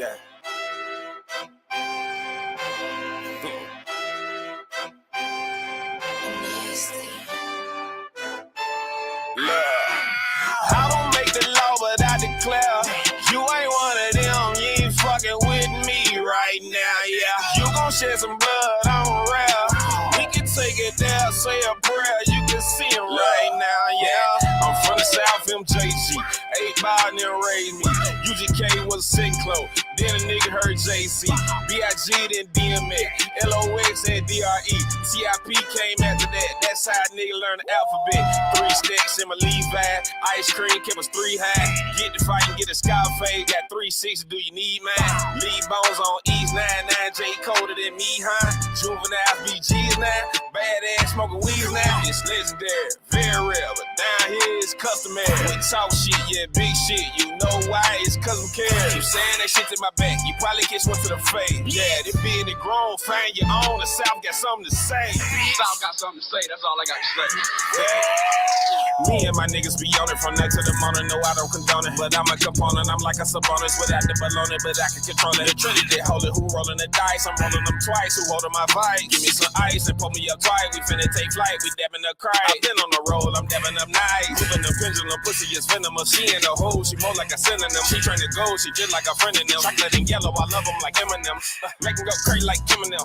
Yeah. I don't make the law, but I declare you ain't one of them. You ain't fucking with me right now, yeah. You gon' shed some blood on rare. We can take it there, say a prayer. You can see him right now, yeah. I'm from the South, MJG. 8 ball and then raised me. UGK was Sinclair. Then a nigga heard JC. B.I.G. then DMX. LOX and DRE. TIP came after that. That's how a nigga learned the alphabet. 3 stacks in my Levi. Ice cream kept us 3 high. Get the fight and get a Scarface. Got 3-6, do you need mine? Lead bones on East 9-9. J colder than me, huh? Juvenile BG's now. Badass smoking weeds now. It's legendary, very rare, but down here it's customary. We talk shit, yeah, big shit. You know why? It's cause I'm caring. You saying that shit to my back, you probably catch one to the face. Yeah, this being the grown, find your own. The South got something to say. South got something to say, that's all I got to say. Me and my niggas be on it from night to the morning. No, I don't condone it, but I'm a component. I'm like a subonus without the baloney, but I can control it. The Trinity hold it, who rolling the dice? I'm rolling them twice. Who holding my vice? Give me some ice and pull me up twice. We finna take flight, we dabbing up cry. I've been on the road, I'm dabbing up nice. Moving the pendulum, pussy is venomous. She in the hole, she more like a synonym. She trying to go, she just like a friend in them. Chocolate and yellow, I love them like Eminem. Make them go crazy like Eminem.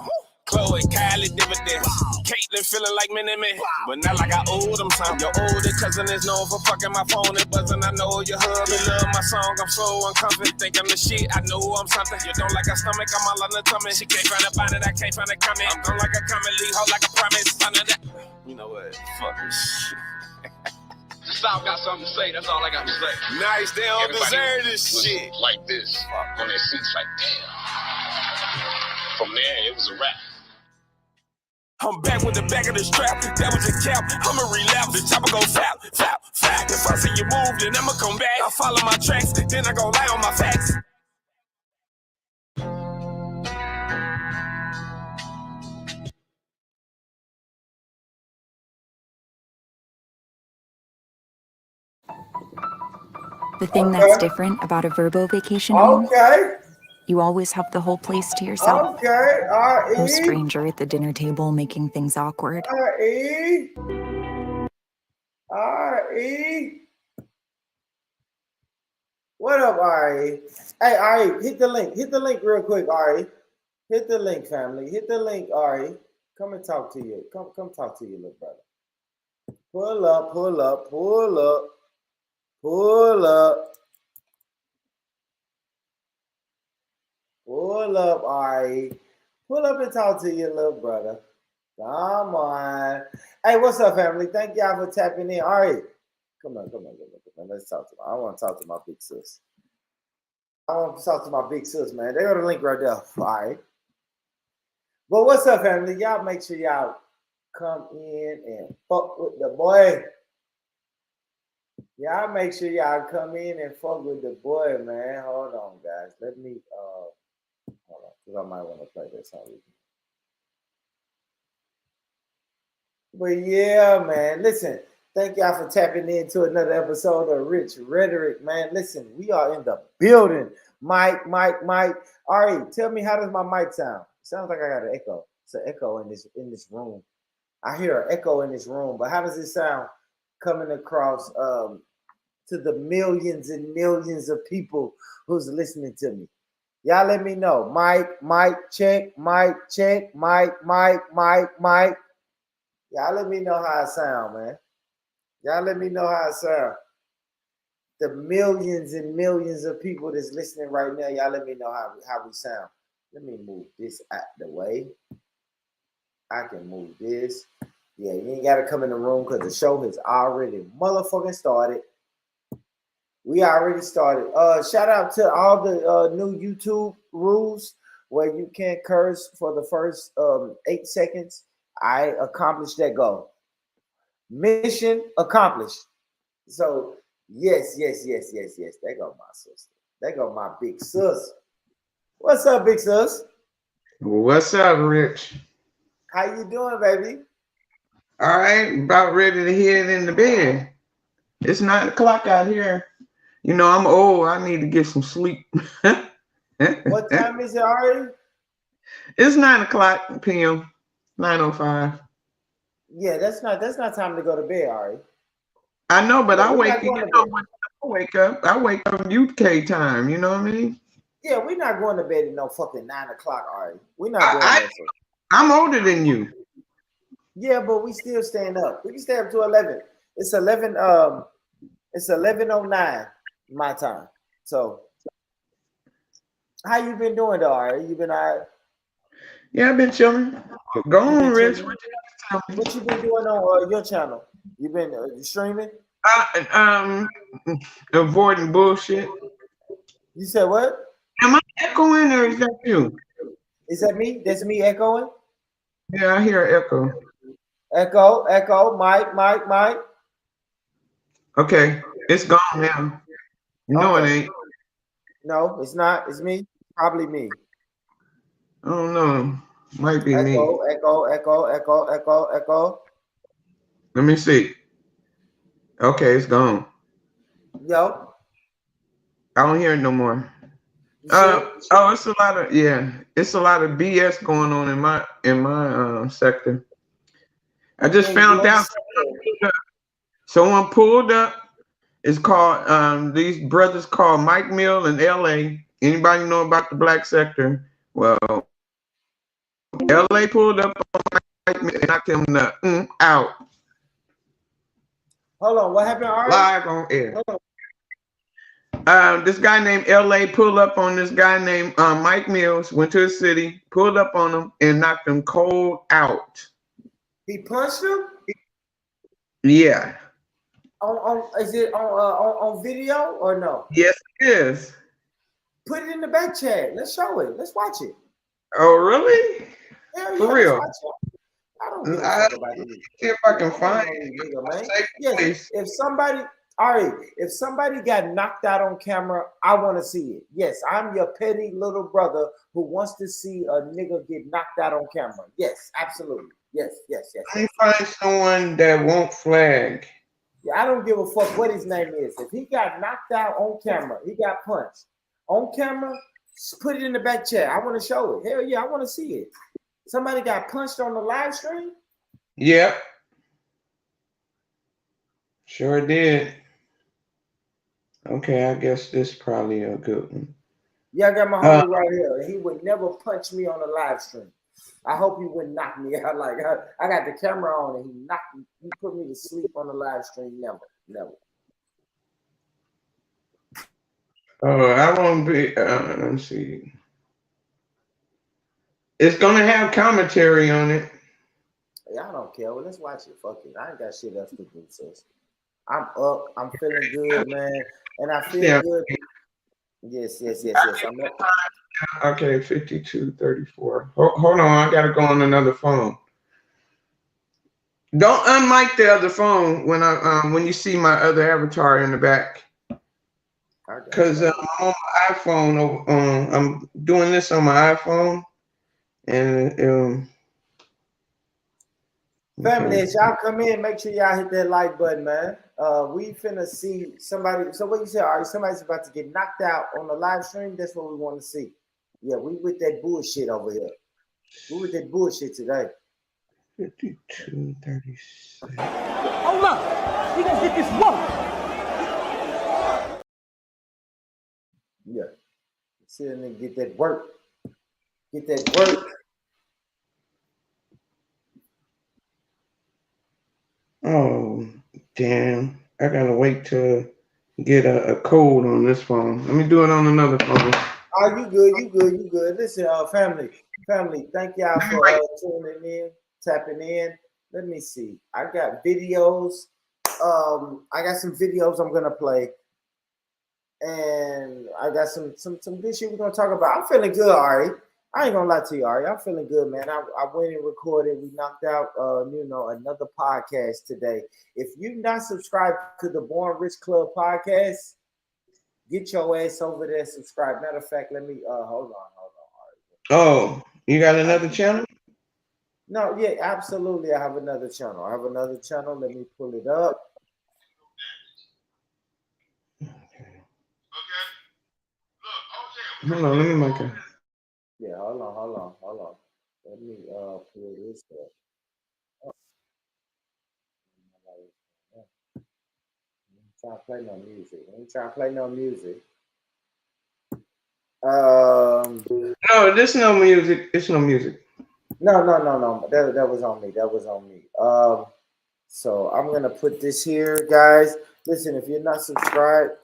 Chloe, Kylie, dividends. Caitlyn feeling like Mini-Me, but not like I owe them some. Your older cousin is known for fucking my phone and buzzing. I know your hubby love my song. I'm so uncomfortable. Think I'm the shit. I know I'm something. You don't like a stomach. I'm all on the tummy. She can't find a bonnet. I can't find a comment. I'm gone like a comet. Leave her like a promise. You know what? Fuck this shit. South got something to say, that's all I got to say. Nice, they don't deserve this shit. Like this, on their seats, like damn. From there, it was a wrap. I'm back with the back of the strap. That was a cap. I'ma relapse. The chopper go foul, foul, foul. If I see you move, then I'ma come back. I follow my tracks, then I go lie on my facts. The thing that's different about a Verbo vacation home, you always have the whole place to yourself. No stranger at the dinner table making things awkward. R.E. What up, R.E.? Hey, R.E., hit the link. Hit the link real quick, R.E. Hit the link, family. Hit the link, R.E. Come and talk to you. Come talk to you, little brother. Pull up, pull up, pull up. Pull up. Pull up, R.E. Pull up and talk to your little brother. Come on. Hey, what's up, family? Thank y'all for tapping in. R.E. Come on. Let's talk to her. I want to talk to my big sis. Man. They got a link right there. All right. But what's up, family? Y'all make sure y'all come in and fuck with the boy. Y'all make sure y'all come in and fuck with the boy, man. Hold on, guys. Let me hold on, because I might want to play this song with you. But yeah, man. Listen, thank y'all for tapping into another episode of Rich Rhetoric, man. Listen, we are in the building. Mike. All right, tell me, how does my mic sound? It sounds like I got an echo. It's an echo in this room. I hear an echo in this room, but how does it sound coming across to the millions and millions of people who's listening to me? Y'all let me know. Mike, check. Mike. Y'all let me know how it sound, man. Y'all let me know how it sound. The millions and millions of people that's listening right now, y'all let me know how we sound. Let me move this out the way. I can move this. Yeah, you ain't got to come in the room because the show has already motherfucking started. We already started. Shout out to all the new YouTube rules where you can't curse for the first 8 seconds. I accomplished that goal. Mission accomplished. So yes. There go my sister. There go my big sis. What's up, big sis? What's up, Rich? How you doing, baby? All right, about ready to head in the bed. It's 9 o'clock out here. You know, I'm old. I need to get some sleep. What time is it, Ari? It's 9:00 p.m. 9:05. Yeah, that's not time to go to bed, Ari. I know, but Yeah, I we're wake not you going to know, bed. when I wake up. I wake up UK time. You know what I mean? Yeah, we're not going to bed at no fucking 9 o'clock, Ari. We're not doing that shit. I'm older than you. Yeah, but we still staying up. We can stay up to 11. It's 11. It's 11:09 my time. So, how you been doing, though, Ari? You been all right? Yeah, I've been chilling. Go You been on, Rich. chilling? What you been doing on your channel? You been streaming? Avoiding bullshit. You said what? Am I echoing or is that you? Is that me? That's me echoing? Yeah, I hear echo. Echo, Mike. Okay, it's gone now. No, Okay. it ain't. No, it's not. It's me. Probably me. I don't know. Might be me. Echo. Let me see. Okay, it's gone. Yo. I don't hear it no more. You sure? It's a lot of it's a lot of BS going on in my sector. I just In found your out someone pulled up. It's called these brothers called Mike Mill in LA. Anybody know about the black sector? Well, LA pulled up on Mike Mill and knocked him out. Hold on. What happened, Ari? Live on air. This guy named LA pulled up on this guy named Mike Mills, went to the city, pulled up on him, and knocked him cold out. He punched him? Yeah. Is it on video or no? Yes, it is. Put it in the back chat. Let's show it. Let's watch it. Oh, really? Hell yeah, For real? let's watch it. I don't give a fuck about this. See if I can find it. Man. Yes, if somebody got knocked out on camera, I want to see it. Yes, I'm your petty little brother who wants to see a nigga get knocked out on camera. Yes, absolutely. Yes. Let me find someone that won't flag. Yeah, I don't give a fuck what his name is. If he got knocked out on camera, he got punched on camera, put it in the back chat. I want to show it. Hell yeah, I want to see it. Somebody got punched on the live stream? Yep. Sure did. Okay, I guess this is probably a good one. Yeah, I got my homie right here. He would never punch me on the live stream. I hope he wouldn't knock me out. Like I got the camera on and he knocked me, he put me to sleep on the live stream. Never. Oh, I won't be. Let me see. It's gonna have commentary on it. Yeah, I don't care. Well, let's watch it. Fuck it. I ain't got shit else to do, sis. I'm up. I'm feeling good, man, and I feel good. Yes. I'm up. Okay, 52:34. Hold on, I gotta go on another phone. Don't unmic the other phone when you see my other avatar in the back. Because I'm on my iPhone. I'm doing this on my iPhone, and family, as y'all come in, make sure y'all hit that like button, man. We finna see somebody. So what you say? All right, somebody's about to get knocked out on the live stream. That's what we want to see. Yeah, we with that bullshit over here. We with that bullshit today. 52:36. Hold up, we gonna get this work. Yeah, see and get that work. Get that work. Oh, damn. I gotta wait to get a code on this phone. Let me do it on another phone. Oh, you good. Listen, family, thank y'all for tuning in, tapping in. Let me see. I got videos. I got some videos I'm gonna play. And I got some good shit we're gonna talk about. I'm feeling good, Ari. I ain't gonna lie to you, Ari. I'm feeling good, man. I went and recorded. We knocked out, another podcast today. If you're not subscribed to the Born Rich Club podcast, get your ass over there, subscribe. Matter of fact, let me hold on, Ari. Oh, you got another channel? No, yeah, absolutely. I have another channel. Let me pull it up. Hold on, let me make it. Yeah, hold on. Let me pull this up. Trying to play no music. Ain't trying to play no music. No, this no music. It's no music. No. That was on me. That was on me. So I'm gonna put this here, guys. Listen, if you're not subscribed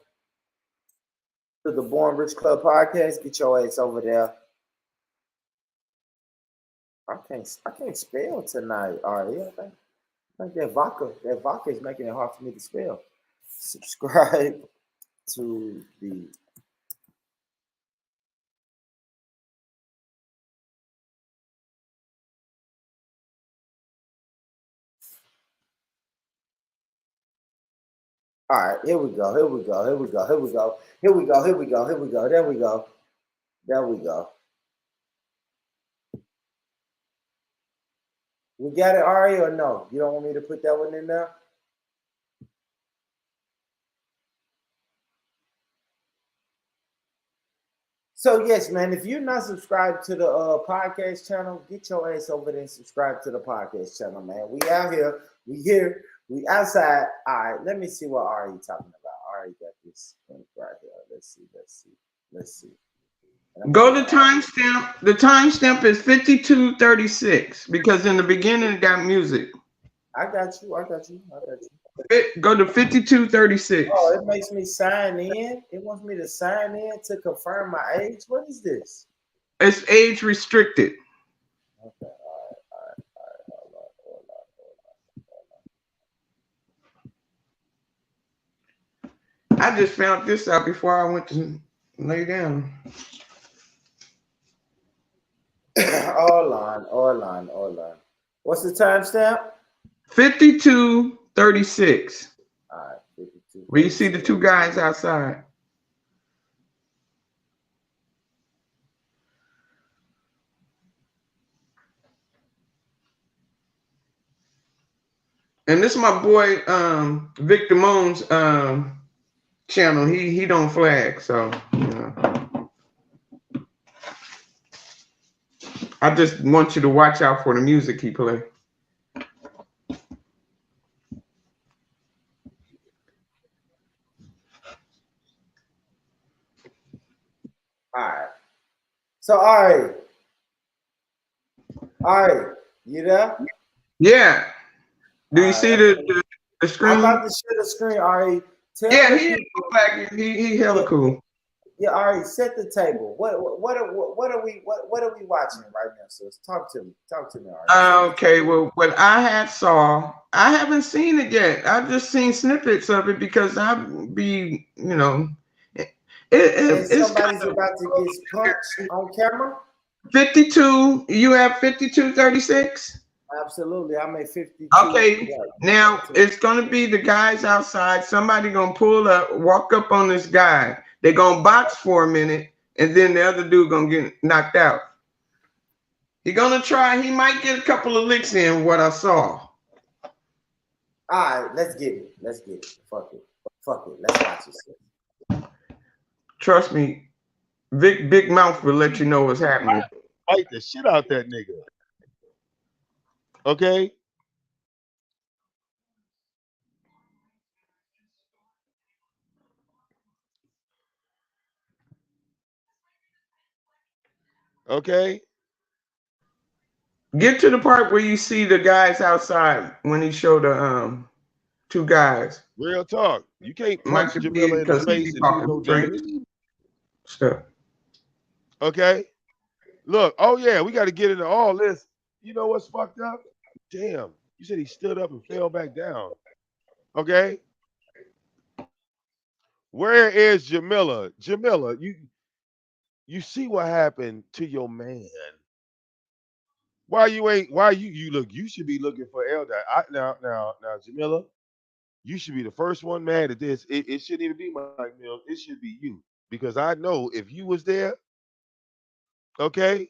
to the Born Rich Club podcast, get your ass over there. I can't spell tonight. All right, I think that vodka is making it hard for me to spell. Subscribe to the All right, here we go. There we go. We got it, Ari, or no? You don't want me to put that one in there? So yes, man, if you're not subscribed to the podcast channel, get your ass over there and subscribe to the podcast channel, man. We out here, we outside. All right, let me see what Ari talking about. Ari got this link right here. Let's see. Go to timestamp. The timestamp is 52:36 because in the beginning it got music. I got you. Go to 52:36. Oh, it makes me sign in. It wants me to sign in to confirm my age. What is this? It's age restricted. Okay, all right. Hold on. I just found this out before I went to lay down. Hold on. What's the timestamp? 52:36. All right, 52. Where you see the two guys outside. And this is my boy Vic Damone's channel. He don't flag, so you know. I just want you to watch out for the music he play. All right. So, all right, you there? Yeah. Do you see the screen? I'm about to share the screen, Ari. Yeah, he hella cool. Yeah, Ari, set the table. What are we watching right now? So talk to me, Ari. Okay, well, what I haven't seen it yet. I've just seen snippets of it because somebody's about to get punched on camera. 52. You have 52:36. Absolutely, I'm at 52. Okay, now it's gonna be the guys outside. Somebody gonna pull up, walk up on this guy. They're gonna box for a minute, and then the other dude gonna get knocked out. He's gonna try. He might get a couple of licks in. What I saw. All right, let's get it. Fuck it. Let's watch this. Trust me, Big Mouth will let you know what's happening. Fight the shit out that nigga. Okay. Okay. Get to the part where you see the guys outside when he showed the two guys. Real talk. You can't punch Jamila in the face and do no damage. Stuff. Okay. Look. Oh yeah, we got to get into all this. You know what's fucked up? Damn. You said he stood up and fell back down. Okay. Where is Jamila? Jamila, you see what happened to your man. Why you look, you should be looking for Elder. Now, Jamila, you should be the first one mad at this. It shouldn't even be Mike Mills. It should be you. Because I know if you was there, okay.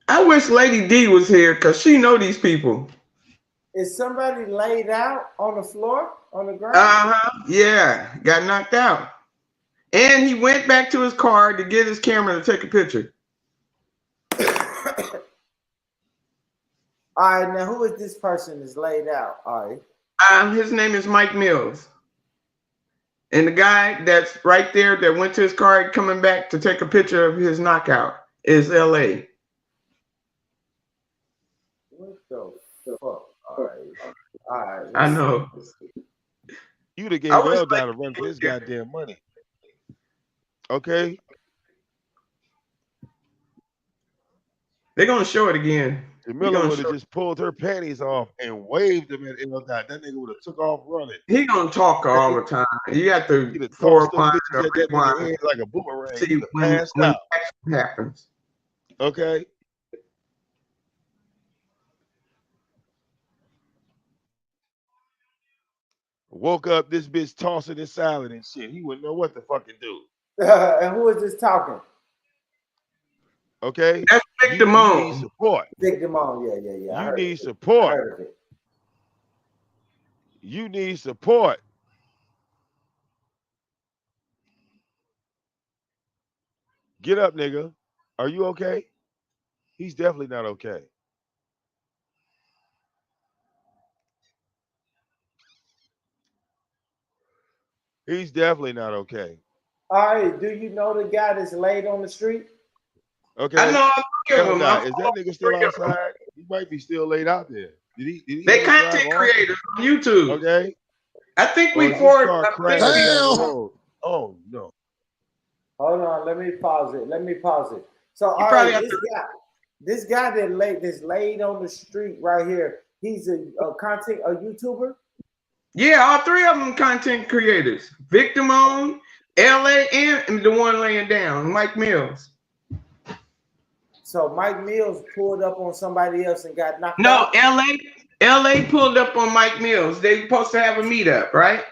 I wish Lady D was here because she know these people. Is somebody laid out on the floor, on the ground? Yeah, got knocked out. And he went back to his car to get his camera to take a picture. All right, now who is this person that's laid out? All right. His name is Mike Mills. And the guy that's right there that went to his car coming back to take a picture of his knockout is LA. What the fuck? All right. I know. You'd have gave L down to run for his goddamn money. Okay. They're gonna show it again. Jamila would have just pulled her panties off and waved them at L. That nigga would have took off running. He gonna talk all the time. You have to forward like a boomerang. See when action happens. Okay. Woke up, this bitch tossing his salad and shit. He wouldn't know what to fucking do. And who is this talking? Okay. That's Big Damone. You need support. Big Damone, yeah. You need support. You need support. Get up, nigga. Are you okay? He's definitely not okay. He's definitely not okay. All right, do you know the guy that's laid on the street? Okay. I know. Is that nigga still outside? He might be still laid out there. Did he they content creators on YouTube. Okay. I think we forward. Oh no. Hold on. Let me pause it. So all right, this guy that's laid on the street right here. He's a YouTuber. Yeah, all three of them content creators. Vic Damone, LA, and the one laying down, Mike Mills. So Mike Mills pulled up on somebody else and got knocked out? No, LA pulled up on Mike Mills. They supposed to have a meetup, right?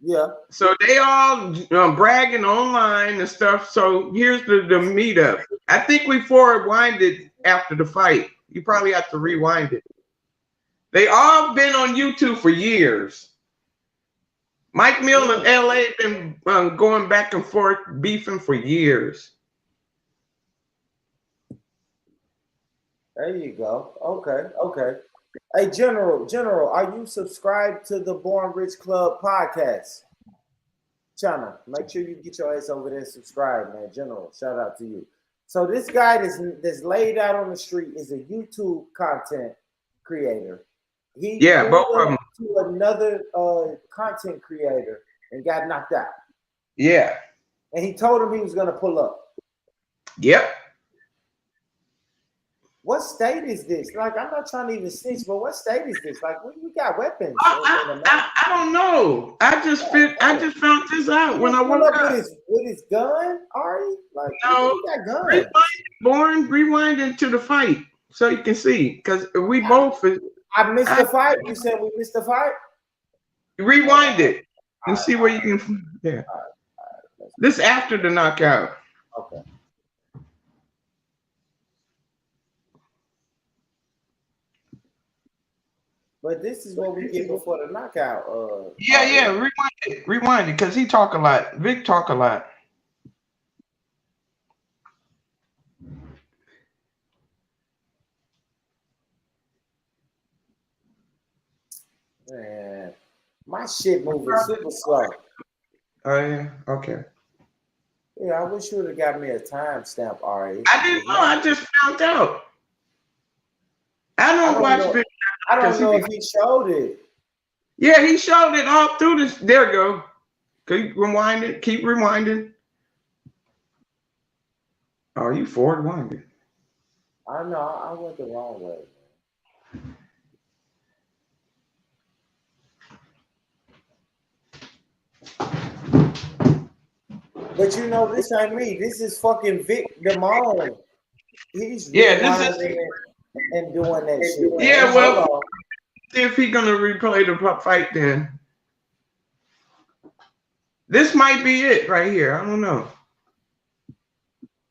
Yeah. So they all bragging online and stuff. So here's the meetup. I think we forward-winded after the fight. You probably have to rewind it. They all been on YouTube for years. Mike Mills and LA been going back and forth, beefing for years. There you go. Okay. Hey, General, are you subscribed to the Born Rich Club podcast channel? Make sure you get your ass over there and subscribe, man. General, shout out to you. So this guy that's laid out on the street is a YouTube content creator. He both of them to another content creator and got knocked out. Yeah. And he told him he was gonna pull up. Yep. What state is this? Like, I'm not trying to even snitch, but what state is this? Like, we got weapons. I don't know. I just found this out when I woke up. With his gun, Ari? Like, no, he got guns. Rewind into the fight so you can see, because we both. I missed the fight. You said we missed the fight. Rewind it and see where you can. Yeah. This after the knockout. Okay. But this is what we get before the knockout. Rewind it, because he talk a lot. Vic talk a lot. Man, my shit moving super slow. Oh yeah, okay. Yeah, I wish you would have got me a timestamp, Ari. I didn't know. I just found out. I don't watch videos. I don't know if he showed it. Yeah, he showed it all through this. There you go. Keep rewinding. Keep rewinding. Oh, you forward winding. I know. I went the wrong way. But you know, this ain't me. This is fucking Vic Damone. He's this is and doing that shit. Yeah, well, see if he's gonna replay the fight then. This might be it right here. I don't know.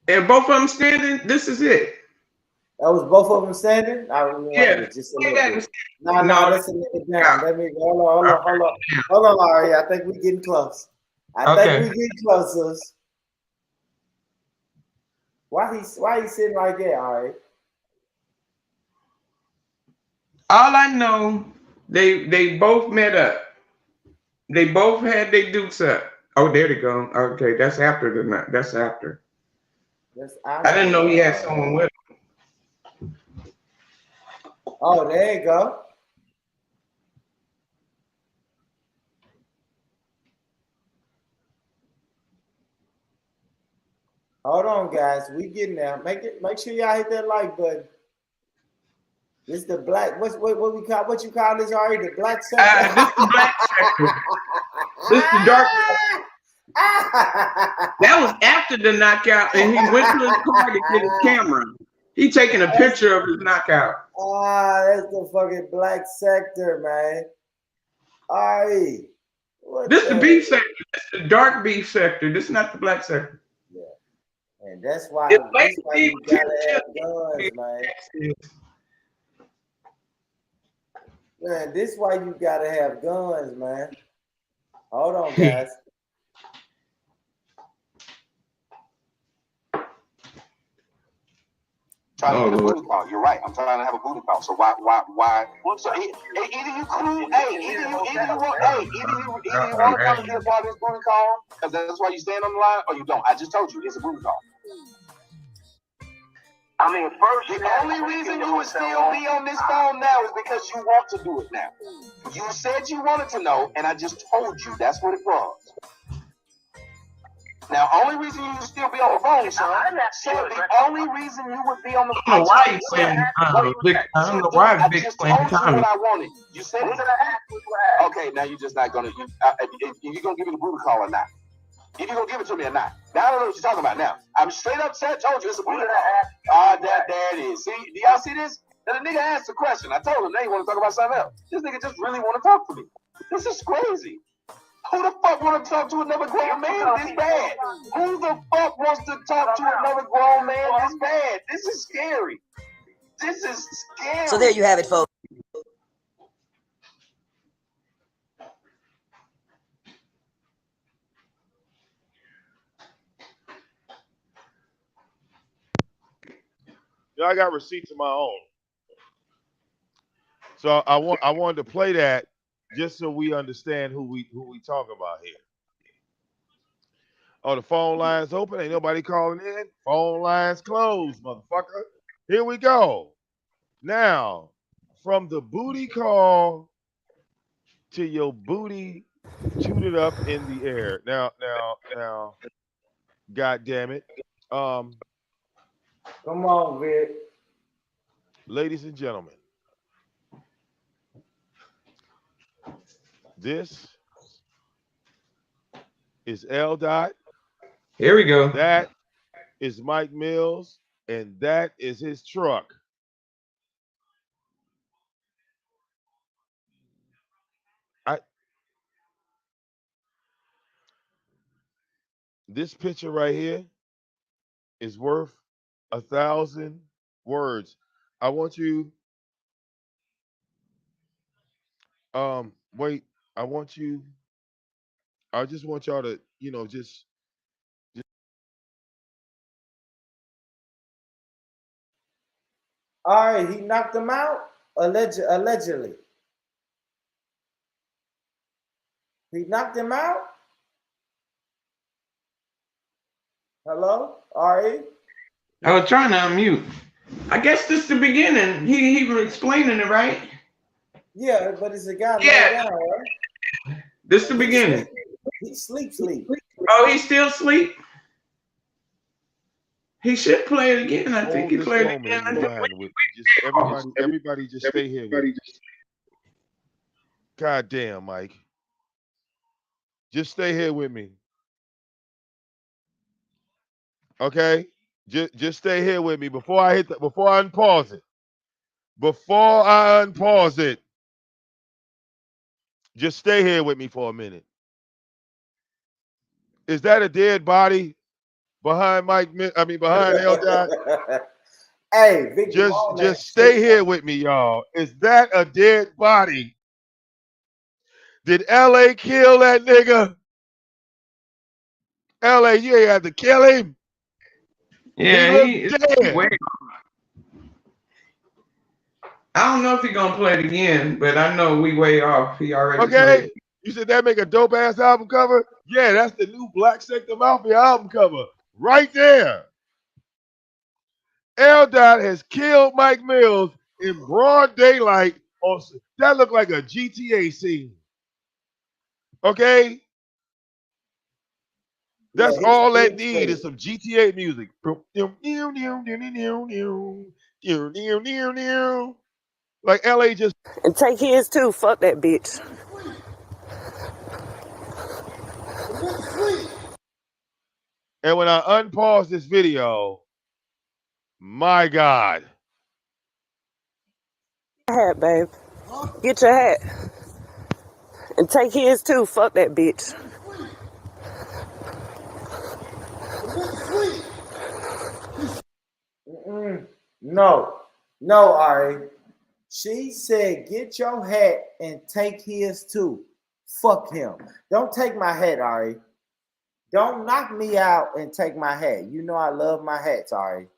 And both of them standing. This is it. That was both of them standing? I rewind Yeah. it just a little bit. No, that's a nigga down. Let me hold on, Ari. I think we're getting close. I think we're getting close. Why he sitting right there, Ari? All I know, they both met up. They both had their dukes up. Oh, there they go. Okay, that's after the night. That's after. I didn't know he had someone with him. Oh, there you go. Hold on, guys. We getting there. Make sure y'all hit that like button. This is the black. What you call this, Ari? The black sector. This the black sector. This the dark. That was after the knockout, and he went to his car to get his camera. He taking a picture of his knockout. That's the fucking black sector, man. Ari. This is the beef sector. This is the dark beef sector. This is not the black sector. Yeah. And that's why you gotta have guns, man. Man, this is why you gotta have guns, man. Hold on, guys. Trying to have a booty call. You're right. I'm trying to have a booty call. So why? So either you cool, either you want to come and be a part of this booty call, because that's why you stand on the line, or you don't. I just told you it's a booty call. I mean, first, the only reason you would still be on this phone now is because you want to do it now. You said you wanted to know, and I just told you that's what it was. Now, only reason you would still be on the phone, son, the only reason you would be on the phone. I don't know why he's playing. I don't know why Vic's playing Tommy. What I wanted. You said it. Okay, now you're just not gonna. You're gonna give me the booty call or not? If you're gonna give it to me or not? Now I don't know what you're talking about. Now I'm straight up said, told you it's a booty call. There it is. See, do y'all see this? Now the nigga asked a question. I told him now you want to talk about something else. This nigga just really want to talk to me. This is crazy. Who the fuck want to talk to another grown man this bad? Who the fuck wants to talk to another grown man this bad? This is scary. This is scary. So there you have it, folks. Yeah, I got receipts of my own. So I wanted to play that just so we understand who we talk about here. Oh, the phone lines open. Ain't nobody calling in. Phone lines closed, motherfucker. Here we go. Now, from the booty call to your booty tooted up in the air. Now, God damn it. Come on, Vic. Ladies and gentlemen, this is L. Dot. Here we go. That is Mike Mills, and that is his truck. This picture right here is worth 1,000 words. I want you. Wait. I just want y'all to, just. All right, he knocked him out allegedly. He knocked him out. Hello, Ari. I was trying to unmute. I guess this is the beginning. He was explaining it, right? Yeah, but it's a guy. Yeah. Down, right? This is the beginning. He sleep. Oh, he still sleep? He should play it again. I think he played it again. Everybody just stay here. God damn, Mike. Just stay here with me. Okay? Just stay here with me before I unpause it. Before I unpause it. Just stay here with me for a minute. Is that a dead body behind behind L. Dot? Hey, Victor, just stay here with me, y'all. Is that a dead body? Did LA kill that nigga? LA, you ain't have to kill him. Yeah, He looked dead. I don't know if he's gonna play it again, but I know we way off. He already played Okay? it. You said that make a dope ass album cover? Yeah, that's the new Black Sector Mafia album cover. Right there. L. Dot has killed Mike Mills in broad daylight. That looked like a GTA scene. Okay? That's all that need is some GTA music. Like LA just. And take his too. Fuck that bitch. And when I unpause this video, my God. Hat, babe. Get your hat. And take his too. Fuck that bitch. No, Ari. She said, get your hat and take his too. Fuck him. Don't take my hat, Ari. Don't knock me out and take my hat. You know I love my hats, Ari.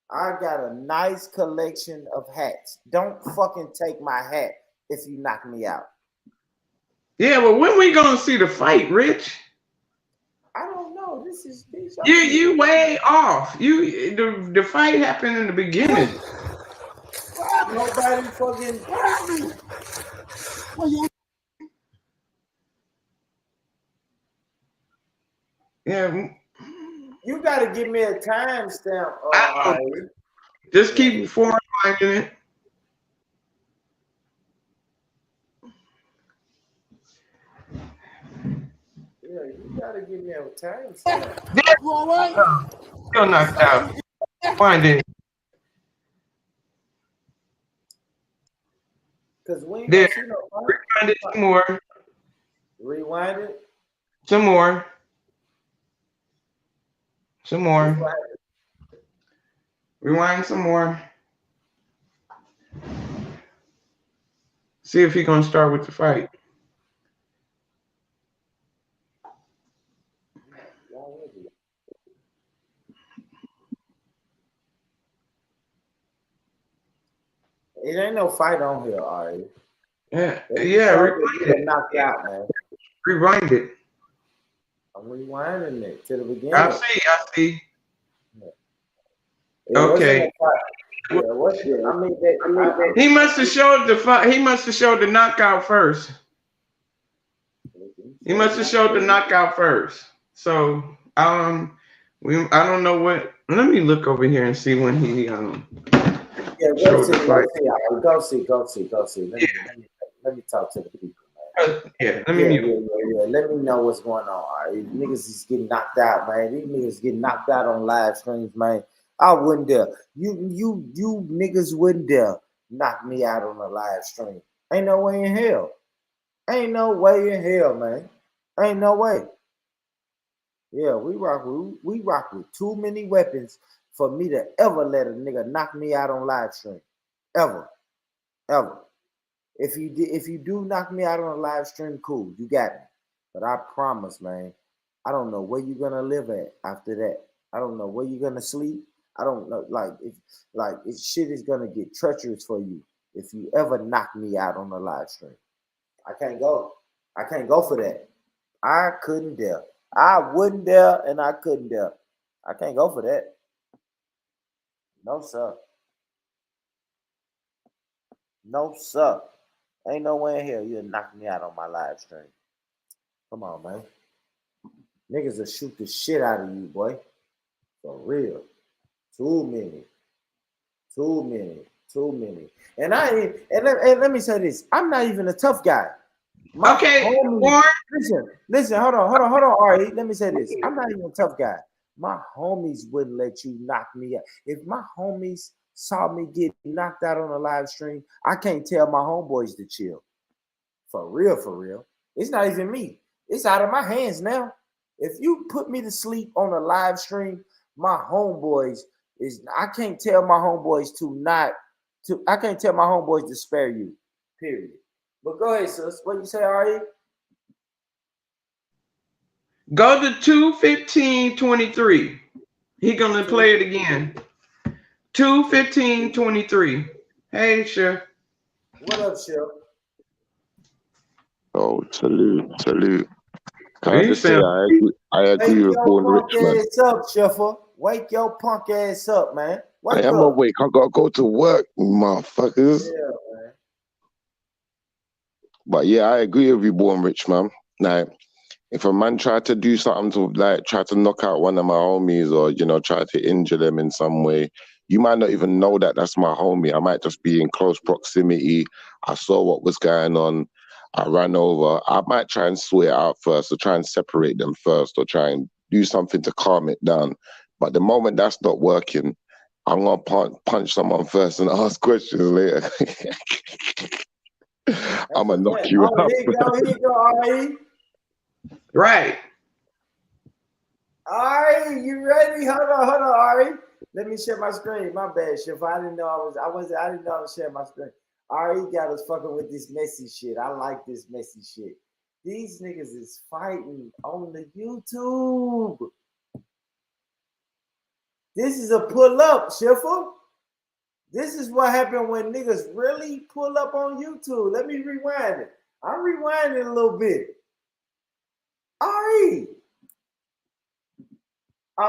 I got a nice collection of hats. Don't fucking take my hat if you knock me out. Yeah, but when we gonna see the fight, Rich? I don't know. This is you way off. The fight happened in the beginning. Nobody fucking. Yeah. You gotta give me a timestamp. Just keep forward finding it. Yeah, you gotta give me a timestamp. You all right? Still knocked out. Find it. Cause we ain't There. gonna see no Rewind it some more. Rewind it. Some more. Some more. Rewind some more. See if he's gonna start with the fight. It ain't no fight on here, Ari. Yeah, rewind it. Knocked out, man. Rewind it. I'm rewinding it to the beginning. I see. Okay. He must have showed the fight. He must have showed the knockout first. He must have showed the knockout first. So I don't know what. Let me look over here and see when he go see. Let me talk to the people, man. Let me mute. Let me know what's going on. All right? These niggas is getting knocked out, man. These niggas getting knocked out on live streams, man. I wouldn't dare. You niggas wouldn't dare knock me out on a live stream. Ain't no way in hell. Ain't no way in hell, man. Ain't no way. Yeah, we rock with too many weapons for me to ever let a nigga knock me out on live stream. Ever. If you do knock me out on a live stream, cool, you got me. But I promise, man, I don't know where you're gonna live at after that. I don't know where you're gonna sleep. I don't know, shit is gonna get treacherous for you if you ever knock me out on a live stream. I can't go for that. I couldn't dare. I wouldn't dare, and I couldn't dare. I can't go for that. No, sir. No, sir. Ain't no way in hell you'll knock me out on my live stream. Come on, man. Niggas will shoot the shit out of you, boy. For real. Too many. And let me say this. I'm not even a tough guy. Listen, hold on, Ari. Let me say this. I'm not even a tough guy. My homies wouldn't let you knock me out. If my homies saw me get knocked out on a live stream, I can't tell my homeboys to chill. For real. It's not even me. It's out of my hands now. If you put me to sleep on a live stream, my homeboys I can't tell my homeboys I can't tell my homeboys to spare you. Period. But go ahead, sis. What you say, Ari? Go to 2:15:23. He gonna play it again. 2:15:23. Hey, Chef. What up, Chef? Oh, salute. Can I You just say sound I agree Wake with your Born punk Rich, man. ass up, Sheffer. Wake your punk ass up, man. I Wake am up. awake. I gotta go to work, motherfuckers. Yeah, man. But yeah, I agree with you, Born Rich, man. Like, if a man tried to do something to try to knock out one of my homies or try to injure them in some way, you might not even know that that's my homie. I might just be in close proximity. I saw what was going on. I ran over. I might try and sort it out first, or try and separate them first, or try and do something to calm it down. But the moment that's not working, I'm gonna punch someone first and ask questions later. I'm gonna knock you out. Here you go, Ari. right. Ari, you ready? Hold on, Ari. Let me share my screen. My bad, Chef. I didn't know I was sharing my screen. Ari got us fucking with this messy shit. I like this messy shit. These niggas is fighting on the YouTube. This is a pull up, Schiffer. This is what happened when niggas really pull up on YouTube. Let me rewind it. I'm rewinding a little bit. All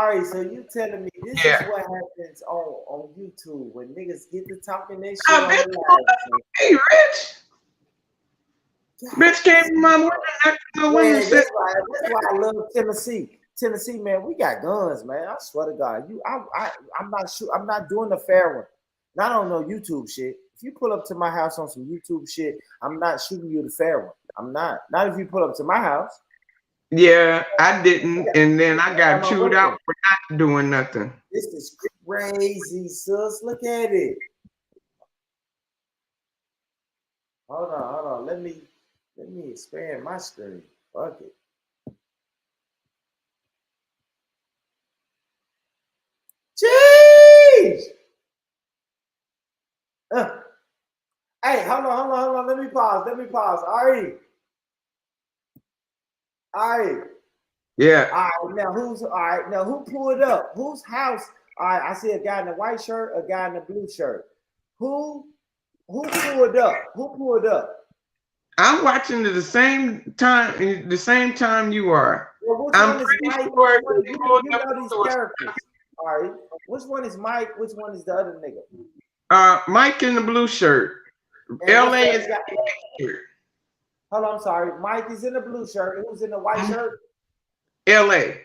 right, so you telling me this is what happens on YouTube when niggas get to talking that shit on the live. Hey, Rich. Rich came from my window. That's why I love Tennessee. Tennessee, man, we got guns, man. I swear to God. I'm not sure. I'm not doing the fair one. Not on no YouTube shit. If you pull up to my house on some YouTube shit, I'm not shooting you the fair one. I'm not. Not if you pull up to my house. Yeah, I didn't, and then I got chewed out for not doing nothing. This is crazy, sis. Look at it. Hold on. Let me expand my screen. Fuck it. Jeez. Hey, hold on. Let me pause. All right. Yeah. All right. Now who pulled up? Whose house? All right. I see a guy in a white shirt, a guy in a blue shirt. Who pulled up? I'm watching at the same time you are. Well, I'm pretty sure you know these characters. All right. Which one is Mike? Which one is the other nigga? Mike in the blue shirt. LA is in the white shirt. Hold on, I'm sorry. Mike is in the blue shirt. Who's in the white shirt? LA.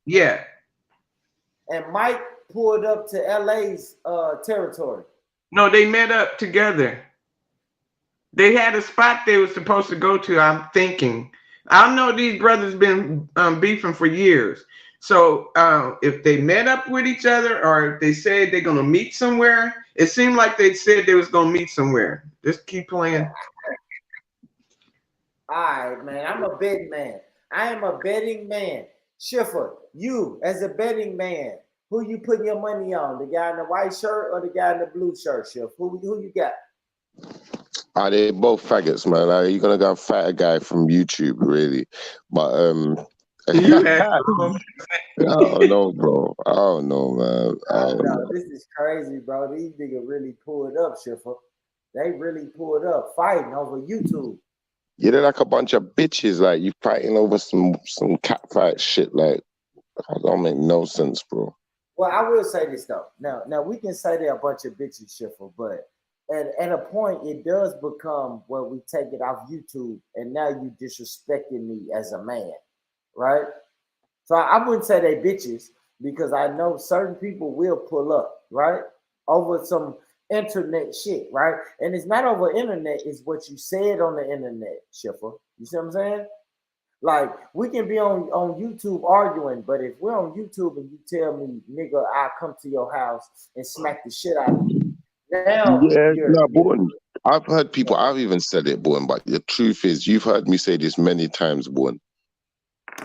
Yeah. And Mike pulled up to LA's territory. No, they met up together. They had a spot they were supposed to go to, I'm thinking. I know these brothers been beefing for years. So if they met up with each other or if they said they're going to meet somewhere, it seemed like they said they was going to meet somewhere. Just keep playing. All right, man. I'm a betting man. I am a betting man. Schiffer, you as a betting man, who you putting your money on? The guy in the white shirt or the guy in the blue shirt, Schiffer? Who you got? They both faggots, man. You're gonna go fight a guy from YouTube, really. But I don't know, bro. I don't know, man. No, this is crazy, bro. These niggas really pulled up, Schiffer. They really pulled up fighting over YouTube. Yeah, they're like a bunch of bitches. Like you fighting over some cat fight shit. Like that don't make no sense, bro. Well, I will say this though. Now we can say they're a bunch of bitches, Schiffer, but at a point it does become where we take it off YouTube, and now you disrespecting me as a man, right? So I wouldn't say they bitches because I know certain people will pull up, right, over some internet shit, right? And it's not over internet, it's what you said on the internet, Schiffer. You see what I'm saying? Like, we can be on YouTube arguing, but if we're on YouTube and you tell me, nigga, I'll come to your house and smack the shit out of you. Now, Born. I've heard people, I've even said it, Born, but the truth is, you've heard me say this many times, Born.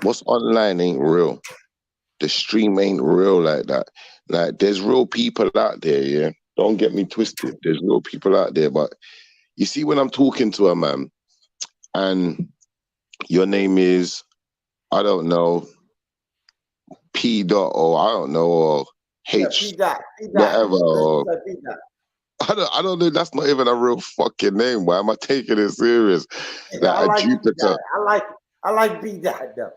What's online ain't real. the stream ain't real like that. Like, there's real people out there, yeah? Don't get me twisted. There's real people out there, but you see when I'm talking to a man and your name is, I don't know, P dot, or I don't know, or H, P dot, whatever, or P dot. I don't know. That's not even a real fucking name. Why am I taking it serious? Yeah, I like Jupiter. I like B dot though.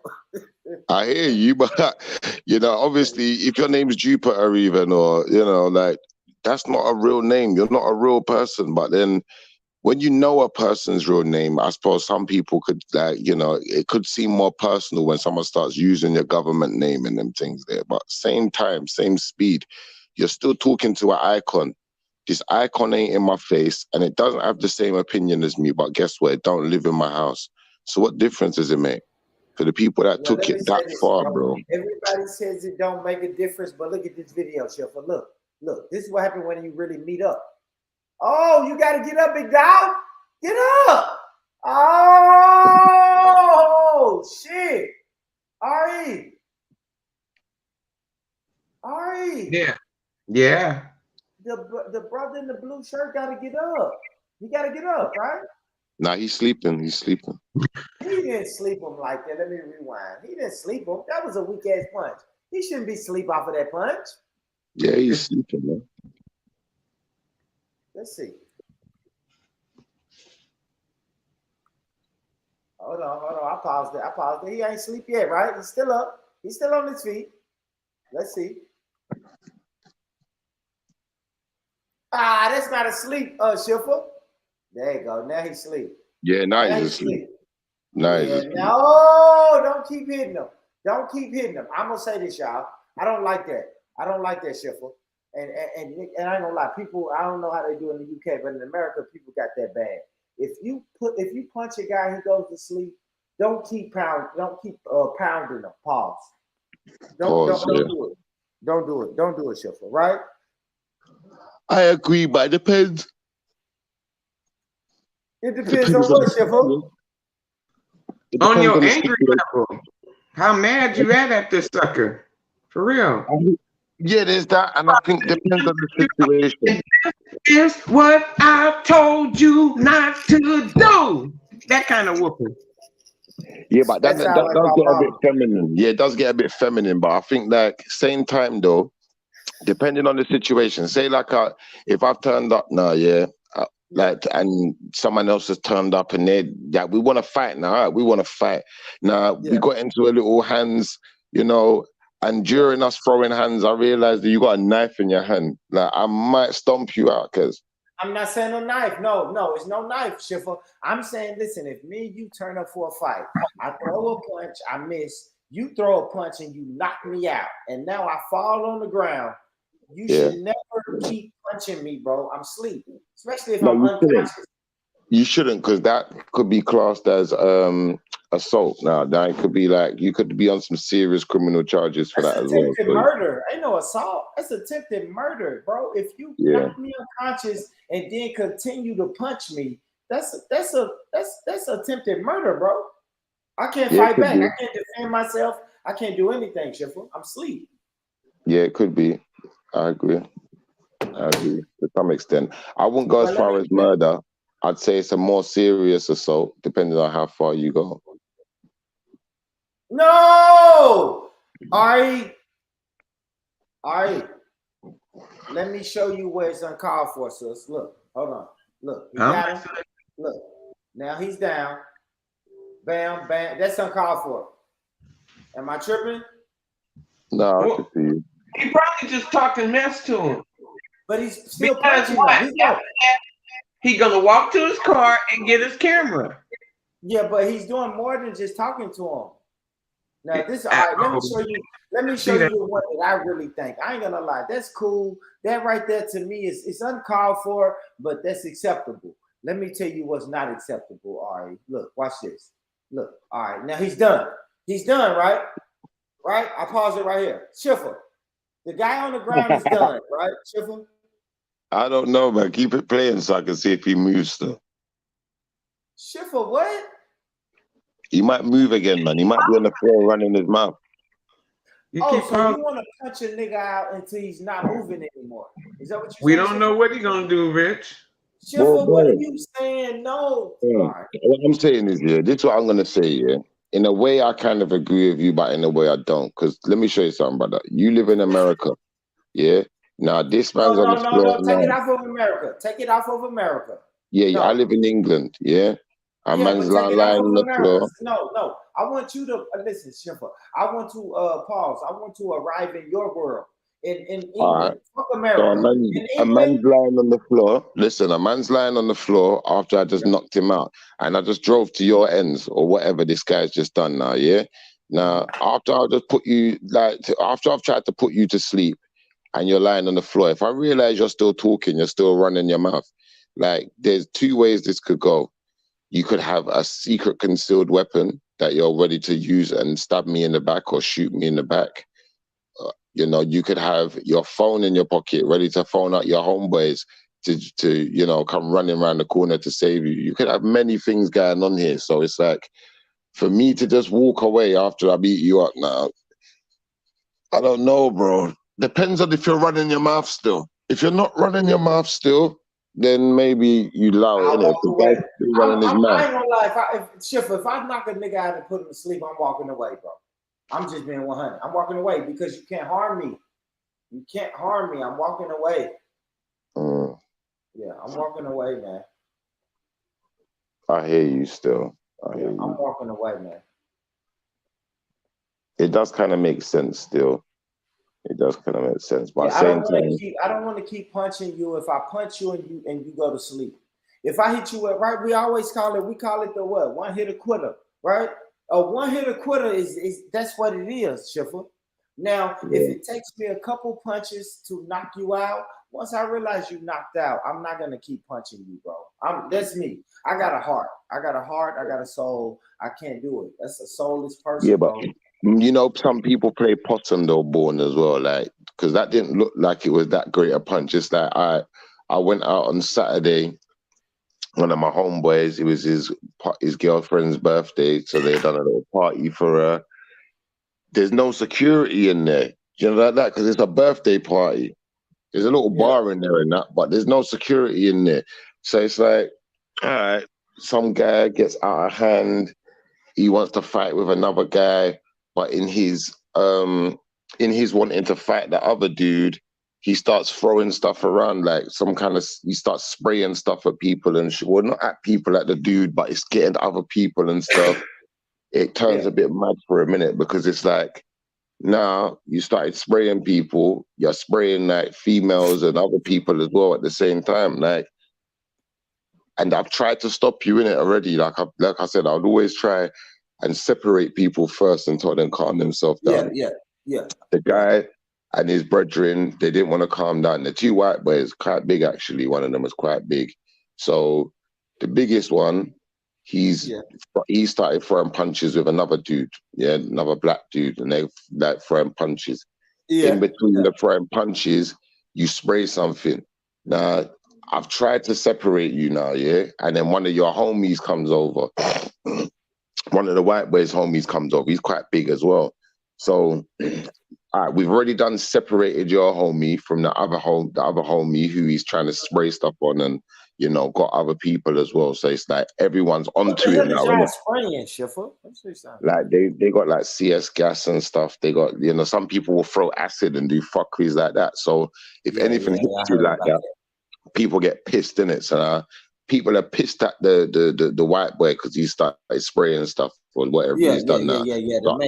I hear you, but you know, obviously, if your name's Jupiter, even, or you know, like, that's not a real name. You're not a real person. But then, when you know a person's real name, I suppose some people could, like, you know, it could seem more personal when someone starts using your government name and them things there. But same time, same speed, you're still talking to an icon. This icon ain't in my face, and it doesn't have the same opinion as me, but guess what? It don't live in my house. So what difference does it make for the people that took it that far, bro? Everybody says it don't make a difference, but look at this video, Shiffer. Look, this is what happened when you really meet up. Oh, you got to get up, big dog. Get up. Oh, shit. Ari. Yeah. Yeah. The brother in the blue shirt got to get up. He got to get up, right? Nah, he's sleeping. He's sleeping. He didn't sleep him like that. Let me rewind. He didn't sleep him. That was a weak-ass punch. He shouldn't be asleep off of that punch. Yeah, he's sleeping, man. Let's see. Hold on. I paused it. He ain't sleep yet, right? He's still up. He's still on his feet. Let's see. That's not asleep, Shiffer. There you go. Now he's asleep. Yeah, now he's asleep. No, don't keep hitting him. I'm gonna say this, y'all. I don't like that. Shiffer. And I ain't gonna lie, people, I don't know how they do in the UK, but in America, people got that bad. If you punch a guy who goes to sleep, don't keep pounding him. Pause. Don't do it. Don't do it, Shiffer, right? I agree, but it depends. It depends on what, Shiffer? On your angry level. How mad you at this sucker? For real. Yeah, there's that, and I think it depends on the situation. Is what I told you not to do. That kind of whooping. Yeah, but that does get a bit feminine. Yeah, it does get a bit feminine, but I think, like, same time though, depending on the situation. Say, like, if I've turned up now, like, and someone else has turned up and they, we want to fight now. We want to fight now. We got into a little hands, you know. And during us throwing hands, I realized that you got a knife in your hand. Like, I might stomp you out, cause I'm not saying a knife. No, it's no knife, Shiffer. I'm saying, listen, if me and you turn up for a fight, I throw a punch, I miss. You throw a punch and you knock me out, and now I fall on the ground. You should never keep punching me, bro. I'm sleeping, especially if I'm unconscious. You shouldn't, because that could be classed as assault. Now, that could be like, you could be on some serious criminal charges for that as well. Attempted murder. Ain't no assault. That's attempted murder, bro. If you knock me unconscious and then continue to punch me, that's attempted murder, bro. I can't fight back. I can't defend myself. I can't do anything, Shiffer. I'm asleep. Yeah, it could be. I agree to some extent. I wouldn't go as far as murder. I'd say it's a more serious assault, depending on how far you go. No! Ari, let me show you where it's uncalled for, sis. Look, hold on. Look, you got him? Look, now he's down. Bam, bam. That's uncalled for. Am I tripping? No, I can see you. He probably just talking mess to him. But he's still punching him. He's gonna walk to his car and get his camera. Yeah, but he's doing more than just talking to him. Now this, all right, let me show you the one that I really think. I ain't gonna lie, that's cool. That right there to me it's uncalled for, but that's acceptable. Let me tell you what's not acceptable. All right, look, watch this. Look, all right, now he's done. He's done, right? Right? I pause it right here. Shiffer, the guy on the ground is done, right? Shiffer? I don't know, man. Keep it playing so I can see if he moves still. Shiffer, what? He might move again, man. He might be on the floor running his mouth. You keep so calling. you want to punch a nigga out until he's not moving anymore? Is that what you're saying? We don't know what he's gonna do, Rich. Schiffer, what are you saying? No. What I'm saying is, yeah, this is what I'm gonna say, yeah. In a way, I kind of agree with you, but in a way, I don't. Because let me show you something, brother. You live in America, yeah. Now this man's on the floor. No. Take it off of America. Take it off of America. Yeah, I live in England, yeah. A man's lying on the floor. No. I want you to listen, Schiffer. I want to pause. I want to arrive in your world. In England. Right. Fuck America. So a man's lying on the floor. Listen, a man's lying on the floor after I just knocked him out. And I just drove to your ends or whatever this guy's just done now, yeah? Now, after I just put you, after I've tried to put you to sleep and you're lying on the floor, if I realize you're still talking, you're still running your mouth, like, there's two ways this could go. You could have a secret concealed weapon that you're ready to use and stab me in the back or shoot me in the back. You know, you could have your phone in your pocket, ready to phone out your homeboys to you know, come running around the corner to save you. You could have many things going on here. So it's like, for me to just walk away after I beat you up now, I don't know, bro. Depends on if you're running your mouth still. If you're not running your mouth still, then maybe you allow it, innit? If the guy's still running his mouth. I ain't gonna lie. If I knock a nigga out and put him to sleep, I'm walking away, bro. I'm just being 100. I'm walking away because you can't harm me. You can't harm me. I'm walking away. Yeah, I'm walking away, man. I hear you still. I'm walking away, man. It does kind of make sense still. It does kind of make sense. But I don't want to keep punching you. If I punch you and you go to sleep. If I hit you right, we call it the what? One hit a quitter, right? A one-hitter quitter is that's what it is, Schiffer. Now, if it takes me a couple punches to knock you out, once I realize you knocked out, I'm not gonna keep punching you, bro. That's me. I got a heart. I got a soul. I can't do it. That's a soulless person. Yeah, but you know, some people play possum though, born as well, like, because that didn't look like it was that great a punch. It's like I went out on Saturday. One of my homeboys, it was his girlfriend's birthday, so they done a little party for her. There's no security in there, you know, like that, because it's a birthday party. There's a little bar in there and that, but there's no security in there. So it's like, all right, some guy gets out of hand. He wants to fight with another guy, but in his wanting to fight the other dude, he starts throwing stuff around, like he starts spraying stuff at people and well, not at people, at the dude, but it's getting other people and stuff. It turns a bit mad for a minute because it's like, now you started spraying people, you're spraying like females and other people as well at the same time, like. And I've tried to stop you in it already. Like I said, I would always try and separate people first until then calm themselves down. Yeah. The guy and his brethren, they didn't want to calm down. The two white boys, quite big actually. One of them was quite big. So the biggest one, he started throwing punches with another dude, another black dude, and they like throwing punches. In between the throwing punches, you spray something. Now, I've tried to separate you now, and then one of your homies comes over. One of the white boys' homies comes over. He's quite big as well. So, all right, we've already separated your homie from the other homie who he's trying to spray stuff on, and you know, got other people as well. So it's like everyone's onto it now. Spraying, Schiffer. Like they got like CS gas and stuff. They got, you know, some people will throw acid and do fuckeries like that. So if anything hits you like that, people get pissed in it. So people are pissed at the white boy because he started spraying stuff or whatever he's done now. So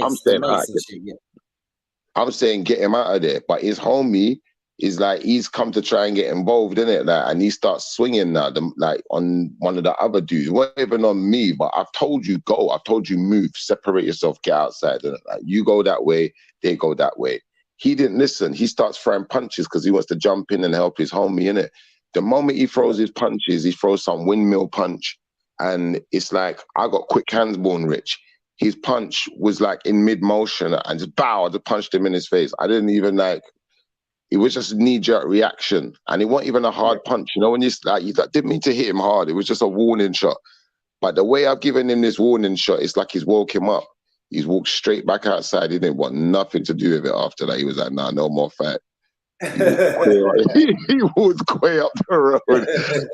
I'm saying get him out of there. But his homie is like, he's come to try and get involved in it, like, and he starts swinging now, like on one of the other dudes. Not even on me, but I've told you go. I've told you move, separate yourself, get outside. And like, you go that way, they go that way. He didn't listen. He starts throwing punches because he wants to jump in and help his homie in it. The moment he throws his punches, he throws some windmill punch, and it's like, I got quick hands, born rich. His punch was like in mid motion, and just I just punched him in his face. I didn't even like. It was just a knee-jerk reaction, and it wasn't even a hard punch. You know, when you didn't mean to hit him hard. It was just a warning shot. But the way I've given him this warning shot, it's like he's woke him up. He's walked straight back outside. He didn't want nothing to do with it after that. He was like, nah, no more fight. He walked way up the road.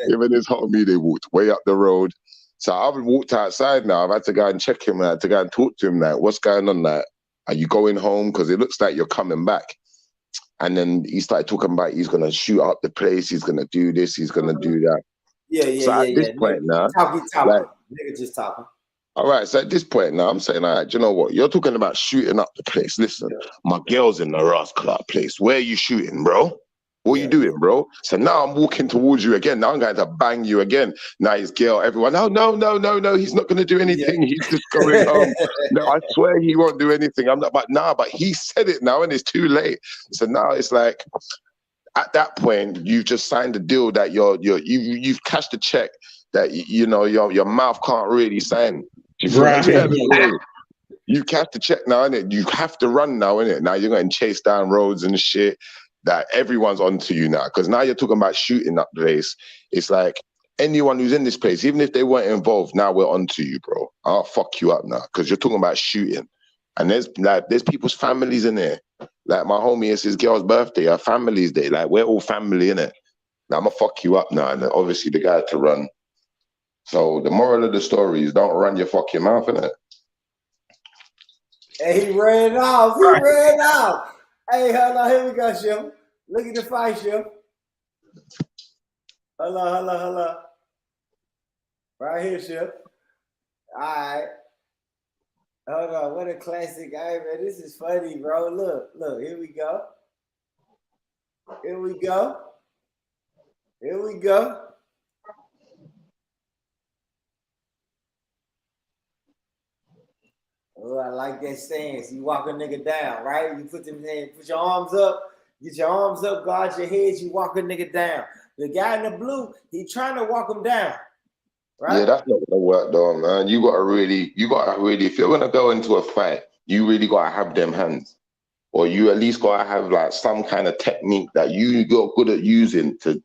Him and his homie, they walked way up the road. So I've walked outside now. I've had to go and check him. I had to go and talk to him. Like, what's going on? Like, are you going home? Because it looks like you're coming back. And then he started talking about he's gonna shoot up the place. He's gonna do this. He's gonna do that. So at this point now, like, nigga just talking. All right, so at this point now, I'm saying, all right, do you know what? You're talking about shooting up the place. Listen, my girl's in the Ross Clark place. Where are you shooting, bro? What are you doing, bro? So now I'm walking towards you again. Now I'm going to bang you again. Now his girl, everyone, no, he's not going to do anything. He's just going home. No, I swear he won't do anything. I'm not, but he said it now and it's too late. So now it's like, at that point, you've just signed a deal that you've cashed a check that, you know, your mouth can't really sign. Right. You cashed the check now, innit? You have to run now, innit? Now you're going to chase down roads and shit that everyone's onto you now. Because now you're talking about shooting up the place. It's like anyone who's in this place, even if they weren't involved, now we're onto you, bro. I'll fuck you up now because you're talking about shooting. And there's people's families in there. Like my homie, it's his girl's birthday, our family's day. Like we're all family, innit? Now I'm going to fuck you up now. And obviously the guy had to run. So the moral of the story is don't run your fucking mouth, innit? Hey, he ran off. He ran off. Hey, hold on. Here we go, Shim. Look at the fight, Shim. Hold on. Right here, Shim. All right. Hold on. What a classic. Hey, man, this is funny, bro. Look. Here we go. Oh, I like that stance. You walk a nigga down, right? You put your arms up, get your arms up, guard your head, you walk a nigga down. The guy in the blue, he trying to walk him down. Right? Yeah, that's not gonna work though, man. You gotta really, if you're gonna go into a fight, you really gotta have them hands. Or you at least gotta have like some kind of technique that you got good at using to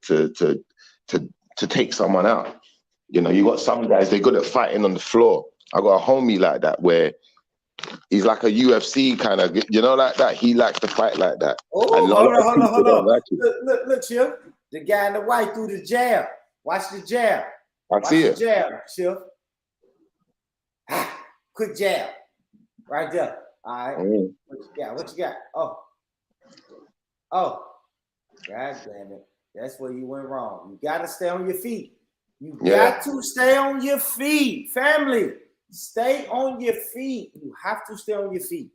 take someone out. You know, you got some guys, they're good at fighting on the floor. I got a homie like that where he's like a UFC kind of, you know, like that. He likes to fight like that. Oh, hold on. Look, Chip. The guy in the white threw the jab. Watch the jab. I see it. Jab, Chip. Quick jab. Right there. All right. What you got? Oh. God damn it. That's where you went wrong. You got to stay on your feet. You got to stay on your feet, family. Stay on your feet. You have to stay on your feet.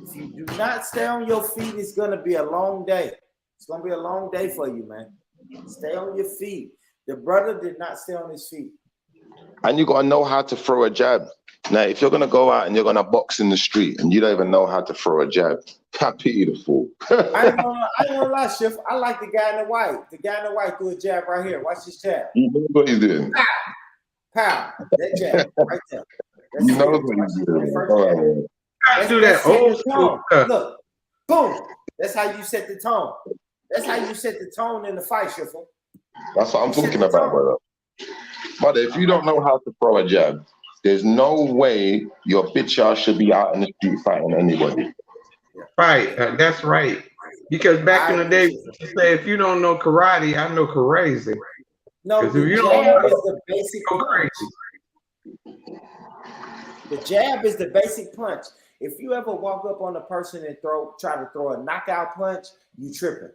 If you do not stay on your feet, it's going to be a long day. It's going to be a long day for you, man. Stay on your feet. The brother did not stay on his feet. And you got to know how to throw a jab. Now, if you're going to go out and you're going to box in the street and you don't even know how to throw a jab, I pity the fool. I ain't gonna lie, Chef. I like the guy in the white. The guy in the white threw a jab right here. Watch this jab. You know what he's doing. Pow. That jab right there. You know what he's doing. I do that old school. Look, boom. That's how you set the tone. That's how you set the tone in the fight, Chef. That's what I'm talking about, brother. But if you don't know how to throw a jab, there's no way your bitch ass should be out in the street fighting anybody. Right, that's right. Because back in the day, you say if you don't know karate, I know crazy. No, the jab is the basic punch. The jab is the basic punch. If you ever walk up on a person and try to throw a knockout punch, you tripping.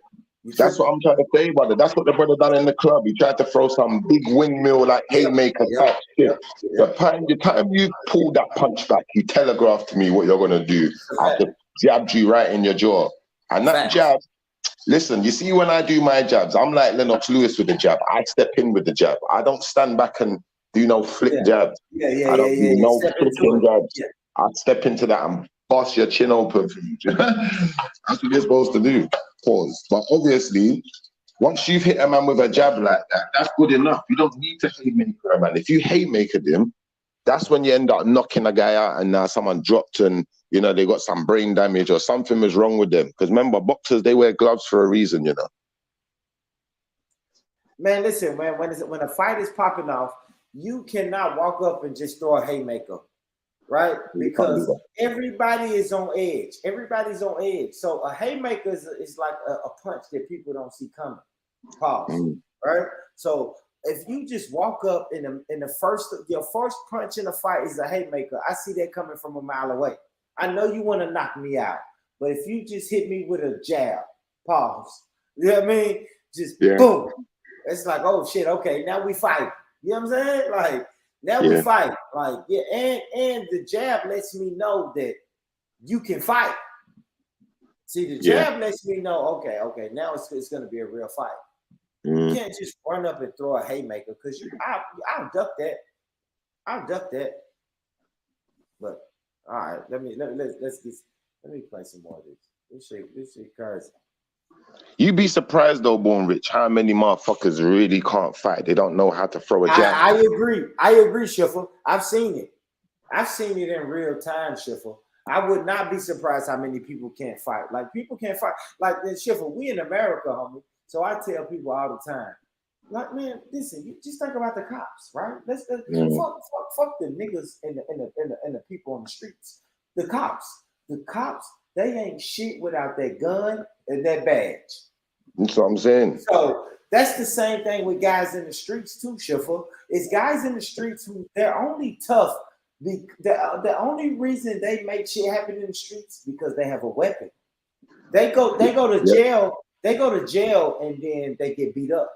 That's what I'm trying to say, brother. That's what the brother done in the club. He tried to throw some big windmill like haymaker type shit. The time you pulled that punch back, you telegraphed to me what you're gonna do. I jabbed you right in your jaw. And that jab, listen, you see when I do my jabs, I'm like Lennox Lewis with the jab. I step in with the jab. I don't stand back and do no flick jabs. I don't do no flicking jabs. I step into that and bust your chin open for you. That's what you're supposed to do. Pause. But obviously, once you've hit a man with a jab like that, that's good enough. You don't need to haymaker a man. If you haymakered him, that's when you end up knocking a guy out and now someone dropped and, you know, they got some brain damage or something was wrong with them. Because remember, boxers, they wear gloves for a reason, you know. Man, listen, man, when a fight is popping off, you cannot walk up and just throw a haymaker. right? You can't do Because that. everybody is on edge. Everybody's on edge. So a haymaker is like a punch that people don't see coming. Pause. Right? So if you just walk up in your first punch in a fight is a haymaker, I see that coming from a mile away. I know you want to knock me out, but if you just hit me with a jab, pause. You know what I mean? Just boom. It's like, oh shit, okay, now we fight. You know what I'm saying? Like, now we fight. Like, and the jab lets me know that you can fight. See, the jab lets me know, okay, now it's gonna be a real fight. You can't just run up and throw a haymaker because I'll duck that. I'll duck that. But all right, let me play some more of this. This shit crazy. You'd be surprised though, Born Rich, how many motherfuckers really can't fight. They don't know how to throw a jab. I agree, Schiffer. I've seen it. I've seen it in real time, Schiffer. I would not be surprised how many people can't fight. Like, people can't fight. Like, Schiffer, we in America, homie. So I tell people all the time, like, man, listen, you just think about the cops, right? Let's fuck the niggas and the people on the streets. The cops, they ain't shit without that gun and that badge. That's what I'm saying. So that's the same thing with guys in the streets too, Schiffer. It's guys in the streets who they're only tough. The only reason they make shit happen in the streets because they have a weapon. They go to jail. They go to jail and then they get beat up.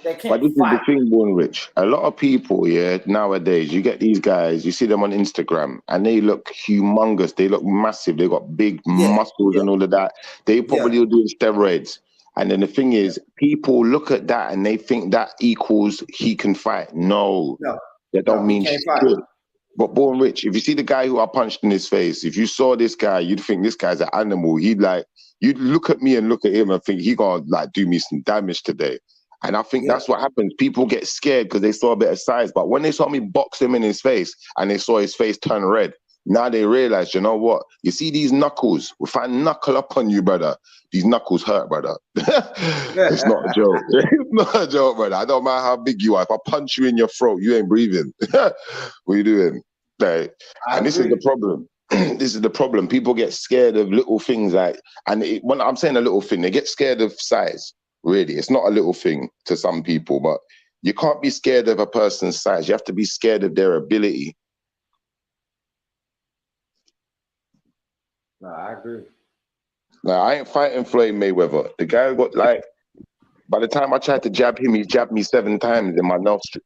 They can't But this fight. is the thing, Born Rich. A lot of people, nowadays, you get these guys, you see them on Instagram, and they look humongous. They look massive. They got big muscles and all of that. They probably are doing steroids. And then the thing is, people look at that and they think that equals he can fight. No, that don't mean shit. But Born Rich, if you see the guy who I punched in his face, if you saw this guy, you'd think this guy's an animal. You'd look at me and look at him and think he gonna like do me some damage today. And I think that's what happens. People get scared because they saw a bit of size. But when they saw me box him in his face and they saw his face turn red, now they realize, you know what? You see these knuckles? If I knuckle up on you, brother, these knuckles hurt, brother. It's not a joke. It's not a joke, brother. I don't matter how big you are. If I punch you in your throat, you ain't breathing. What are you doing? Like, and this is the problem. This is the problem. People get scared of little things when I'm saying a little thing, they get scared of size. Really, it's not a little thing to some people, but you can't be scared of a person's size. You have to be scared of their ability. No, I agree. Like, I ain't fighting Floyd Mayweather. The guy got by the time I tried to jab him, he jabbed me 7 times, and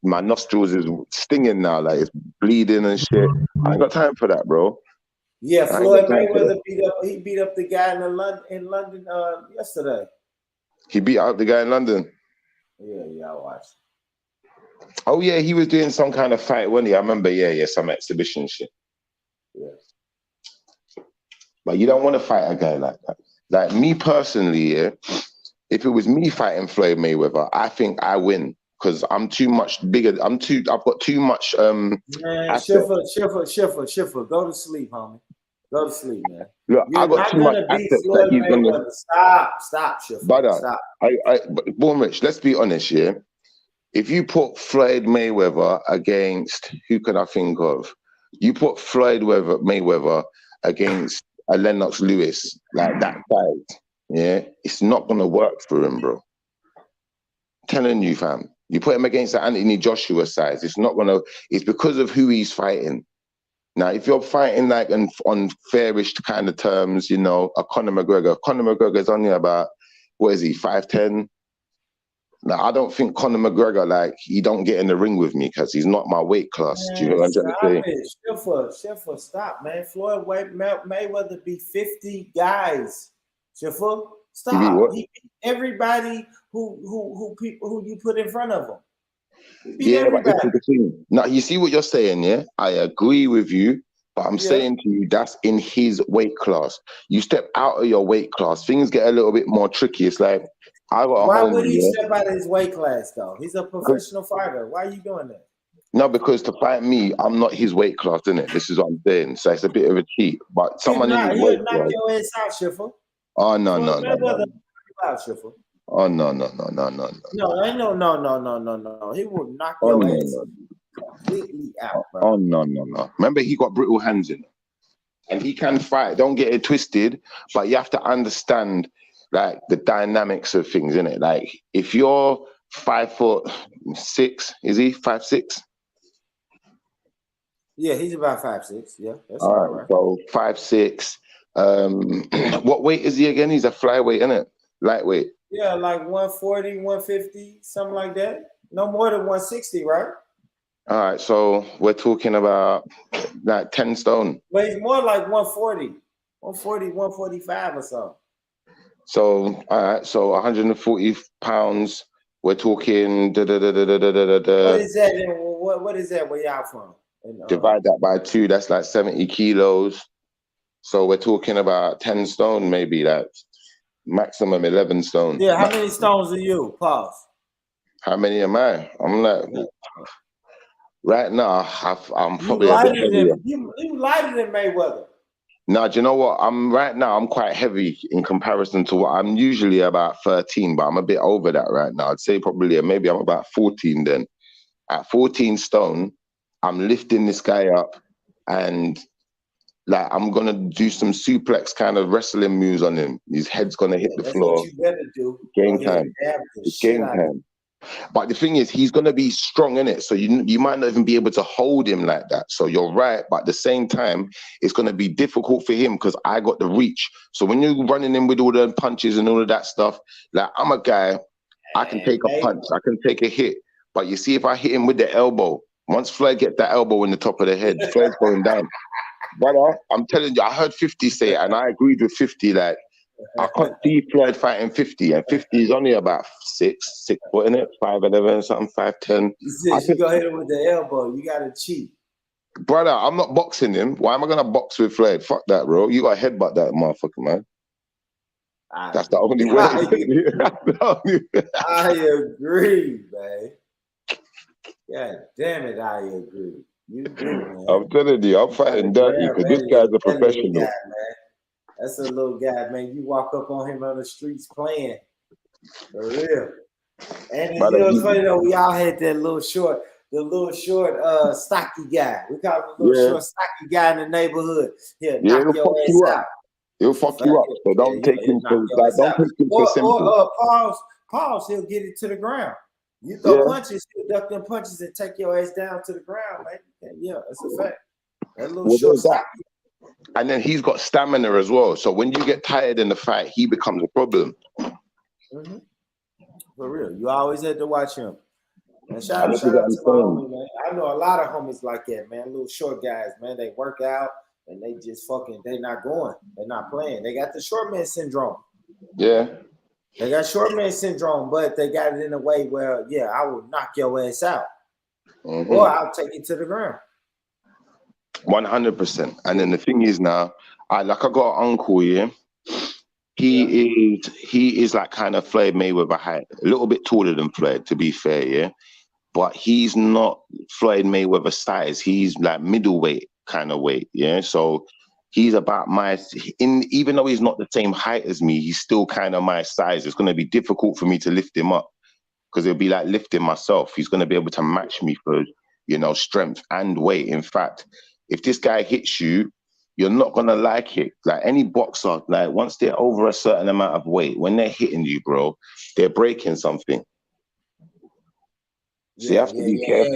my nostrils is stinging now, like it's bleeding and shit. I ain't got time for that, bro. Yeah, Floyd Mayweather beat up the guy in London yesterday. He beat out the guy in London. Yeah, I watched. Oh yeah, he was doing some kind of fight, wasn't he? I remember, some exhibition shit. Yeah. But you don't want to fight a guy like that. Like me personally, if it was me fighting Floyd Mayweather, I think I win because I'm too much bigger. I've got too much. Man, Schiffer, go to sleep, homie. Go to sleep, man. Look, I got too much assets that he's gonna. Stop, Schiffer. Brother, stop. Born Rich, let's be honest, yeah. If you put Floyd Mayweather against who can I think of? You put Floyd Mayweather against a Lennox Lewis, like that fight, it's not gonna work for him, bro. I'm telling you, fam. You put him against the Anthony Joshua size, it's not gonna. It's because of who he's fighting. Now, if you're fighting like on fairish kind of terms, a Conor McGregor. Conor McGregor's only about, what is he, 5'10"? Now, I don't think Conor McGregor, he don't get in the ring with me because he's not my weight class. Man, do you know what I'm trying to say? Schiffer, stop, man. Floyd Mayweather beat 50 guys. Schiffer, stop. He beat everybody who you put in front of him. But this is the thing. Now, you see what you're saying, yeah? I agree with you, but I'm saying to you, that's in his weight class. You step out of your weight class, things get a little bit more tricky. It's like, why would he step out of his weight class, though? He's a professional fighter. Why are you doing that? No, because to fight me, I'm not his weight class, isn't it? This is what I'm saying. So it's a bit of a cheat. But someone in his weight class. He'll knock your ass out, Schiffer. Oh, no. Oh, no. No. He will knock your ass. completely out, bro. Oh no. Remember, he got brittle hands in, and he can fight. Don't get it twisted, but you have to understand like the dynamics of things, innit? Like if you're 5'6", is he 5'6"? Yeah, he's about 5'6". Yeah, that's All about right, right. so 5'6". What weight is he again? He's a flyweight, isn't it? Lightweight. Yeah, like 140, 150, something like that. No more than 160, right? All right, so we're talking about like 10 stone. But he's more like 140, 145 or something. So, all right, so 140 pounds. We're talking. What is that? What is that? Where y'all from? Divide that by 2. That's like 70 kilos. So we're talking about 10 stone, maybe. That's maximum 11 stone. Yeah, how many stones are you? Pause. How many am I? I'm like, right now, I'm probably you a bit lighter heavier. than you lighter than Mayweather. Now, do you know what? I'm quite heavy in comparison to what I'm usually about 13, but I'm a bit over that right now. I'd say probably maybe I'm about 14 then. At 14 stone, I'm lifting this guy up and like I'm gonna do some suplex kind of wrestling moves on him. His head's gonna hit the floor. That's what you better do. Game time. It's game time. But the thing is, he's gonna be strong in it, so you might not even be able to hold him like that. So you're right, but at the same time, it's gonna be difficult for him because I got the reach. So when you're running in with all the punches and all of that stuff, like I'm a guy, I can take a punch, I can take a hit. But you see, if I hit him with the elbow, once Floyd gets that elbow in the top of the head, Floyd's going down. Brother, I'm telling you, I heard 50 say it, and I agreed with 50. Like, I can't see Floyd fighting 50, and 50 is only about 6 foot, in it, 5'11", something, 5'10". You go hit him with the elbow. You gotta cheat. Brother, I'm not boxing him. Why am I gonna box with Floyd? Fuck that, bro. You got to headbutt that motherfucker, man. That's the only way. I agree, man. God damn it, I agree. You do, man. I'm telling you, I'm fighting dirty because this guy's a professional. Guy, man. That's a little guy, man. You walk up on him on the streets playing. For real. And you know what's funny though? We all had that little short, stocky guy. We call him the little short, stocky guy in the neighborhood. He'll knock your ass out. He'll fuck you up. So don't take him for simple. Pause. He'll get it to the ground. You throw punches, he'll duck them punches and take your ass down to the ground, man. Yeah, that's a fact. That little short, stocky. And then he's got stamina as well. So when you get tired in the fight, he becomes a problem. Mm-hmm. For real. You always had to watch him. And shout out to my homie, man. I know a lot of homies like that, man. Little short guys, man. They work out and they just they not going. They're not playing. They got the short man syndrome. Yeah. They got short man syndrome, but they got it in a way where, I will knock your ass out. Mm-hmm. Or I'll take you to the ground. 100%. And then the thing is now, I got an uncle, He is like kind of Floyd Mayweather height, a little bit taller than Floyd, to be fair, but he's not Floyd Mayweather size. He's like middleweight kind of weight, So he's about even though he's not the same height as me, he's still kind of my size. It's going to be difficult for me to lift him up because it'll be like lifting myself. He's going to be able to match me for, strength and weight. In fact, if this guy hits you, you're not going to like it. Like any boxer, like once they're over a certain amount of weight, when they're hitting you, bro, they're breaking something. So you have to be careful.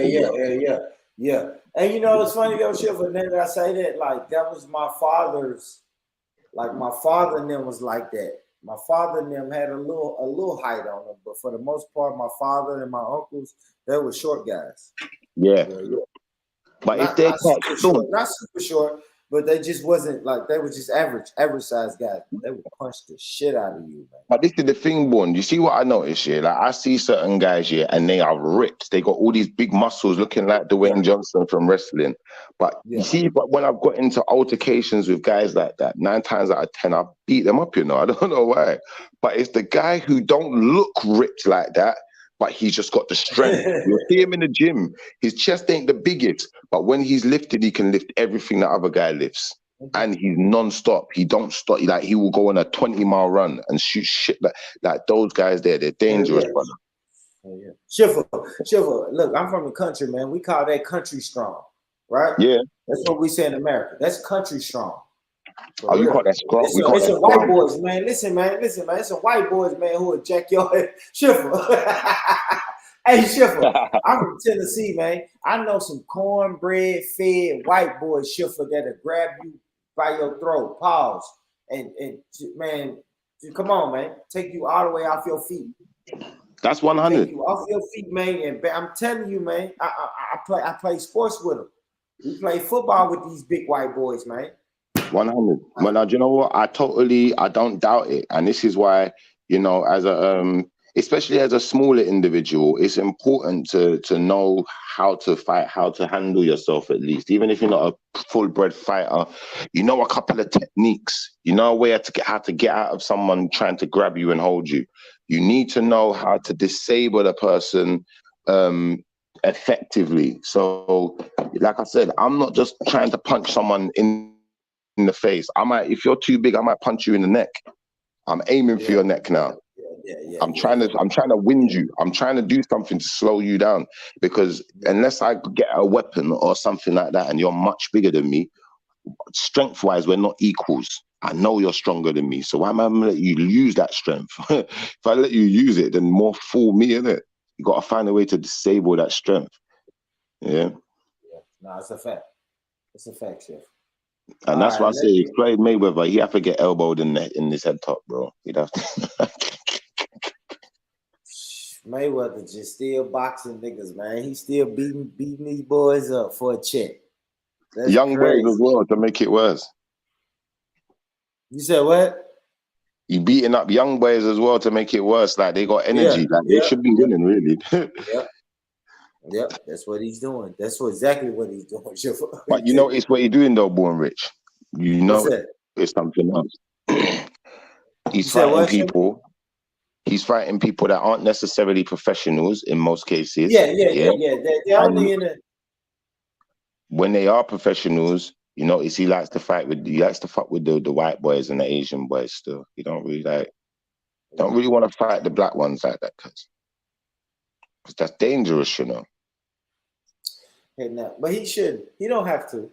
Yeah. And it's funny though, Shiva, now that I say that, like that was my father's, like my father and them was like that. My father and them had a little height on them, but for the most part, my father and my uncles, they were short guys. Yeah. But if they're not super short, but they just wasn't like, they were just average size guys. They would punch the shit out of you, man. But this is the thing, Born. You see what I notice here? Like I see certain guys here and they are ripped. They got all these big muscles looking like Dwayne Johnson from wrestling. But you see, but when I've got into altercations with guys like that, 9 times out of 10, I beat them up, I don't know why. But it's the guy who don't look ripped like that, but he's just got the strength. You'll see him in the gym. His chest ain't the biggest, but when he's lifted, he can lift everything that other guy lifts. And he's non-stop. He don't stop. Like he will go on a 20-mile run and shoot shit like those guys there. They're dangerous, brother. Oh, yeah. Shiver. Look, I'm from the country, man. We call that country strong, right? Yeah. That's what we say in America. That's country strong. Oh, you call that scrum? We call It's that some white scrum. boys, man. Listen, man. It's some white boys, man, who will jack your head. Shiver. Hey, Shiver. I'm from Tennessee, man. I know some cornbread fed white boys, Shiver, that'll grab you by your throat, pause, and man, come on, man. Take you all the way off your feet. That's 100. Take you off your feet, man. And I'm telling you, man, I play sports with them. We play football with these big white boys, man. 100. Well, now, do you know what? I don't doubt it. And this is why, you know, as a, especially as a smaller individual, it's important to know how to fight, how to handle yourself at least. Even if you're not a full-bred fighter, you know a couple of techniques. You know a way how to get out of someone trying to grab you and hold you. You need to know how to disable the person effectively. So, like I said, I'm not just trying to punch someone in the face. If you're too big, I might punch you in the neck. I'm aiming for your neck now. I'm trying to wind you. I'm trying to do something to slow you down, because unless I get a weapon or something like that and you're much bigger than me, strength-wise, we're not equals. I know you're stronger than me, so why am I going to let you use that strength? If I let you use it, then more fool me, innit? You got to find a way to disable that strength. Yeah. No, it's a fact. It's a fact, Chef. And that's why I say, if Floyd Mayweather, he have to get elbowed in this head top, bro. He'd have to. Mayweather just still boxing niggas, man. He still beating these boys up for a check. That's young crazy. boys as well to make it worse. You said what? You beating up young boys as well to make it worse. Like, they got energy. They should be winning, really. Yep, that's what he's doing. That's exactly what he's doing. But you know, it's what he's doing though, Born Rich. You know, it's something else. He's fighting people. He's fighting people that aren't necessarily professionals in most cases. Yeah. They're only in a. When they are professionals, you notice he likes to fuck with the white boys and the Asian boys still. He don't really want to fight the black ones like that, because that's dangerous, you know. Hey, no, but he shouldn't. He don't have to.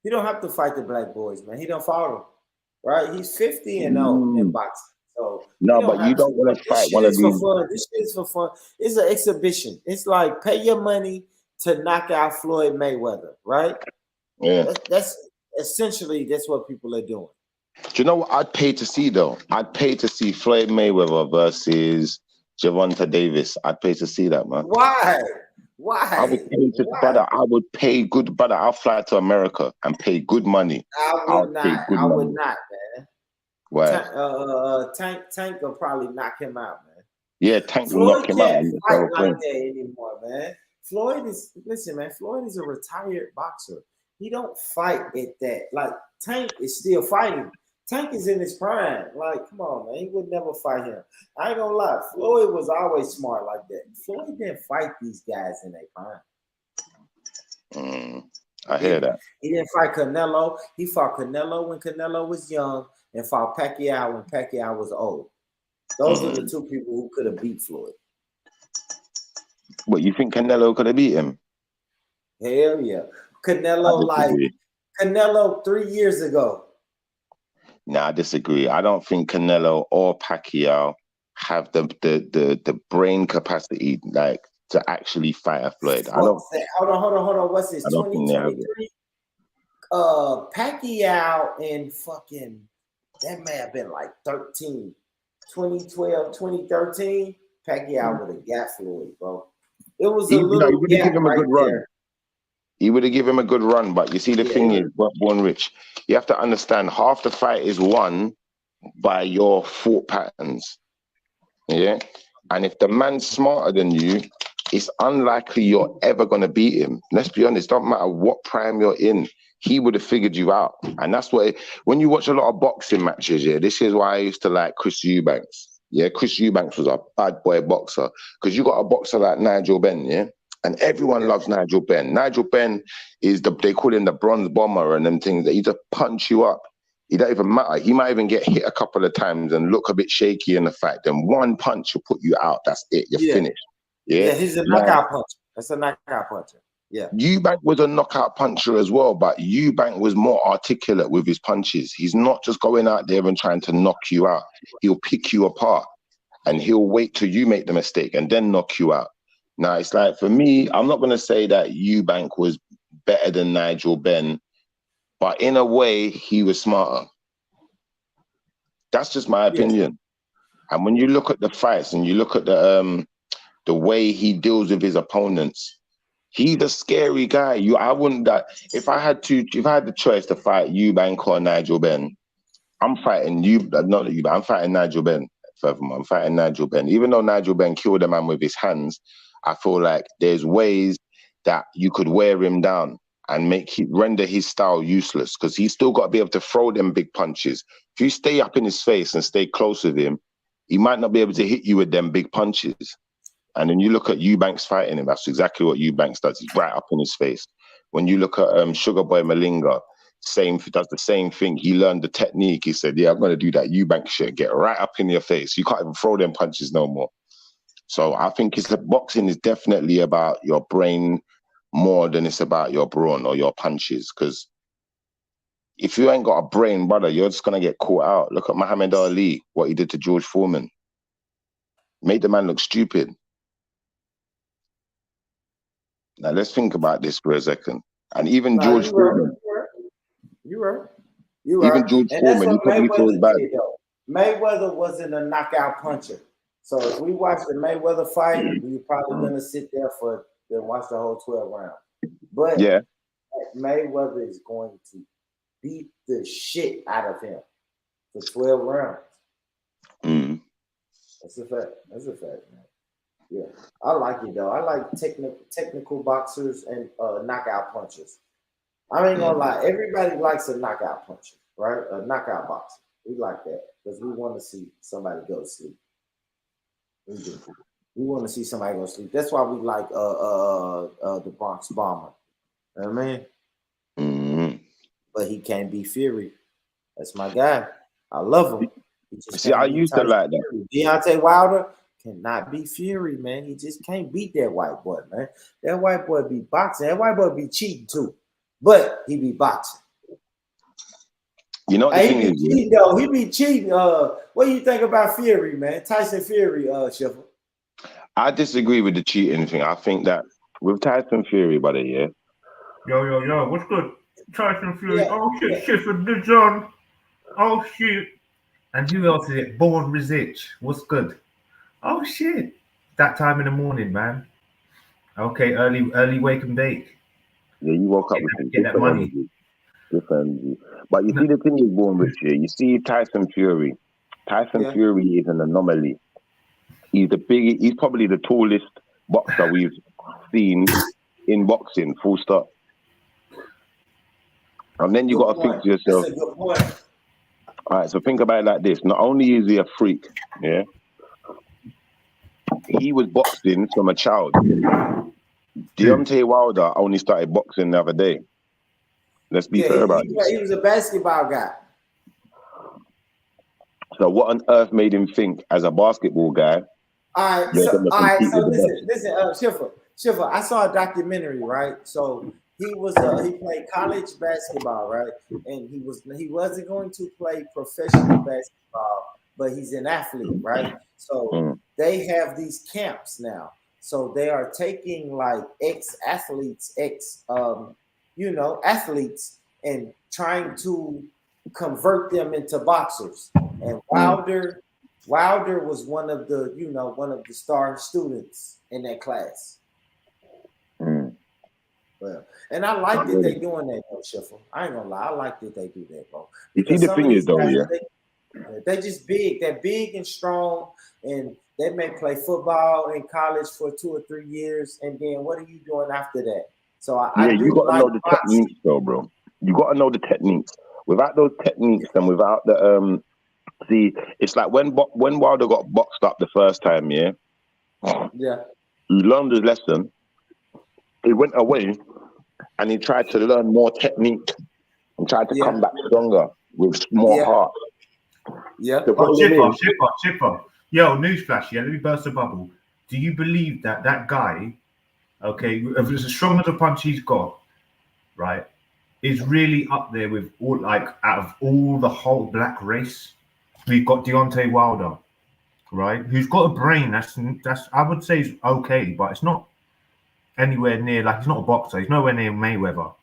He don't have to fight the black boys, man. He don't follow them, right? He's 50-0 in boxing. So no, but you don't want to fight one of these. This is for fun. It's an exhibition. It's like pay your money to knock out Floyd Mayweather, right? Yeah. That's essentially what people are doing. Do you know what I'd pay to see though? I'd pay to see Floyd Mayweather versus Gervonta Davis. I'd pay to see that, man. Why? I would pay brother. I would pay good, brother. I'll fly to America and pay good money. I would not, man. Why? Tank will probably knock him out, man. Yeah, Tank will knock him out. Floyd can't fight like that anymore, man. Floyd is a retired boxer. He don't fight at that. Like, Tank is still fighting. Tank is in his prime. Like, come on, man. He would never fight him. I ain't gonna lie. Floyd was always smart like that. Floyd didn't fight these guys in their prime. I hear that. He didn't fight Canelo. He fought Canelo when Canelo was young and fought Pacquiao when Pacquiao was old. Those are the two people who could have beat Floyd. What, you think Canelo could have beat him? Hell yeah. Canelo 3 years ago. Nah, I disagree. I don't think Canelo or Pacquiao have the brain capacity like to actually fight a Floyd. Hold on. What's this? 2023? Pacquiao and fucking that may have been like 13. 2012, 2013, Pacquiao would have got Floyd, bro. It was a little gap right there. He would have given him a good run, but you see, the thing is, Born Rich, you have to understand, half the fight is won by your thought patterns. Yeah? And if the man's smarter than you, it's unlikely you're ever going to beat him. Let's be honest, don't matter what prime you're in, he would have figured you out. And that's why, when you watch a lot of boxing matches, this is why I used to like Chris Eubanks. Yeah, Chris Eubanks was a bad boy boxer, because you got a boxer like Nigel Benn, yeah? And everyone loves Nigel Benn. Nigel Benn is they call him the bronze bomber and them things that he just punch you up. It don't even matter. He might even get hit a couple of times and look a bit shaky in the fight. Then one punch will put you out. That's it. You're finished. Yeah, he's a knockout puncher. That's a knockout puncher. Yeah. Eubank was a knockout puncher as well, but Eubank was more articulate with his punches. He's not just going out there and trying to knock you out. He'll pick you apart and he'll wait till you make the mistake and then knock you out. Now, it's like, for me, I'm not going to say that Eubank was better than Nigel Benn, but in a way, he was smarter. That's just my opinion. And when you look at the fights and you look at the way he deals with his opponents, he's a scary guy. I wouldn't that if I had the choice to fight Eubank or Nigel Benn, I'm fighting I'm fighting Nigel Benn. Furthermore, I'm fighting Nigel Benn. Even though Nigel Benn killed a man with his hands, I feel like there's ways that you could wear him down and render his style useless, because he's still got to be able to throw them big punches. If you stay up in his face and stay close with him, he might not be able to hit you with them big punches. And then you look at Eubanks fighting him, that's exactly what Eubanks does. He's right up in his face. When you look at Sugar Boy Malinga, does the same thing. He learned the technique. He said, yeah, I'm going to do that Eubanks shit, get right up in your face. You can't even throw them punches no more. So I think boxing is definitely about your brain more than it's about your brawn or your punches. Because if you ain't got a brain, brother, you're just going to get caught out. Look at Muhammad Ali, what he did to George Foreman. Made the man look stupid. Now, let's think about this for a second. And even George Foreman. You're right. Even George Foreman, he probably feels bad. Mayweather wasn't a knockout puncher. So if we watch the Mayweather fight, we're probably going to sit there and watch the whole 12 rounds. But yeah, Mayweather is going to beat the shit out of him for 12 rounds. Mm. That's a fact, man. Yeah, I like it though. I like technical boxers and knockout punchers. I ain't gonna lie, everybody likes a knockout puncher, right? A knockout boxer. We like that because we want to see somebody go to sleep. We do. We want to see somebody go to sleep. That's why we like the Bronx Bomber. You know what I mean? Mm-hmm. But he can't be Fury. That's my guy. I love him. I used to like that. Deontay Wilder cannot be Fury, man. He just can't beat that white boy, man. That white boy be boxing. That white boy be cheating too, but he be boxing. You know what the thing is, cheating, though. He be cheating. What do you think about Fury, man? Tyson Fury, Schiffer. I disagree with the cheating thing. I think that with Tyson Fury, buddy, yeah. Yo, what's good? Tyson Fury. Yeah. Oh shit, Schiffer, the John. Oh shit. And who else is it? Born Rizich. What's good? Oh shit. That time in the morning, man. Okay, early wake and bake. Yeah, you woke up with get that money. Different. But you see, the thing is, Born Rich here. You see Tyson Fury. Fury is an anomaly. He's probably the tallest boxer we've seen in boxing, full stop. And then you got to think to yourself, that's a good point. All right, so think about it like this. Not only is he a freak, yeah, he was boxing from a child. Deontay Wilder only started boxing the other day. Let's be fair about this. He was a basketball guy. So what on earth made him think as a basketball guy? All right, so listen, Schiffer, I saw a documentary, right? So he played college basketball, right? And he wasn't going to play professional basketball, but he's an athlete, right? So they have these camps now. So they are taking like ex-athletes, athletes, and trying to convert them into boxers. And Wilder was one of the star students in that class. Well, and I like that they doing that, though, Schiffer. I ain't gonna lie, I like that they do that, bro. Because the thing is, though, they just big. They're big and strong, and they may play football in college for 2 or 3 years, and then what are you doing after that? So you got to know the techniques, though, bro. You got to know the techniques. Without those techniques and without the see, it's like when Wilder got boxed up the first time, yeah. Yeah. He learned his lesson. He went away and he tried to learn more technique and tried to come back stronger with more heart. Yeah. Chipper. Yo, newsflash, let me burst a bubble. do you believe that that guy, okay, if it's as strong as a punch he's got, right, is really up there with all, like, out of all the whole black race? We've got Deontay Wilder, right, who's got a brain that's I would say is okay, but it's not anywhere near, like, he's not a boxer. He's nowhere near Mayweather.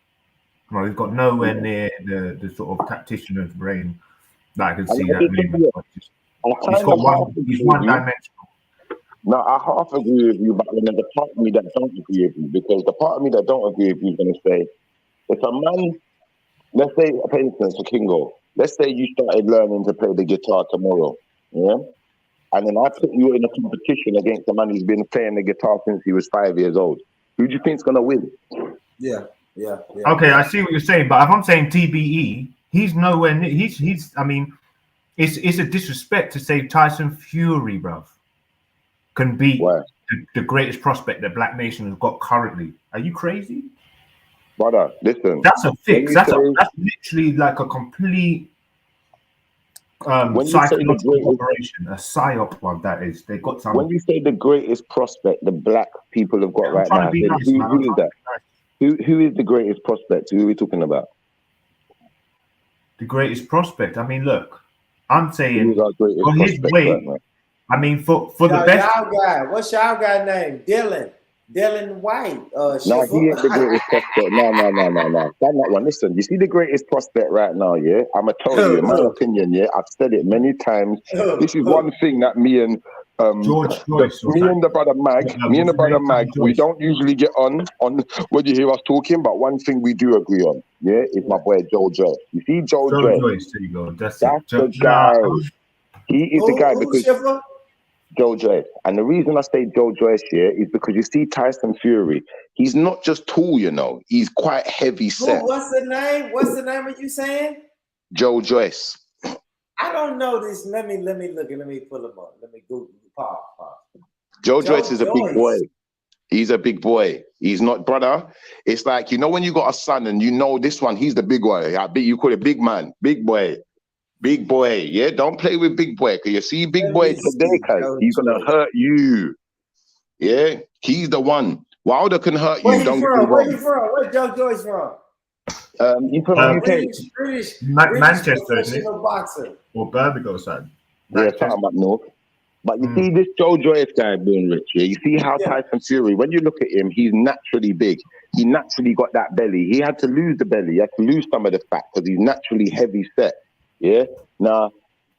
Right, he's got nowhere near the sort of tactician's brain that I can see that Mayweather. He's one dimensional. No, I half agree with you, but then there's a part of me that don't agree with you, because the part of me that don't agree with you is going to say, if a man, let's say, for instance, for Kingo, let's say you started learning to play the guitar tomorrow, yeah? And then I put you in a competition against a man who's been playing the guitar since he was 5 years old. Who do you think's going to win? Yeah. Okay, I see what you're saying, but if I'm saying TBE, he's nowhere near. He's. I mean, it's a disrespect to say Tyson Fury, bruv, can beat the greatest prospect that Black Nation has got currently. Are you crazy, brother? Listen, that's a fix. That's literally like a complete psychological operation, a psyop one. That is, they got some. When you say the greatest prospect the black people have got right now, who is that? Who is the greatest prospect? Who are we talking about? The greatest prospect. I mean, look, I'm saying for his weight. Right, I mean, for the best. Y'all guy, what's y'all guy name? Dylan White. No, he ain't the greatest prospect. No. Stand that one. Listen, you see the greatest prospect right now, yeah? I'm going to tell you, in my opinion, yeah? I've said it many times. This is one thing that me and the brother Mag, we don't usually get on when you hear us talking, but one thing we do agree on, yeah, is my boy Joe Joyce. You see Joe Joyce? There you go. That's the guy. He is the guy because Joe Joyce. And the reason I say Joe Joyce here is because you see Tyson Fury, he's not just tall, you know, he's quite heavy set. What's the name? What's the name of you saying? Joe Joyce. I don't know this. Let me look and let me pull him up. Let me Google. Pause. Joe Joyce is a big boy. He's a big boy. He's not, brother. It's like, you know, when you got a son and you know this one, he's the big boy. You call it big man, big boy. Big boy, yeah. Don't play with big boy, because you see big boy today, cause he's gonna hurt you. Yeah, he's the one. Wilder can hurt you. Don't get me wrong. Where you from? Where's Joe Joyce from? He's from the UK. British Manchester, professional boxer. Or Birmingham side. Yeah, something up north. But you see this Joe Joyce guy being rich here. You see how Tyson Fury, when you look at him, he's naturally big. He naturally got that belly. He had to lose the belly. He had to lose some of the fat because he's naturally heavy set. Yeah. Now,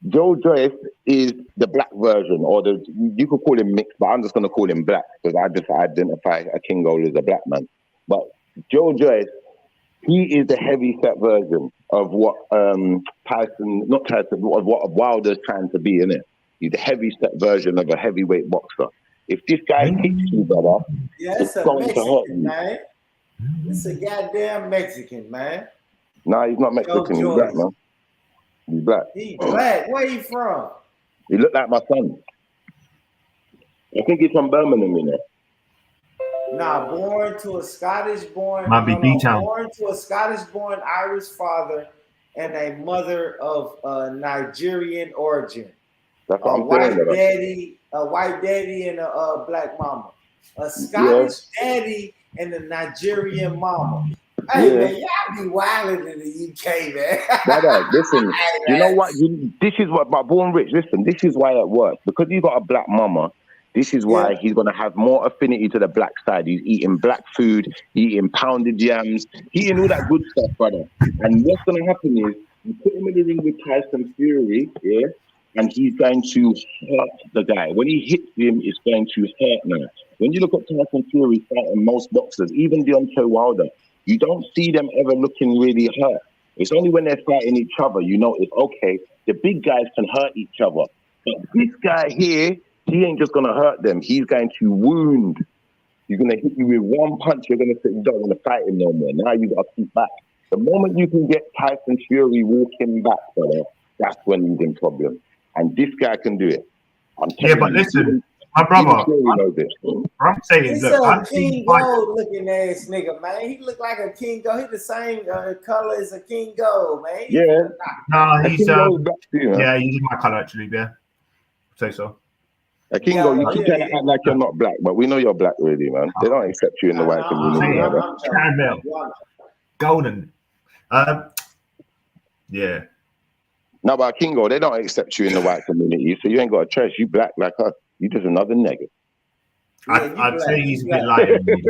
Joe Joyce is the black version, or you could call him mixed, but I'm just going to call him black because I just identify a King Gold as a black man. But Joe Joyce, he is the heavy set version of what what Wilder's trying to be, innit? He's the heavy set version of a heavyweight boxer. If this guy hits you, brother, it's going to hurt you. Man. It's a goddamn Mexican, man. Nah, he's not Mexican. He's black, man. He's black. He's black. Where you from? He looked like my son. I think he's from Birmingham, you know. Nah, born to a Scottish-born Irish father and a mother of Nigerian origin. That's what I'm saying. A white daddy and a black mama. A Scottish daddy and a Nigerian mama. Hey, man, y'all be wilding in the UK, man. Brother, listen, you know what? This is what, but Born Rich, listen, this is why it works. Because you got a black mama, this is why he's going to have more affinity to the black side. He's eating black food, eating pounded yams, eating all that good stuff, brother. And what's going to happen is, you put him in the ring with Tyson Fury, yeah, and he's going to hurt the guy. When he hits him, it's going to hurt now. When you look at Tyson Fury fighting most boxers, even Deontay Wilder, you don't see them ever looking really hurt. It's only when they're fighting each other, you know, it's okay. The big guys can hurt each other. But this guy here, he ain't just going to hurt them. He's going to wound. He's going to hit you with one punch. You're going to say, you don't want to fight him no more. Now you got to keep back. The moment you can get Tyson Fury walking back, brother, that's when he's in problem. And this guy can do it. But listen, my brother, I'm saying, look, I'm King Gold looking ass nigga, man. He look like a King Gold. He the same color as a King Gold, man. No, he's he's my color actually. Yeah, say so. Kingo, you keep trying to act like you're not black, but we know you're black, really, man. They don't accept you in the white community. Caramel, golden. Yeah. No, but Kingo, they don't accept you in the white community, so you ain't got a choice. You black like us. You just another nigga. I'd say he's a bit lighter than me.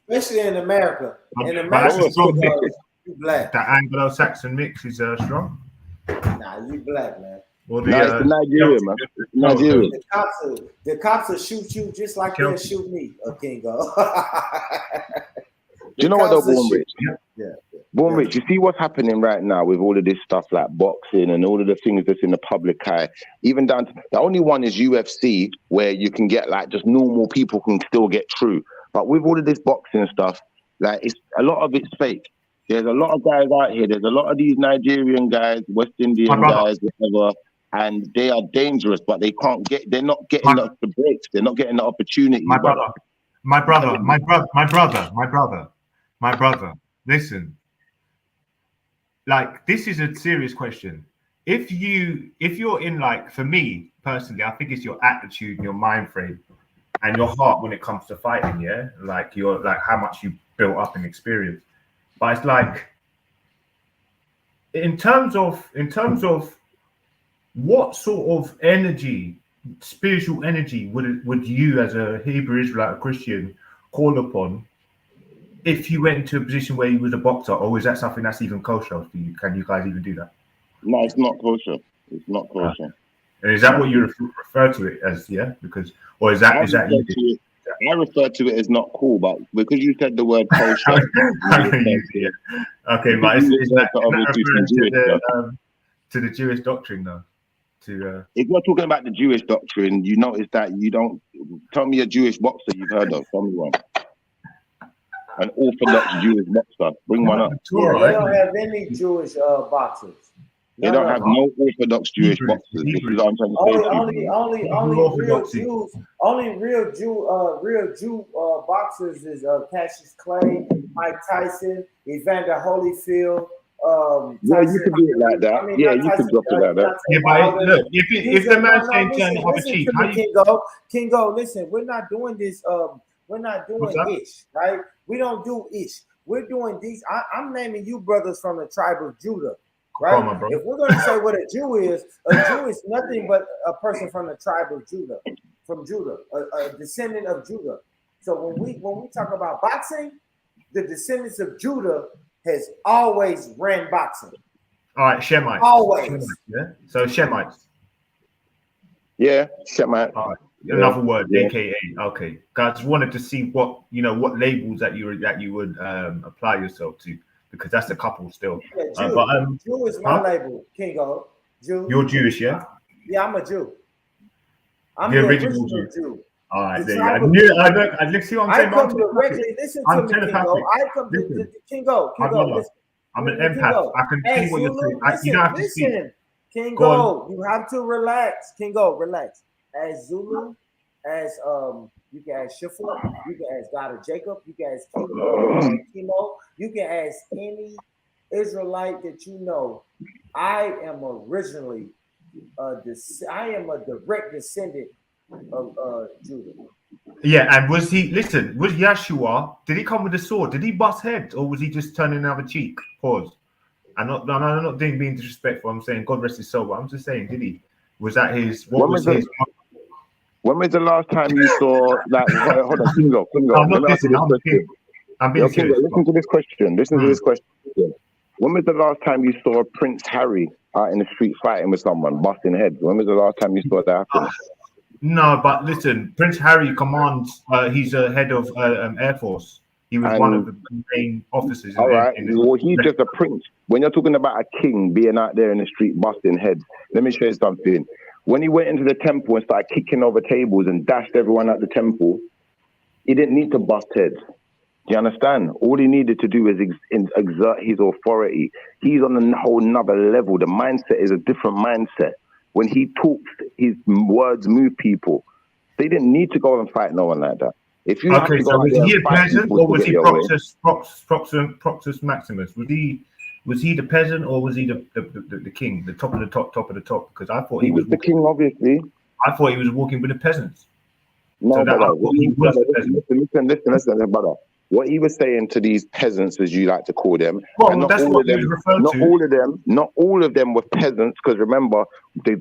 Especially in America. In But America, that's a strong mix. you black. That Anglo-Saxon mix is strong. Nah, you black, man. Well, It's Nigeria, man. Nigeria. The cops will shoot you just like they'll shoot me, Kingo. Do you know what though, Born Rich? Yeah. Born Rich, you see what's happening right now with all of this stuff like boxing and all of the things that's in the public eye, even down to, the only one is UFC, where you can get like just normal people can still get through. But with all of this boxing stuff, like it's a lot of it's fake. There's a lot of guys out here, there's a lot of these Nigerian guys, West Indian guys, whatever, and they are dangerous, but they're not getting the breaks, they're not getting the opportunity. My brother, listen. Like, this is a serious question. If you're in, like, for me personally, I think it's your attitude, your mind frame, and your heart when it comes to fighting, yeah? Like how much you built up and experience. But it's like, in terms of what sort of energy, spiritual energy would you as a Hebrew Israelite, a Christian, call upon if you went into a position where you was a boxer, or is that something that's even kosher for you? Can you guys even do that? No, it's not kosher. It's not kosher. And is that what you refer to it as? Yeah, because or is that you? I refer to it as not cool, but because you said the word kosher, okay, but it's not referring to the Jewish doctrine, though. If you're talking about the Jewish doctrine, you notice that you don't tell me a Jewish boxer you've heard of. Tell me one. An Orthodox Jewish boxer. Bring one up. Yeah, they don't have any Jewish boxers. They don't have no Orthodox Jewish boxers. This is what I'm trying to say. Only real Jew boxers is Cassius Clay, Mike Tyson, Evander Holyfield. Yeah, you could do it like that. You could drop it like that. Yeah, but look, if the man's saying turn it up a cheek, Kingo, listen, we're not doing this. We're not doing ish, right? We don't do ish. We're doing these. I'm naming you brothers from the tribe of Judah, right? If we're going to say what a Jew is nothing but a person from the tribe of Judah, from Judah, a descendant of Judah. So when we talk about boxing, the descendants of Judah has always ran boxing. All right, Shemites. Always. Shemites, yeah. So Shemites. Yeah, Shemite. All right. Another word, AKA. Okay, guys, wanted to see what labels that you would apply yourself to, because that's a couple still. Yeah, Jew is my label, Kingo. Jew. You're Jewish, yeah? Yeah, I'm a Jew. I'm the original Jew. All right, there you go. Let's see what I'm saying. I come directly. Listen to me, Kingo. I come to Kingo. Listen. I'm an empath. I can see what you're saying. You don't have to speak. Kingo, you have to relax. Kingo, relax. As Zulu, as you can ask Shifra, you can ask God of Jacob, you can ask Chemo, you can ask any Israelite that you know. I am originally I am a direct descendant of Judah. Yeah, and was Yeshua, did he come with a sword? Did he bust heads, or was he just turning another cheek? Pause. I'm not being disrespectful. I'm saying God rest his soul, but I'm just saying, did he? Was that his? When was the last time you saw that? Hold on, Kingo. I'm being serious. Listen to this question. When was the last time you saw Prince Harry out in the street fighting with someone, busting heads? When was the last time you saw that happen? No, but listen, Prince Harry commands. He's a head of Air Force. He was one of the main officers. All right. Well, he's just a prince. When you're talking about a king being out there in the street busting heads, let me show you something. When he went into the temple and started kicking over tables and dashed everyone at the temple, he didn't need to bust heads. Do you understand? All he needed to do is exert his authority. He's on a whole nother level. The mindset is a different mindset. When he talks, his words move people. They didn't need to go and fight no one like that. If you okay, so was he a peasant or was he Proxus Maximus? Was he the peasant or was he the king, the top of the top? Because I thought he was the king, obviously. I thought he was walking with the peasants. No, So that brother. Listen, brother. What he was saying to these peasants, as you like to call them, well, and that's what he was referred to. Not all of them were peasants, because remember the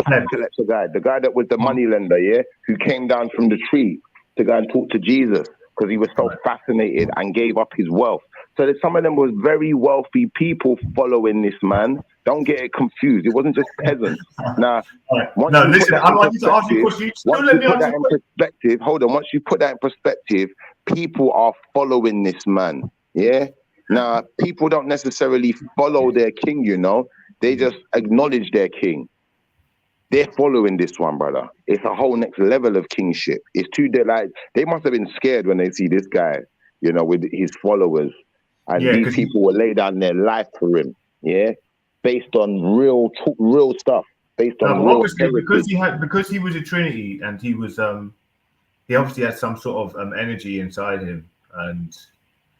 tax collector guy, the guy that was the money lender, yeah, who came down from the tree to go and talk to Jesus because he was so fascinated and gave up his wealth. So that some of them was very wealthy people following this man. Don't get it confused. It wasn't just peasants. Now, once you put that in perspective, hold on. Once you put that in perspective, people are following this man. Yeah. Now, people don't necessarily follow their king, you know. They just acknowledge their king. They're following this one, brother. It's a whole next level of kingship. It's they must have been scared when they see this guy, you know, with his followers. And these people will lay down their life for him, yeah, based on real stuff, based on real. Obviously, because he was a Trinity, and he was he obviously had some sort of energy inside him. And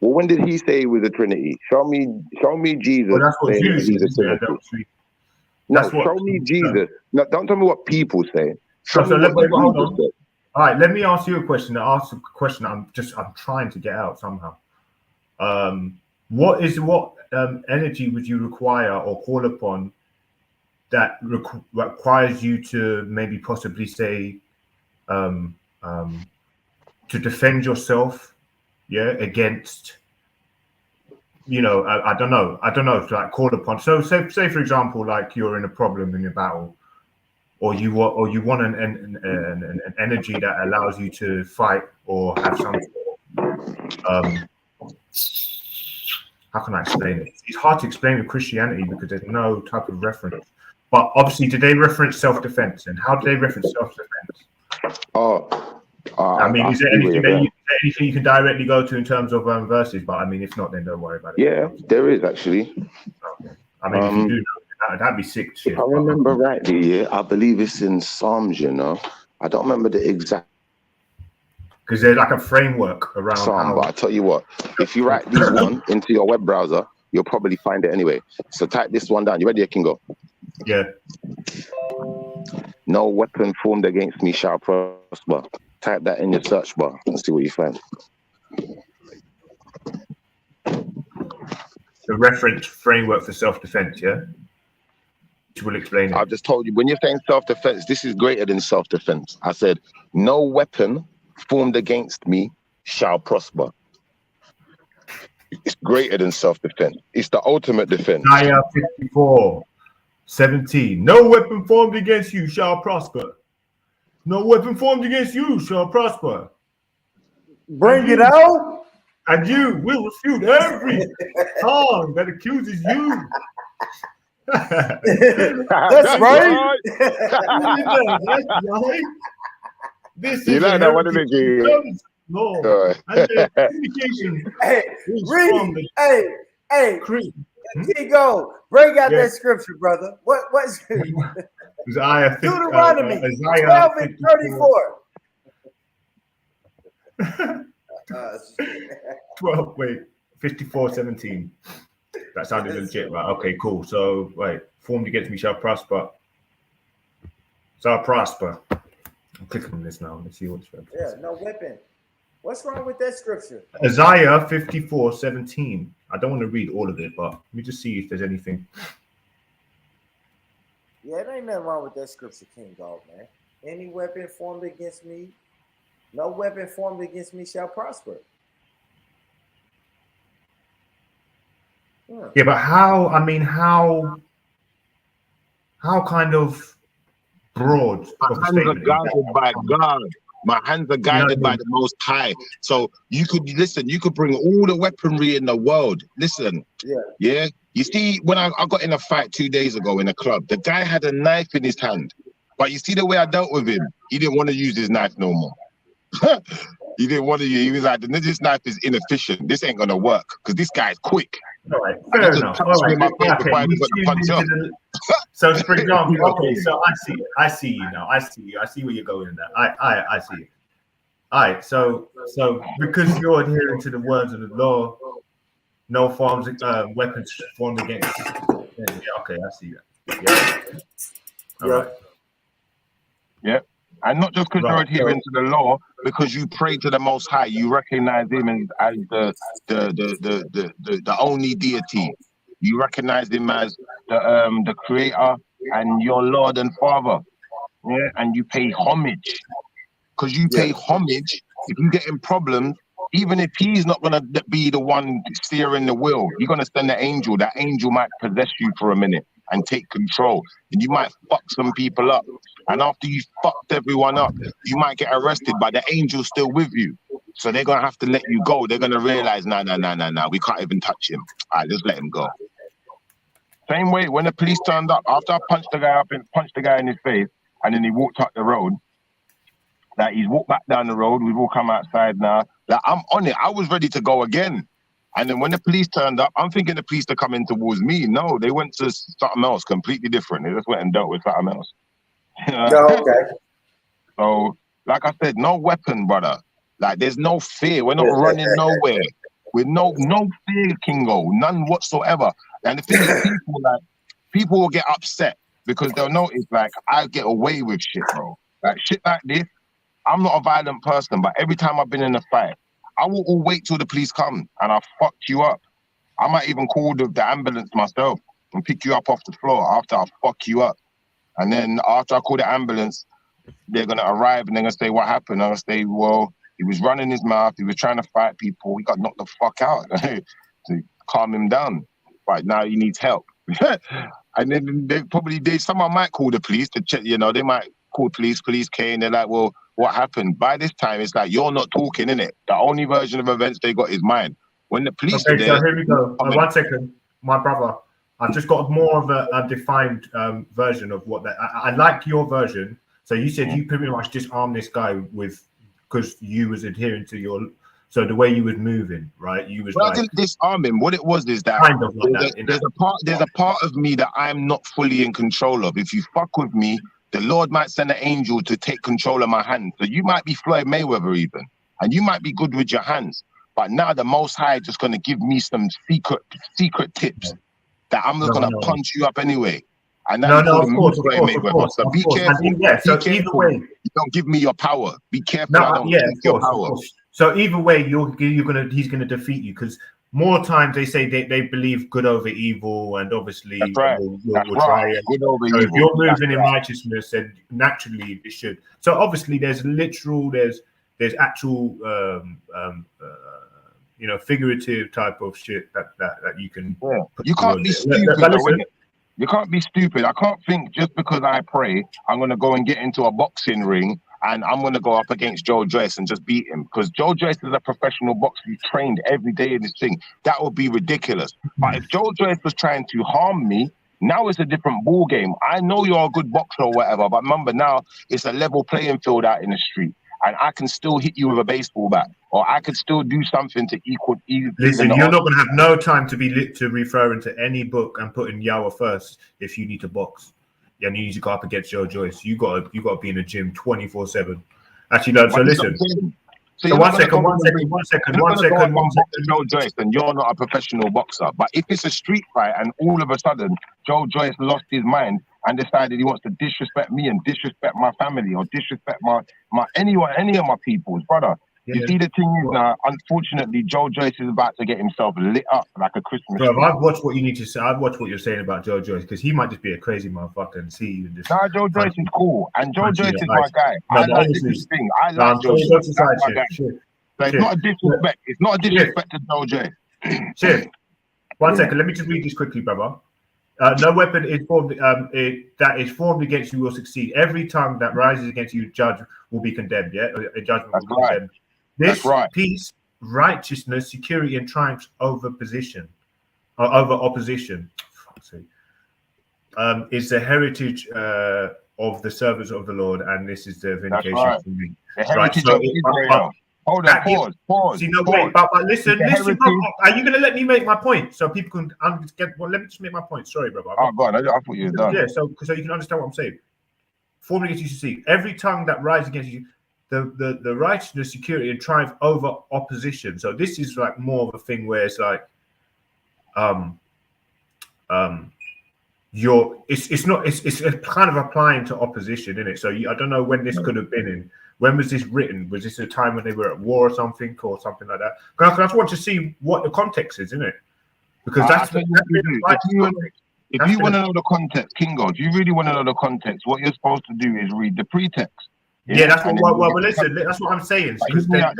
well, when did he say he was a Trinity? Show me Jesus. Well, that's what Jews say. No, show me Jesus. No, don't tell me what people say. Hold on. All right, let me ask you a question. Ask a question. I'm trying to get out somehow. What energy would you require or call upon that requires you to maybe possibly say to defend yourself, against, I don't know, to like call upon. So say for example, like you're in a problem in your battle, or you want an energy that allows you to fight or have some how can I explain it? It's hard to explain with Christianity because there's no type of reference. But obviously, did they reference self-defense? And how do they reference self-defense? I mean, is there anything you can directly go to in terms of verses? But I mean, if not, then don't worry about it. Yeah, there is actually. Okay. I mean, if you do know, that'd be sick. If I remember rightly, I believe it's in Psalms. You know, I don't remember the exact. Because there's like a framework around Psalm, but I tell you what, if you write this one into your web browser, you'll probably find it anyway. So type this one down. You ready, Kingo? Yeah. No weapon formed against me shall prosper. Type that in your search bar and see what you find. The reference framework for self-defense, yeah? Which will explain it. I've just told you, when you're saying self-defense, this is greater than self-defense. I said, no weapon formed against me shall prosper. It's greater than self-defense. It's the ultimate defense. Isaiah 54:17. No weapon formed against you shall prosper. No weapon formed against you shall prosper. Bring it out. And you will refute every tongue that accuses you. That's right. That's right. This you is like that one, isn't it? Lord. And the communication. Hey, read. Hey, Kingo, bring out that scripture, brother. What's Isaiah Deuteronomy 12 and 34. 54:17. That sounded legit, right? Okay, cool. So, wait, formed against me shall prosper. Shall prosper. I'm clicking on this now. Let's see what's right. Yeah, no weapon. What's wrong with that scripture? Isaiah 54:17. I don't want to read all of it, but let me just see if there's anything. Yeah, there ain't nothing wrong with that scripture, King Dog, man. Any weapon formed against me, no weapon formed against me shall prosper. Yeah, but how? I mean, how kind of broad? My hands are guided by God. My hands are guided by the Most High. So you could bring all the weaponry in the world. Listen, yeah. You see, when I got in a fight 2 days ago in a club, the guy had a knife in his hand. But you see the way I dealt with him, he didn't want to use his knife no more. He didn't want to use. He was like, "This knife is inefficient. This ain't gonna work because this guy's quick." All right, fair enough. All right. So, for example, okay, so I see you now. I see where you're going in that. I see you. All right, so because you're adhering to the words of the law, no forms weapons formed against. Yeah, okay, I see that. Yeah. All right. Yeah. And not just because you're adhering to the law, because you pray to the Most High, you recognize him as the only deity. You recognize him as the creator and your Lord and Father. Yeah, and you pay homage. Because you pay homage, if you get in problems, even if he's not gonna be the one steering the wheel, you're gonna send an angel. That angel might possess you for a minute and take control. And you might fuck some people up. And after you fucked everyone up, you might get arrested, but the angel's still with you. So they're gonna have to let you go. They're gonna realize, nah, we can't even touch him. All right, just let him go. Same way when the police turned up, after I punched the guy in his face, and then he walked up the road. Like he's walked back down the road. We've all come outside now. Like I'm on it. I was ready to go again. And then when the police turned up, I'm thinking the police are coming towards me. No, they went to something else, completely different. They just went and dealt with something else. Okay. So, like I said, no weapon, brother. Like there's no fear. We're not running nowhere. With no fear, Kingo, none whatsoever. And the thing is, people will get upset because they'll notice like I get away with shit, bro. Like shit like this. I'm not a violent person, but every time I've been in a fight, I will wait till the police come and I'll fuck you up. I might even call the ambulance myself and pick you up off the floor after I fuck you up. And then after I call the ambulance, they're going to arrive and they're going to say, what happened? I'm going to say, well, he was running his mouth. He was trying to fight people. He got knocked the fuck out to calm him down. But now he needs help. And then someone might call the police to check, they might call police came. They're like, well, what happened? By this time, it's like, you're not talking, innit? The only version of events they got is mine. When the police are there... so here we go. 1 second, my brother. I've just got more of a defined version of what that... I like your version. So you said you pretty much disarmed this guy because you was adhering to your... So the way you was moving, right? You was I didn't disarm him. What it was is that, kind of like there's a part of me that I'm not fully in control of. If you fuck with me, the Lord might send an angel to take control of my hands. So you might be Floyd Mayweather even, and you might be good with your hands. But now the Most High just going to give me some secret tips that I'm not going to punch you up anyway. And now of course. So be careful. Either way, you don't give me your power. Be careful. I don't take your power. So either way, he's gonna defeat you because more times they say they believe good over evil, and obviously that's right. We'll try. Good over evil. If you're moving in righteousness, then naturally it should. So obviously there's actual figurative type of shit that you can. Yeah. You can't be stupid. You can't be stupid. I can't think just because I pray, I'm going to go and get into a boxing ring and I'm going to go up against Joe Joyce and just beat him. Because Joe Joyce is a professional boxer. He trained every day in this thing. That would be ridiculous. But if Joe Joyce was trying to harm me, now it's a different ball game. I know you're a good boxer or whatever, but remember now it's a level playing field out in the street. And I can still hit you with a baseball bat, or I could still do something to equal. Listen, you're not going to have no time to be to refer into any book and put in Yahweh first if you need to box. Yeah, and you need to go up against Joe Joyce. You got to be in the gym 24/7. Actually, no. So listen. So one second. Joe Joyce, and you're not a professional boxer. But if it's a street fight and all of a sudden Joe Joyce lost his mind and decided he wants to disrespect me and disrespect my family or disrespect any of my peoples, brother. Yeah. You see, the thing is now, unfortunately, Joe Joyce is about to get himself lit up like a Christmas tree. Bro, I've watched what you need to say. I've watched what you're saying about Joe Joyce because he might just be a crazy motherfucker and see you. Nah, Joe Joyce is cool, and Joe Joyce is my guy. I like this thing. I like Joe Joyce. That's my guy. So it's not a disrespect. It's not a disrespect to Joe Joyce. Shit. 1 second. Let me just read this quickly, brother. No weapon is formed that is formed against you will succeed. Every tongue that rises against you, judge will be condemned. Yeah, a judgment will be condemned. This peace, righteousness, security, and triumph over opposition. Is the heritage of the servants of the Lord, and this is the vindication for me. The heritage of Israel. Hold on, pause. See, no, wait, but listen. Are you going to let me make my point so people can get? Well, let me just make my point. Sorry, brother. Oh God, I thought you were done. Yeah, so you can understand what I'm saying. Form against you succeed. Every tongue that rises against you, the righteousness, security, and triumph over opposition. So this is like more of a thing where it's like, it's not it's kind of applying to opposition, isn't it? So I don't know when this could have been in. When was this written? Was this a time when they were at war or something like that? Because I just want to see what the context is, isn't it? Because If you want to know the context, Kingo, if you really want to know the context, what you're supposed to do is read the pretext. Yeah, that's what. Well, listen, that's what I'm saying. Hear me out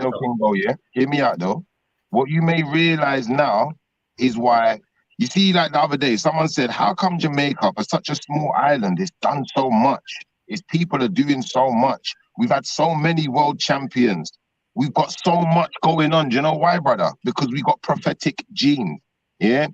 though, Kingo. Yeah, hear me out though. What you may realize now is why you see, like the other day, someone said, "How come Jamaica, for such a small island, is done so much? Its people are doing so much. We've had so many world champions. We've got so much going on. Do you know why, brother? Because we got prophetic genes. Yeah,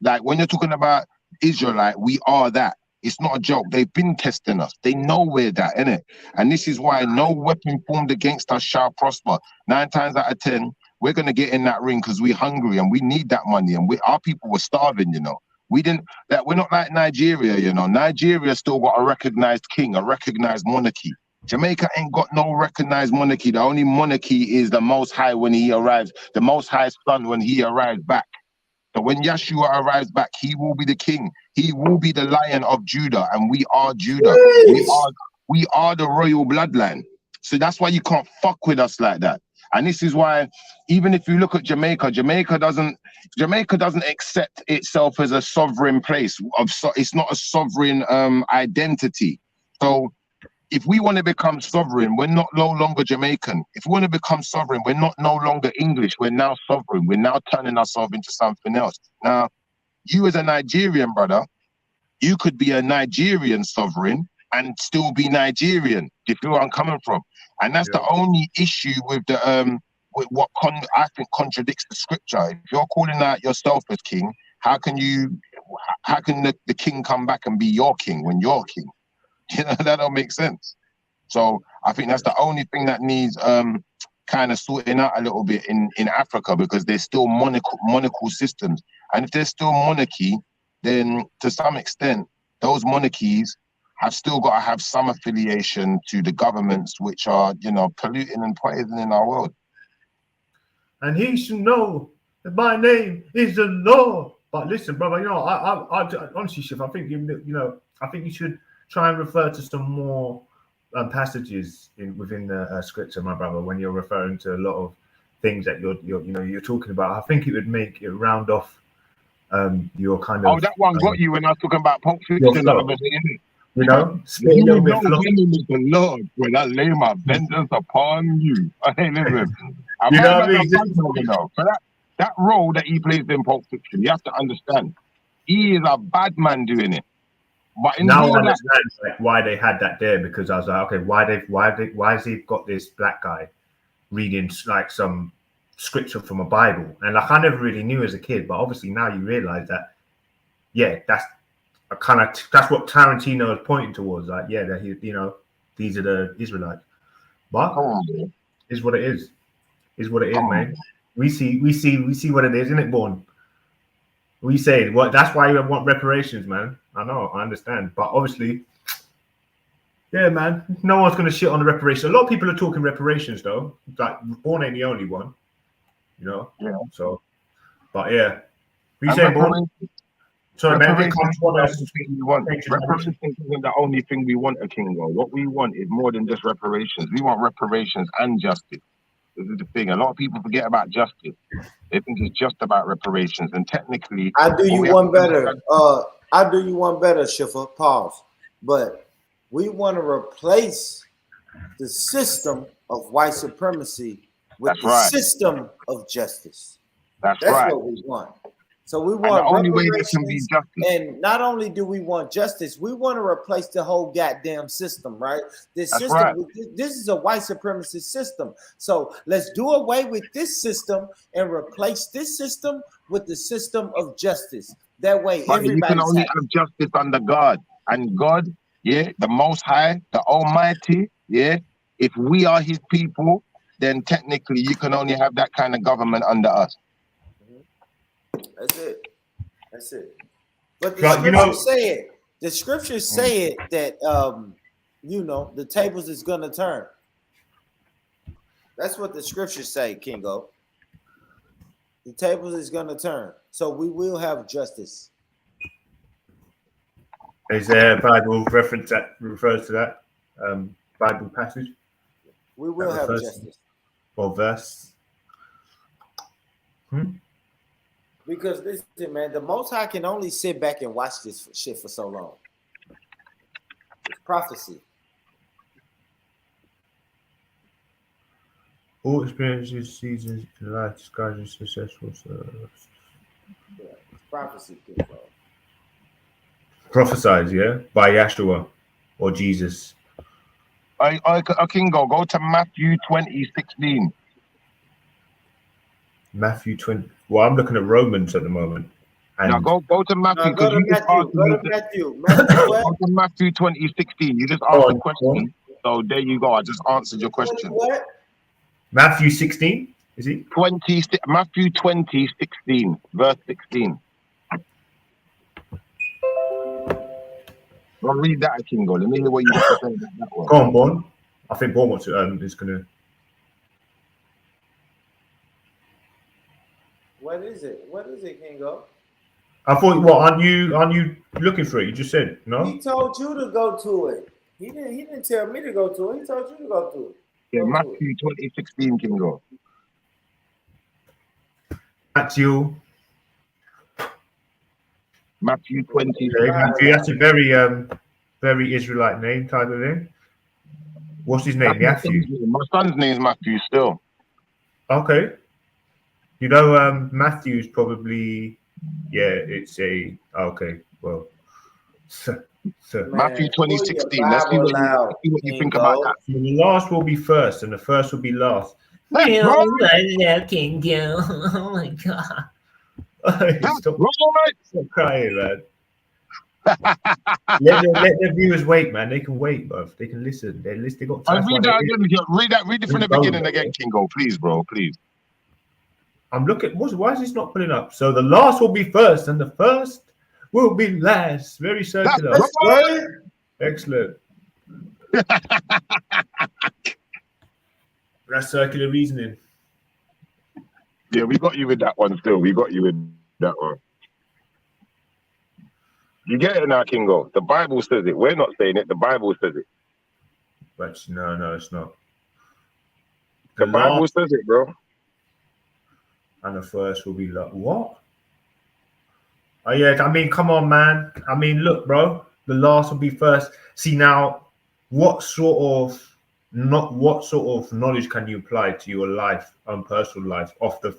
like when you're talking about Israelite, we are that. It's not a joke. They've been testing us. They know we're that, innit? And this is why no weapon formed against us shall prosper. 9 times out of 10, we're gonna get in that ring because we're hungry and we need that money. And our people were starving, you know. We're not like Nigeria, you know. Nigeria still got a recognized king, a recognized monarchy. Jamaica ain't got no recognized monarchy. The only monarchy is the Most High when he arrives, the Most High's son when he arrives back. So when Yeshua arrives back, he will be the king. He will be the Lion of Judah, and we are Judah. We are the royal bloodline. So that's why you can't fuck with us like that. And this is why, even if you look at Jamaica, Jamaica doesn't accept itself as a sovereign place. It's not a sovereign identity. So if we want to become sovereign, we're no longer Jamaican. If we want to become sovereign, we're no longer English. We're now sovereign. We're now turning ourselves into something else. Now, you as a Nigerian, brother, you could be a Nigerian sovereign and still be Nigerian. Do you feel where I'm coming from? And that's the only issue with the with what I think contradicts the scripture. If you're calling out yourself as king, how can the king come back and be your king when you're king? You know, that don't make sense. So I think that's the only thing that needs kind of sorting out a little bit in Africa, because there's still monarchical systems. And if there's still monarchy, then to some extent, those monarchies have still got to have some affiliation to the governments which are, you know, polluting and poisoning our world. And he should know that my name is the Lord. But listen, brother, you know, I honestly, Shiv, I think I think you should try and refer to some more passages within the scripture, my brother, when you're referring to a lot of things that you're talking about. I think it would make it round off your kind of. Oh, that one got you when I was talking about Pulp Fiction. You know, you know when is the Lord when I lay my vengeance upon you. Hey, listen, you know what I mean? For that role that he plays in Pulp Fiction, you have to understand, he is a bad man doing it. But now I understand like why they had that there, because I was like, okay, why has he got this black guy reading like some scripture from a Bible? And like I never really knew as a kid, but obviously now you realize that, yeah, that's what Tarantino is pointing towards. Like, yeah, that he, you know, these are the Israelites. But is what it is. Is what it is, man. We see what it is, isn't it, Born? We say that's why you want reparations, man. I know, I understand, but obviously, yeah, man, no one's gonna shit on the reparations. A lot of people are talking reparations, though. Like Born ain't the only one, you know. Yeah. So, but yeah, we say Born. Sorry, man. Reparations isn't the only thing we want, a Kingo. What we want is more than just reparations. We want reparations and justice. This is the thing. A lot of people forget about justice. They think it's just about reparations, and technically, I do you one better. I do you one better, Schiffer. Pause. But we want to replace the system of white supremacy with the system of justice. That's right. What we want. So we want only way this can be justice. And not only do we want justice, we want to replace the whole goddamn system, right? This That's system, right. This is a white supremacist system. So let's do away with this system and replace this system with the system of justice. That way, everybody. You can only have justice under God. And God, yeah, the Most High, the Almighty, yeah. If we are His people, then technically you can only have that kind of government under us. That's it. But the scriptures say it. The scriptures say it that the tables is gonna turn. That's what the scriptures say, Kingo. The tables is gonna turn. So we will have justice. Is there a Bible reference that refers to that Bible passage? We will have justice. Or verse? Because listen, man, the Most High can only sit back and watch this shit for so long. It's prophecy. All experiences, seasons, in life, disguises, successful. Yeah, it's prophecy, kid, bro. Prophesied, yeah, by Yeshua or Jesus. I can go to Matthew 20:16. Matthew 20. Well, I'm looking at Romans at the moment. And Now go to Matthew. Go to Matthew. Go to Matthew. Matthew what? Go to Matthew 20:16. You just asked a question. So there you go. I just answered your question. What? Matthew 16, is he? Matthew 20:16, verse 16. I'll read that, Kingo. Let me hear what you got to say about that one. Go on, Bon. I think Bon wants to is gonna. What is it? What is it, Kingo? I thought, well, aren't you looking for it? You just said no. He told you to go to it. He didn't tell me to go to it. He told you to go to it. Yeah, Matthew 20:16, Kingo. Matthew 20. Matthew, that's a very Israelite name, type of name. What's his name? Matthew. My son's name is Matthew still. Okay. You know, Matthew's probably, it's a, okay, well. So Matthew 20:16. Let's see what you think about that. So the last will be first, and the first will be last. King Gil. Oh my God. Stop crying, man. let the viewers wait, man. They can wait, bro. They can listen. They got time. Read it from the beginning again, Kingo, please, bro, please. I'm looking. Why is this not putting up? So the last will be first, and the first will be last. Very circular. That's right. Excellent. That's circular reasoning. Yeah, we got you with that one still. We got you with that one. You get it now, Kingo. The Bible says it. We're not saying it. The Bible says it. But no, it's not. The Bible says it, bro. And the first will be like, what? Oh yeah, I mean, come on, man. I mean, look, bro. The last will be first. See now, what sort of knowledge can you apply to your life, personal life, off the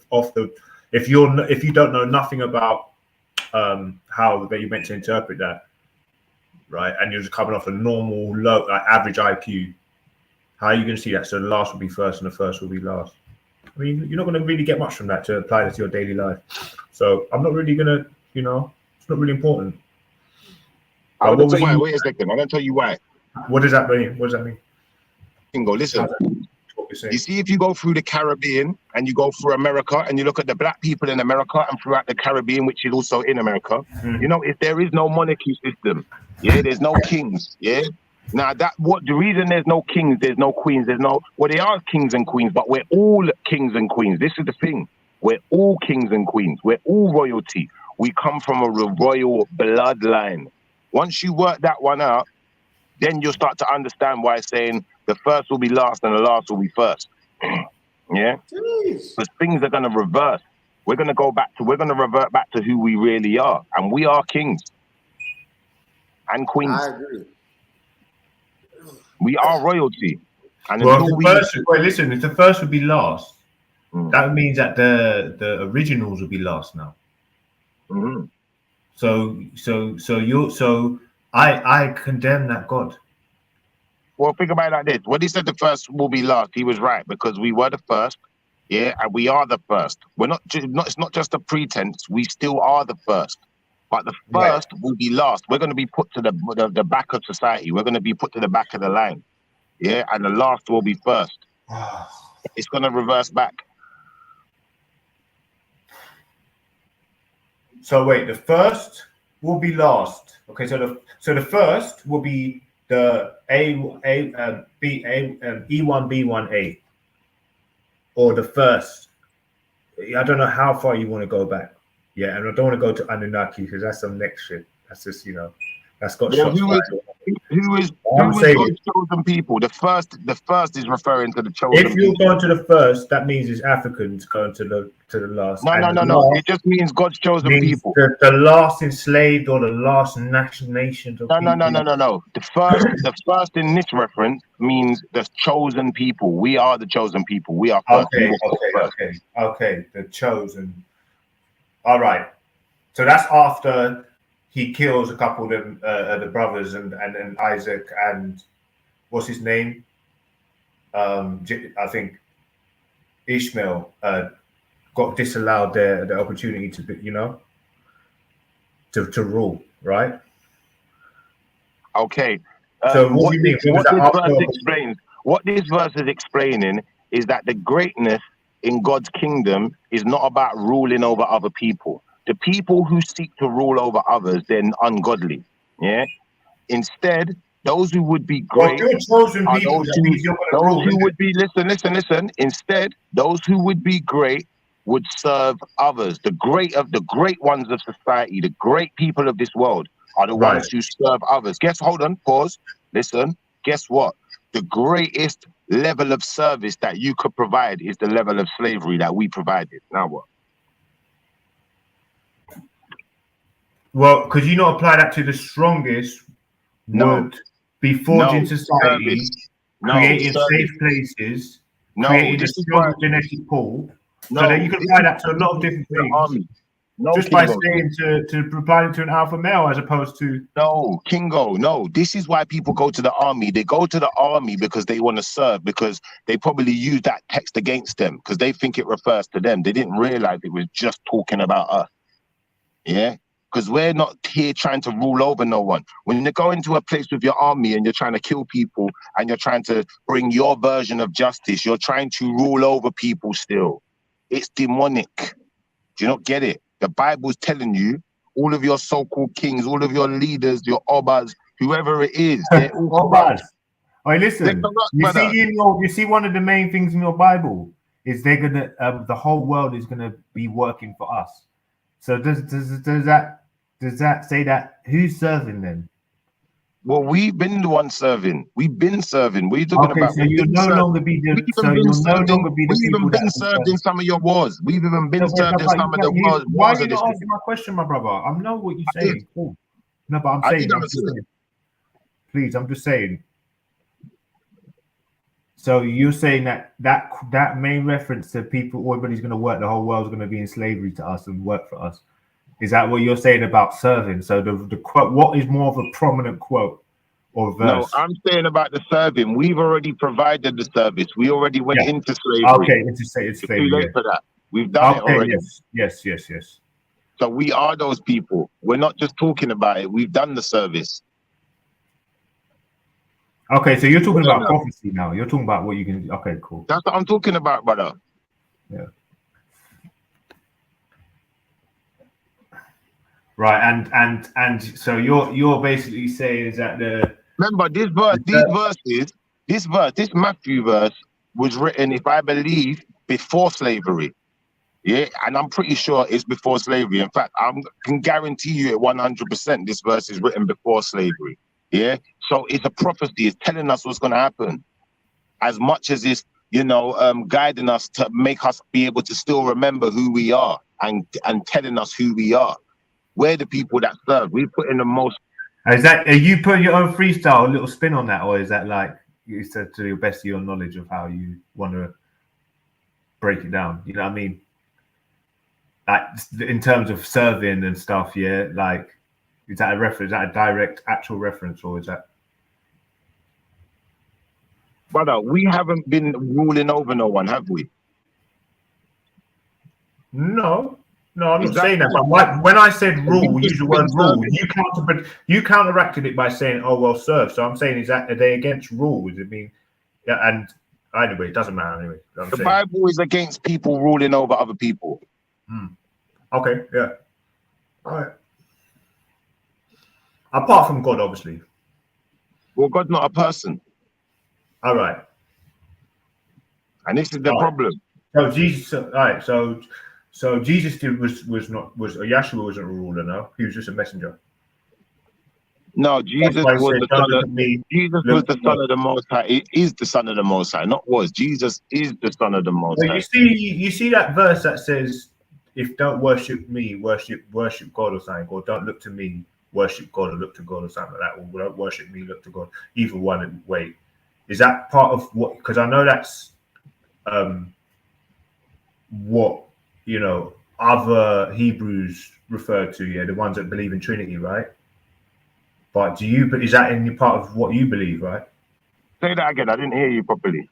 if you don't know nothing about how that you're meant to interpret that, right? And you're just coming off a normal low, like average IQ. How are you going to see that? So the last will be first, and the first will be last. I mean, you're not going to really get much from that to apply that to your daily life. So I'm not really going to, it's not really important. Wait a second. I'm going to tell you why. What does that mean? What does that mean? Kingo, listen. You see, if you go through the Caribbean and you go through America and you look at the black people in America and throughout the Caribbean, which is also in America, if there is no monarchy system, there's no kings, Now the reason there's no kings, there's no queens, there are kings and queens, but we're all kings and queens. This is the thing. We're all kings and queens. We're all royalty. We come from a royal bloodline. Once you work that one out, then you'll start to understand why it's saying the first will be last and the last will be first. Yeah? Because things are going to reverse. We're going to revert back to who we really are. And we are kings and queens. I agree. We are royalty. And well, listen, if the first would be last, that means that the originals will be last now. Mm-hmm. So I condemn that God. Well, think about it like this. When he said the first will be last, he was right, because we were the first, and we are the first. We're not it's not just a pretense. We still are the first, but the first will be last. We're going to be put to the back of society. We're going to be put to the back of the line, and the last will be first. It's going to reverse back. So wait, the first will be last. Okay, so the first will be the E1B1A, or the first. I don't know how far you want to go back. Yeah, and I don't want to go to Anunnaki because that's some next shit. That's just, you know, that's got Well, shots who is I'm saying, God's chosen people? The first is referring to the chosen if you're people. going to the first, that means it's Africans going to the last. No, And no, the no, no. last It just means God's chosen means people. the last enslaved or the last nations of No, no, people. no, no, no, no. The first in this reference means the chosen people. We are the chosen people. We are first. We Okay, were first. okay. The chosen. All right. So that's after he kills a couple of them, the brothers, and Isaac and what's his name? I think Ishmael got disallowed the opportunity to be, you know, to rule, right? Okay. So what do you mean? What this verse is explaining is that the greatness in God's kingdom is not about ruling over other people. The people who seek to rule over others, they're ungodly. Yeah. Instead, those who would be great you're chosen are people, those who would be listen. Instead, those who would be great would serve others. The great ones of society, the great people of this world are the ones who serve others. Hold on, pause, listen. Guess what? The greatest level of service that you could provide is the level of slavery that we provided. Now what? Well, could you not apply that to the strongest would be forging society, creating safe places, creating a strong genetic pool, so that you can apply that to a lot of different things. Just by saying to apply it to an alpha male as opposed to Kingo, no. This is why people go to the army. They go to the army because they want to serve, because they probably use that text against them because they think it refers to them. They didn't realize it was just talking about us. Yeah? Because we're not here trying to rule over no one. When you go into a place with your army and you're trying to kill people and you're trying to bring your version of justice, you're trying to rule over people still. It's demonic. Do you not get it? The Bible's telling you, all of your so-called kings, all of your leaders, your obas, whoever it is, they're all corrupt. All right, listen. You see, one of the main things in your Bible is they're gonna the whole world is gonna be working for us. So does that say that who's serving them? Well, we've been the ones serving. We've been serving. What are you talking about? So you'll no longer be the. So you'll no longer be the. We've even been served in some of your wars. We've even been served in some of the wars. Why are you not answering my question, my brother? I know what you're saying. Cool. No, but I'm saying. Please, I'm just saying. So you're saying that main reference to people, everybody's going to work, the whole world's going to be in slavery to us and work for us. Is that what you're saying about serving? So the quote, what is more of a prominent quote or verse? No, I'm saying about the serving. We've already provided the service. We already went into slavery. Okay, into slavery. It's too late for that. We've done it already. Yes. So we are those people. We're not just talking about it. We've done the service. Okay, so you're talking about prophecy now. You're talking about what you can. Okay, cool. That's what I'm talking about, brother. Yeah. Right, and so you're basically saying is that remember this Matthew verse was written, if I believe, before slavery. Yeah, and I'm pretty sure it's before slavery. In fact, I can guarantee you at 100% this verse is written before slavery. Yeah, so it's a prophecy. It's telling us what's going to happen, as much as it's guiding us to make us be able to still remember who we are and telling us who we are. We're the people that serve. We put in the most. Are you putting your own freestyle, a little spin on that, or is that like you said to the best of your knowledge of how you want to break it down? You know what I mean? Like in terms of serving and stuff, yeah. Like, is that a reference? Is that a direct, actual reference, or is that? Brother, we haven't been ruling over no one, have we? No, I'm not saying that. But when I said rule, we use the word rule. You counteracted it by saying, "Oh well, serve." So I'm saying, are they against rule? Does it mean? Yeah, and anyway, it doesn't matter anyway. The Bible is against people ruling over other people. Okay, yeah. All right. Apart from God, obviously. Well, God's not a person. All right. And this is the problem. So Jesus, all right. So So Jesus Yahshua wasn't a ruler, no? He was just a messenger. No, Jesus why he was said, the "Don't son look of at me, Jesus was look the at son God." of the Most High. He is the son of the Most High. Not was. Jesus is the son of the Most Well, High. you see that verse that says, "If don't worship me, worship God or something," or "Don't look to me, worship God or look to God" or something like that, or "Don't worship me, look to God." Either one way. Is that part of what? Because I know that's what other Hebrews refer to. Yeah, the ones that believe in Trinity, right? But is that any part of what you believe, right? Say that again. I didn't hear you properly.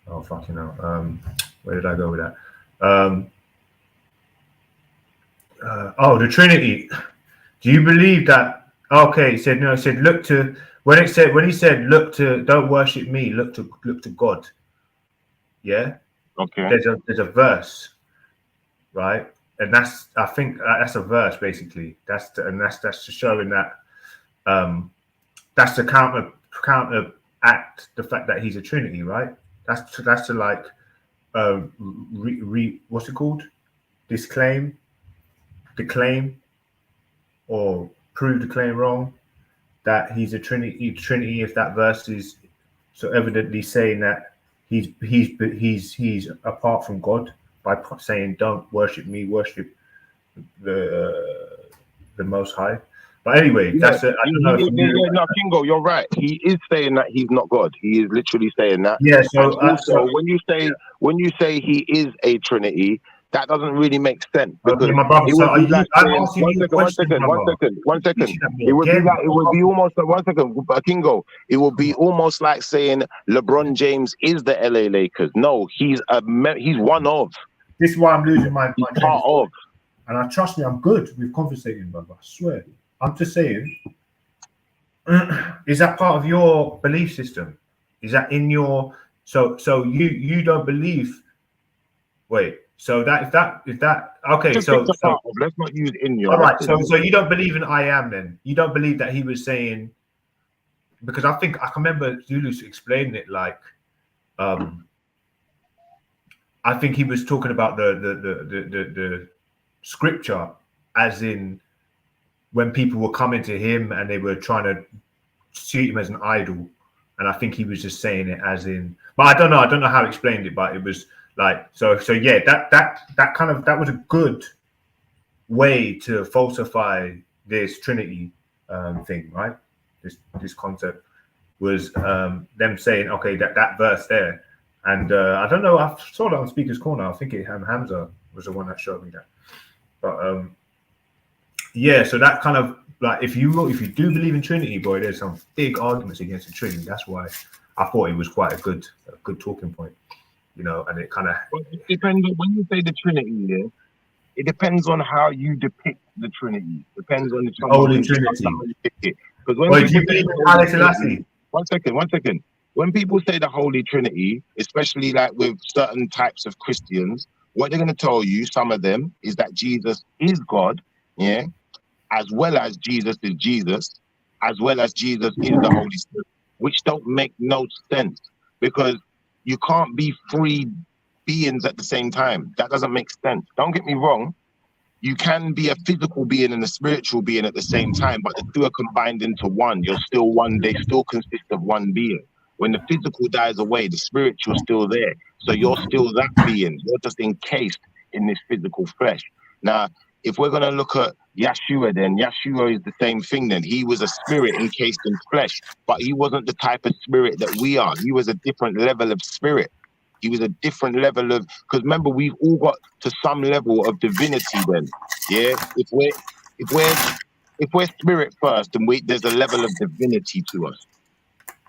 Oh, fucking hell. Where did I go with that? The Trinity. Do you believe that? Okay, he said no. He said look to when he said look to, don't worship me, look to God. Yeah. Okay. There's a verse, right? And I think that's a verse basically. That's just showing that that's the counteract the fact that he's a Trinity, right? That's to like what's it called? Declaim or prove the claim wrong that he's a Trinity. If that verse is so evidently saying that he's apart from God by saying don't worship me, worship the Most High. But anyway, Yeah, I don't know if no, Kingo, you're right. He is saying that he's not God. He is literally saying that. Yeah. And also, when you say he is a Trinity, that doesn't really make sense because my brother, it would be like saying one second. It would be almost like 1 second, Kingo. It would be almost like saying LeBron James is the LA Lakers. No, he's one of. This is why I'm losing my part of. And I trust me, I'm good with conversating, brother. I swear. I'm just saying, is that part of your belief system? Is that in your so you don't believe? Wait, so if that okay, so let's not use in your. All right, so you don't believe in I am then? You don't believe that he was saying, because I can remember Zulu's explaining it like, I think he was talking about the scripture as in when people were coming to him and they were trying to treat him as an idol, and I think he was just saying it as in, but I don't know how to explain it, but it was like so yeah, that was a good way to falsify this Trinity thing, right? This concept was them saying, okay, that verse there, and I don't know, I saw that on Speaker's Corner. I think Hamza was the one that showed me that, but yeah, so that kind of like if you do believe in Trinity, boy, there's some big arguments against the Trinity. That's why I thought it was quite a good talking point, and it kind of. It depends on when you say the Trinity. Yeah, it depends on how you depict the Trinity. Depends on the Holy Trinity. Because when people say the Trinity, one second. When people say the Holy Trinity, especially like with certain types of Christians, what they're going to tell you, some of them, is that Jesus is God, yeah, as well as Jesus is Jesus, as well as Jesus is the Holy Spirit, which don't make no sense because you can't be three beings at the same time. That doesn't make sense. Don't get me wrong. You can be a physical being and a spiritual being at the same time, but the two are combined into one. You're still one. They still consist of one being. When the physical dies away, the spiritual's still there. So you're still that being. You're just encased in this physical flesh. Now, if we're going to look at Yahshua, then Yahshua is the same thing. Then he was a spirit encased in flesh, but he wasn't the type of spirit that we are. He was a different level of spirit. He was a different level of, because remember, we've all got to some level of divinity. Then, yeah, if we're spirit first, and there's a level of divinity to us,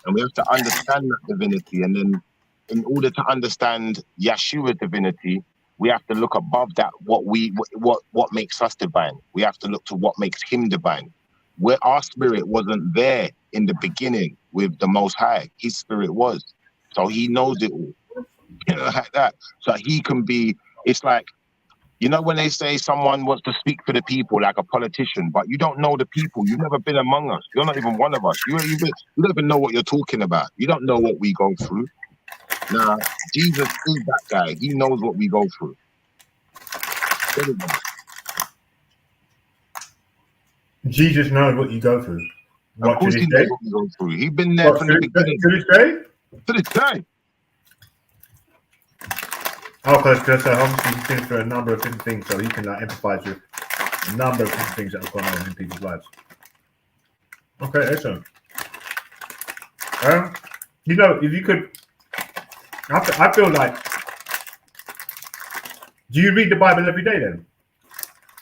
and we have to understand that divinity. And then, in order to understand Yahshua's divinity, we have to look above that. What makes us divine? We have to look to what makes him divine. Where our spirit wasn't there in the beginning with the Most High, his spirit was, so he knows it all. Like that, so he can be. It's like, when they say someone wants to speak for the people, like a politician, but you don't know the people. You've never been among us. You're not even one of us. You don't even know what you're talking about. You don't know what we go through. Nah, Jesus is that guy. He knows what we go through. Jesus knows what you go through. Of What, to course this he knows day? what we go through. He's been there from the beginning. To this day? To this day. Oh, because obviously he's been through a number of different things, so he can like empathize with a number of different things that have gone on in people's lives. Okay, excellent. You know, if you could, I feel like, do you read the Bible every day then?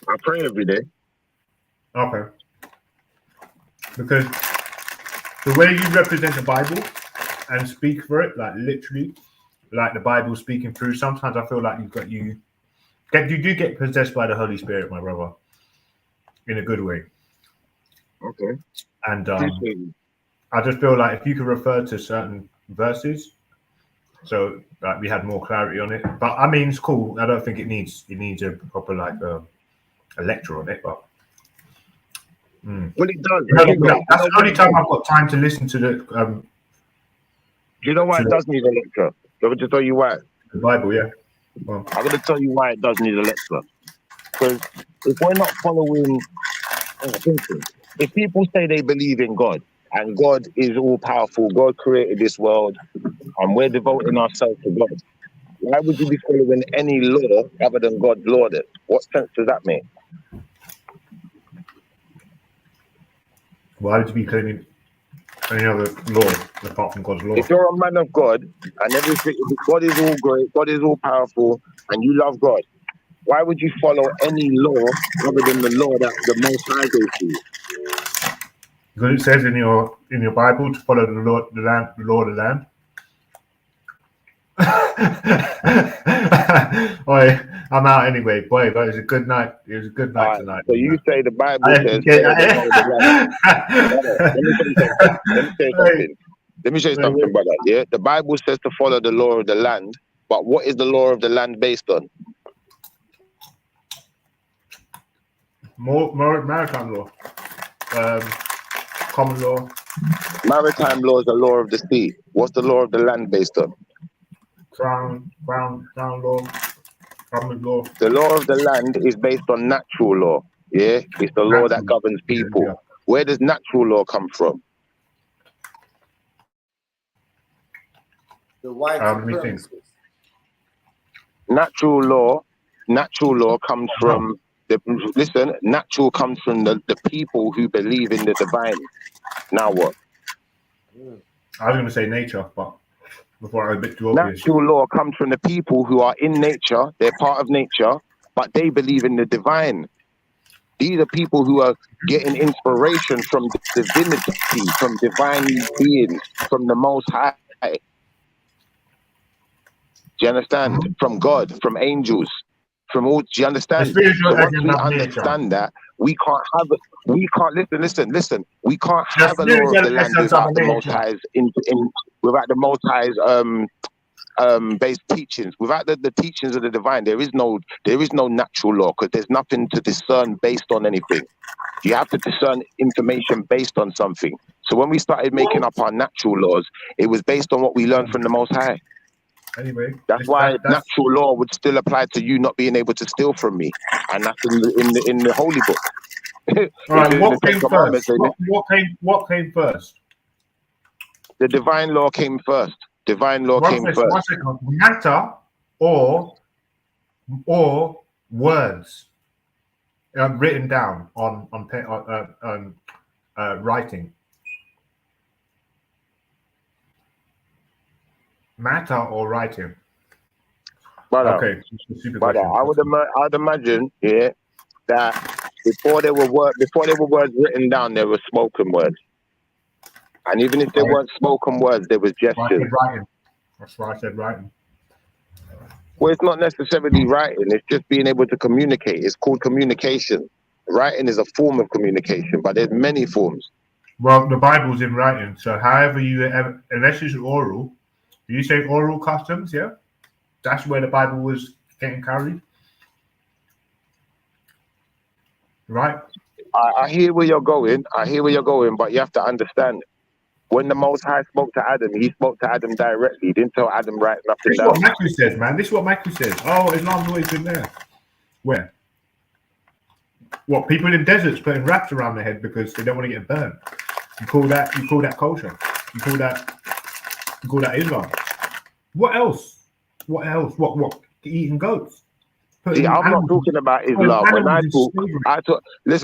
I pray every day. Okay. Because the way you represent the Bible and speak for it, like literally, like the Bible speaking through, sometimes I feel like you do get possessed by the Holy Spirit, my brother, in a good way. Okay. And I just feel like if you could refer to certain verses, so like we had more clarity on it. But I mean, it's cool. I don't think it needs a proper like a lecture on it. But well, it does. That's the only time I've got time to listen to the. Do you know why it does need a lecture? Let me just tell you why. The Bible, yeah. Well, I'm going to tell you why it does need a lecture. Because if we're not following, if people say they believe in God and God is all powerful, God created this world, and we're devoting ourselves to God, why would you be following any law other than God's law then? What sense does that make? Why would you be claiming any other law apart from God's law? If you're a man of God and everything, God is all great, God is all powerful, and you love God, why would you follow any law other than the law that the Most High gave to you? Because it says in your Bible to follow the law of the land. Boy, I'm out anyway. Boy, but it was a good night. It was a good night tonight. So you say the Bible says. Let me say something, brother. Yeah, the Bible says to follow the law of the land, but what is the law of the land based on? More maritime law, common law. Maritime law is the law of the sea. What's the law of the land based on? Crown law, common law. The law of the land is based on natural law. Yeah, it's the law that governs people. Yeah. Where does natural law come from? The white supremacists. Natural law comes from natural comes from the people who believe in the divine. Now what? I was going to say nature, but before I was a bit too obvious. Natural law comes from the people who are in nature, they're part of nature, but they believe in the divine. These are people who are getting inspiration from divinity, from divine beings, from the Most High. Do you understand? From God, from angels, from all. Do you understand? So once we understand that, we can't listen. We can't have a law of the land without the Most High's without the Most High's based teachings. Without the teachings of the divine, there is no natural law, because there's nothing to discern based on anything. You have to discern information based on something. So when we started making up our natural laws, it was based on what we learned from the Most High. Anyway, that's why natural law would still apply to you not being able to steal from me, and that's in the holy book. All right, what came first? What came first? The divine law came first. Divine law came first. 1 second. Matter or words written down on writing. Matter or writing? Brother, okay. Brother, I'd imagine, yeah, that before there were words written down, there were spoken words. And even if there weren't spoken words, there was gestures. That's why I said writing. Well, it's not necessarily writing. It's just being able to communicate. It's called communication. Writing is a form of communication, but there's many forms. Well, the Bible's in writing, so however unless it's oral, do you say oral customs? Yeah, that's where the Bible was getting carried, right? I hear where you're going. But you have to understand. When the Most High spoke to Adam, he spoke to Adam directly. He didn't tell Adam write nothing This is down. what Matthew says, man. This is what Matthew says. Oh, Islam's always been there. Where? What, people in deserts putting wraps around their head because they don't want to get burned. You call that culture. You call that Islam. What else? What? Eating goats. See, I'm not talking about Islam. When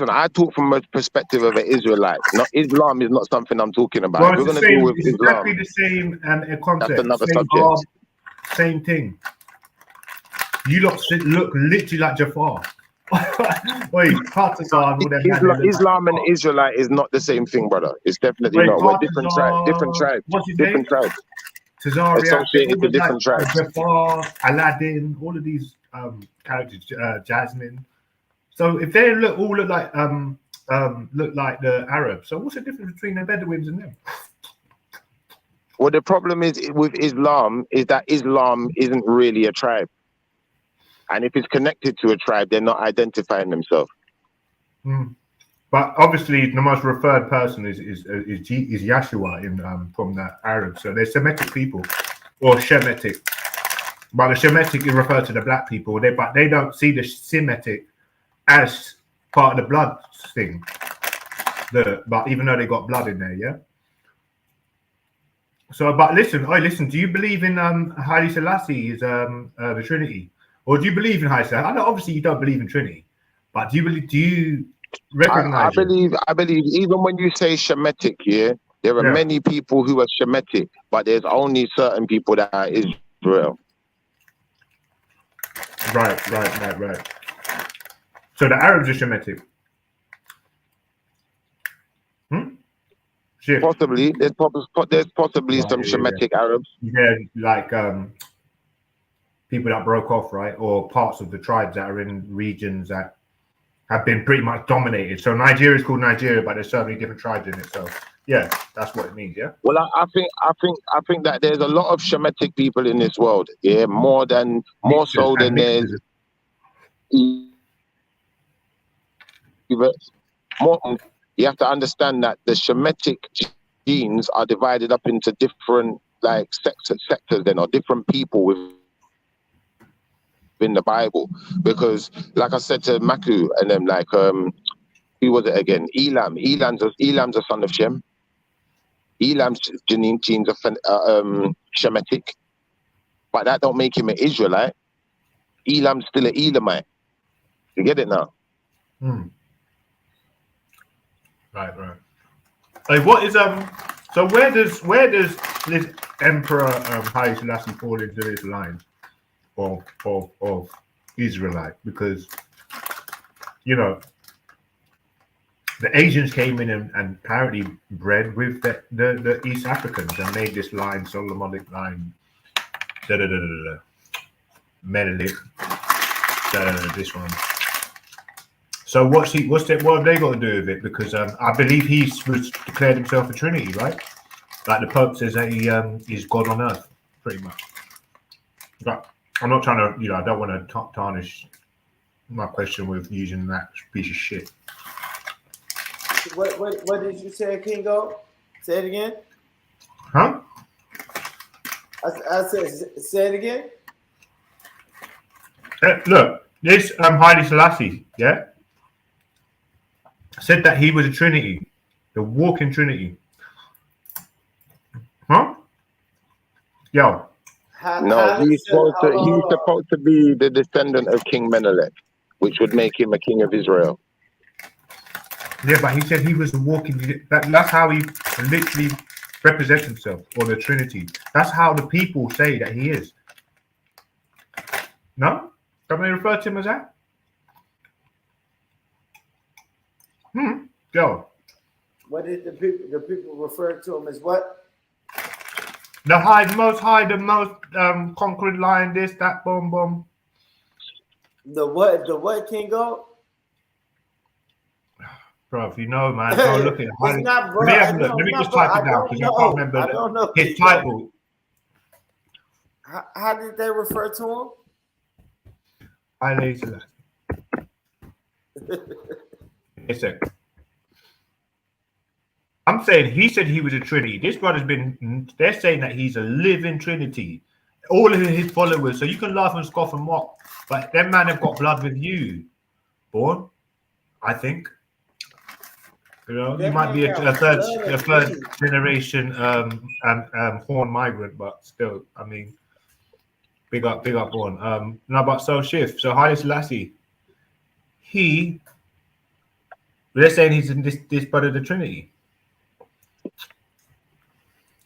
I talk from a perspective of an Israelite. Not Islam is not something I'm talking about. Well, if we're going to deal with Islam, exactly the same concept. That's another same subject. Arm, same thing. You look literally like Jafar. Wait, Islam and Israelite is not the same thing, brother. It's definitely not. We're different tribes. Different tribes. Tazaria, associated to different tribes. Jafar, Aladdin, all of these characters, Jasmine. So if they all look like the Arabs, so what's the difference between the Bedouins and them? Well, the problem is with Islam is that Islam isn't really a tribe. And if it's connected to a tribe, they're not identifying themselves. But obviously, the most referred person is Yeshua from the Arabs. So they're Semitic people, or Shemitic. But the Shemitic is referred to the black people. But they don't see the Semitic as part of the blood thing. But even though they got blood in there, yeah. So, but listen. Do you believe in Haile Selassie is the Trinity? Or do you believe in Haile Selassie? I know obviously you don't believe in Trinity, but do you recognize? I believe even when you say Shemitic, there are many people who are Shemitic, but there's only certain people that are Israel. Right. So the Arabs are Shemitic. Shit. Possibly, there's possibly some Shemitic Arabs. Yeah, like people that broke off, right, or parts of the tribes that are in regions that have been pretty much dominated. So Nigeria is called Nigeria, but there's so many different tribes in it. So yeah, that's what it means. Yeah. Well, I think that there's a lot of Shemitic people in this world. Yeah, more so than there's. You have to understand that the Shemitic genes are divided up into different sectors then, or different people within the Bible. Because like I said to Maku and them, who was it again? Elam. Elam's a son of Shem. Elam's genes are Shemitic, but that don't make him an Israelite. Elam's still an Elamite. You get it now? Right. Like, what is so where does this Emperor Haile Selassie fall into this line of Israelite? Because the Asians came in and apparently bred with the East Africans and made this line, Solomonic line, Menelik, this one. So what have they got to do with it? Because I believe he's declared himself a Trinity, right? Like the Pope says that he's God on earth, pretty much. But I'm not trying to, I don't want to tarnish my question with using that piece of shit. What did you say, Kingo? Say it again. Huh? I said, say it again. Look, this Haile Selassie, yeah, said that he was a Trinity, the walking Trinity. Huh? Yo. He's supposed to be the descendant of King Menelik, which would make him a king of Israel. Yeah, but he said he was the walking. That's how he literally represents himself, or the Trinity. That's how the people say that he is. No? Don't they refer to him as that? Go. What did the people refer to him as? What? The most conquering lion. This, that, boom, boom. The what? Kingo? Bro, if you know, man, go look at it. It's not, bro. Let me just type it down because I can't remember his title. How did they refer to him? Haile Selassie. A sec. I'm saying he said he was a Trinity. This brother's been. They're saying that he's a living Trinity. All of his followers. So you can laugh and scoff and mock, but them man have got blood with you, Born. I think. You know, you might be a third generation Horn migrant, but still, I mean, big up, Born. Now, but so Shift. So Haile Selassie, they're saying he's in this part of the Trinity.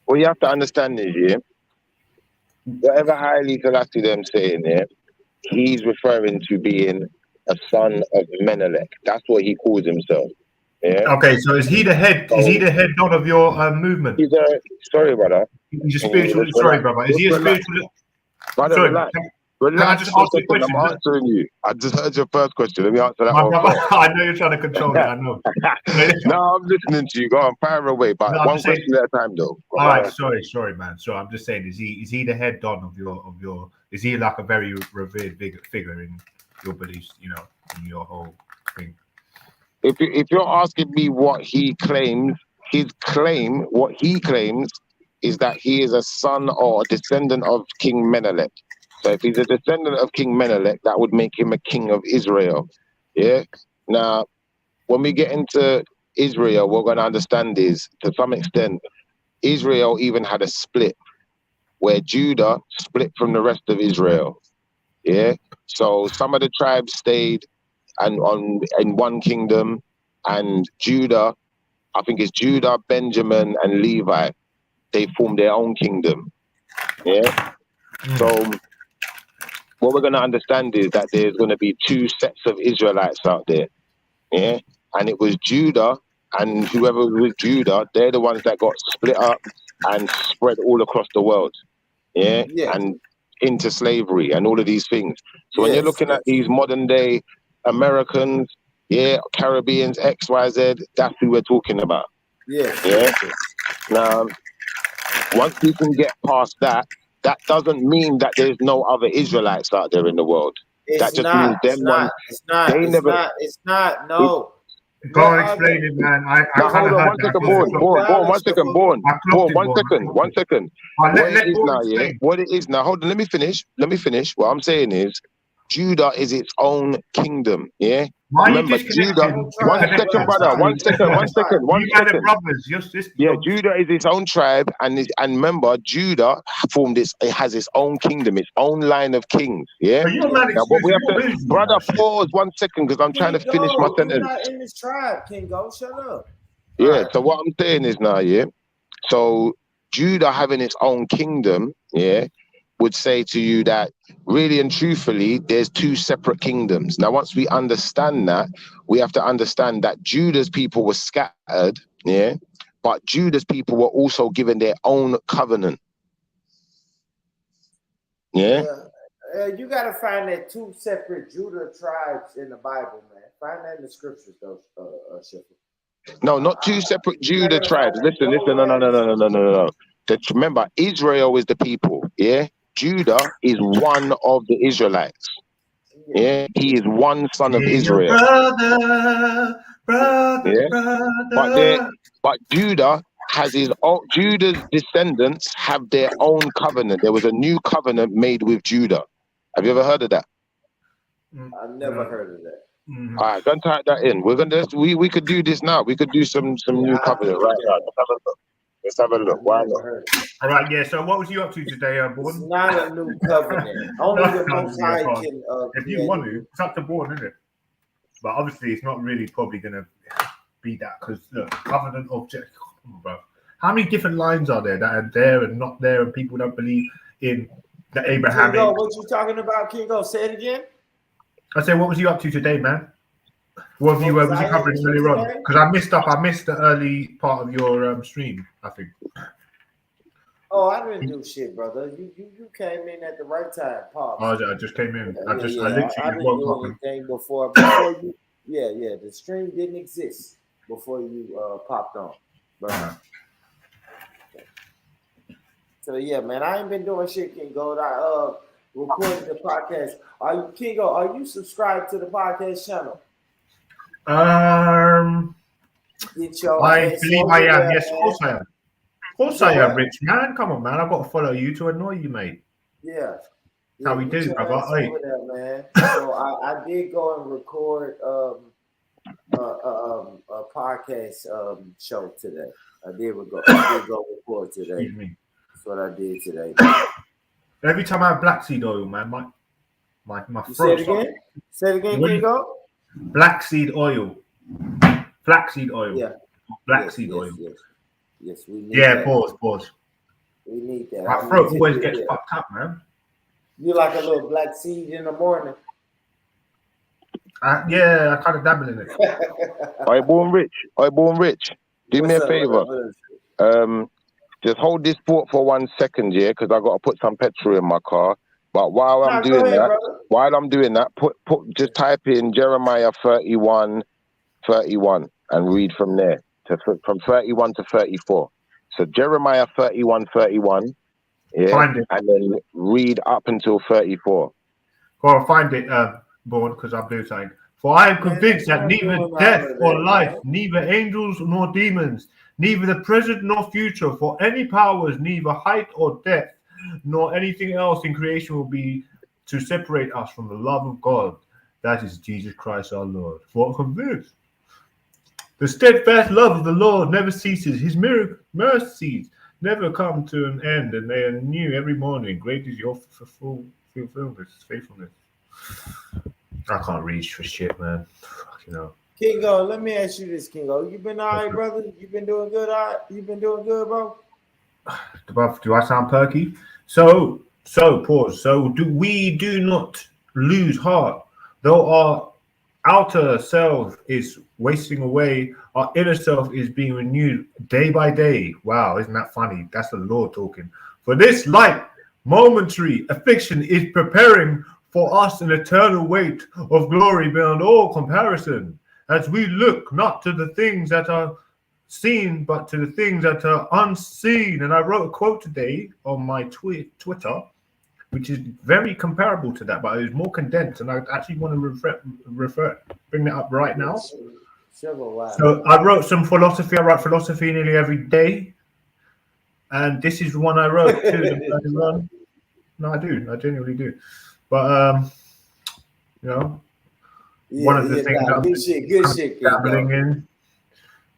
What you have to understand is, yeah, whatever Haile Selassie them saying, yeah, he's referring to being a son of Menelik. That's what he calls himself. Yeah. Okay, so is he the head? Is he the head god of your movement? He's a sorry, brother. He's a spiritual. Sorry, brother. Is he a spiritual? Brother, sorry, relax. Can I just ask you a question? I'm answering you. I just heard your first question. Let me answer that one. I know you're trying to control it. I know. No, I'm listening to you. Go on, fire away. But one question at a time, though. All right, sorry, man. So I'm just saying, is he the head don of your? Is he like a very revered figure in your beliefs? You know, in your whole thing. If you're asking me what he claims, what he claims is that he is a son or a descendant of King Menelik. So if he's a descendant of King Menelik, that would make him a king of Israel. Yeah. Now, when we get into Israel, what we're going to understand is, to some extent, Israel even had a split where Judah split from the rest of Israel. Yeah. So some of the tribes stayed in one kingdom, and Judah, I think it's Judah, Benjamin, and Levi, they formed their own kingdom. Yeah. So what we're going to understand is that there's going to be two sets of Israelites out there. Yeah. And it was Judah, and whoever was Judah, they're the ones that got split up and spread all across the world. Yeah. And into slavery and all of these things. So when you're looking at these modern day Americans, Caribbeans, XYZ, that's who we're talking about. Yeah. Now, once you can get past that, that doesn't mean that there's no other Israelites out there in the world. That just means them ones. It's not. No. Go on, explain it, man. I kind of heard that. One second. What it is now, hold on, let me finish. What I'm saying is, Judah is its own kingdom, yeah? Remember, Judah, one second, brother, one second. Yeah, Judah is its own tribe, and remember, Judah has its own kingdom, its own line of kings, yeah? Now, what we have to, brother, pause 1 second, because I'm trying to finish my sentence. You're not in this tribe, Kingo, shut up. Yeah, so what I'm saying is now, yeah, so Judah having its own kingdom, yeah, would say to you that really and truthfully, there's two separate kingdoms. Now, once we understand that, we have to understand that Judah's people were scattered, yeah, but Judah's people were also given their own covenant. Yeah. You got to find that two separate Judah tribes in the Bible, man. Find that in the scriptures, though, Shifter. No, not two separate Judah tribes. Listen, no. Remember, Israel is the people, yeah? Judah is one of the Israelites. Yeah, he is one son of Israel. Brother. But Judah has his own. Judah's descendants have their own covenant. There was a new covenant made with Judah. Have you ever heard of that? I've never heard of that. All right, go and type that in. We're gonna we could do this now. We could do some new covenant right now. Let's have a look. Why not? All right, yeah. So, what was you up to today, Born? It's not a new covenant. Only the Most High can. If you want to, it's up to Born, isn't it? But obviously, it's not really probably going to be that, because look, covenant object. Come on, bro. How many different lines are there that are there and not there, and people don't believe in the Abrahamic? Kingo, what you talking about, Kingo? Say it again. I said, what was you up to today, man? What was you covering earlier on? Because I missed the early part of your stream, I think. Oh, I didn't do shit, brother. You came in at the right time, Pop. Oh, I just came in. I didn't do anything before you. Yeah. The stream didn't exist before you popped on. But, so yeah, man, I ain't been doing shit, Kingo. I recorded the podcast. Kingo, are you subscribed to the podcast channel? Get your I ass believe I over am. there, Yes, of man. course I am. Of course So I am, what? Rich, man. Come on, man. I've got to follow you to annoy you, mate. Yeah. That's how we Get do, your brother. ass Hey. over there, man. Yeah, How we get do, your brother. ass Hey. over there, man. So I did go and record a podcast show today. I did go record today. Excuse me. That's what I did today, man. Every time I have black seed oil, man, my You throat. say it again? Say it again, When you- Kingo? Black seed oil. Flaxseed oil. Yeah. Black Yes, seed yes, oil. yes. Yes, we need Yeah, that. pause. We need that. My I throat need always to gets do that. fucked up, man. You like a little black seed in the morning. Yeah, I kind of dabble in it. I born rich. Do me a What's up, favor. Just hold this thought for 1 second, yeah, because I got to put some petrol in my car. But while I'm doing that, just type in Jeremiah 31:31 and read from there from 31 to 34. So Jeremiah 31:31, yeah, Find it. and then read up until 34. Well, find it, Born, because I'm doing something. For I am convinced that neither death or life, neither angels nor demons, neither the present nor future, for any powers, neither height or depth, nor anything else in creation will be to separate us from the love of God. That is Jesus Christ our Lord. For I'm convinced. The steadfast love of the Lord never ceases. His mercies never come to an end, and they are new every morning. Great is your faithfulness. I can't reach for shit, man. You know. Kingo, let me ask you this, Kingo. You been all right, brother? You been doing good, all right? You been doing good, bro? Do I sound perky? So pause. So we do not lose heart, though our outer self is wasting away, our inner self is being renewed day by day. Wow, isn't that funny? That's the Lord talking. For this light, momentary affliction is preparing for us an eternal weight of glory beyond all comparison, as we look not to the things that are seen, but to the things that are unseen. And I wrote a quote today on my Twitter, which is very comparable to that, but it is more condensed, and I actually want to bring that up right now. So I wrote some philosophy. I write philosophy nearly every day, and this is the one I wrote too. No, I do. I genuinely do. But you know, one of the things good shit, dabbling in.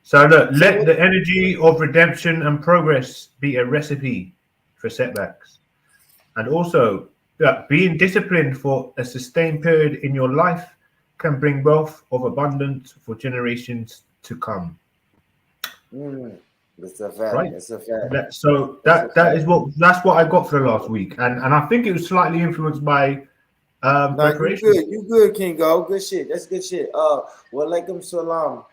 So look, let the energy of redemption and progress be a recipe for setbacks. And also, being disciplined for a sustained period in your life can bring wealth of abundance for generations to come. That's a fact. Right? That's a fact. That's what I got for the last week, and I think it was slightly influenced by preparation. You good, Kingo. Good shit. That's good shit. Walaikum salam.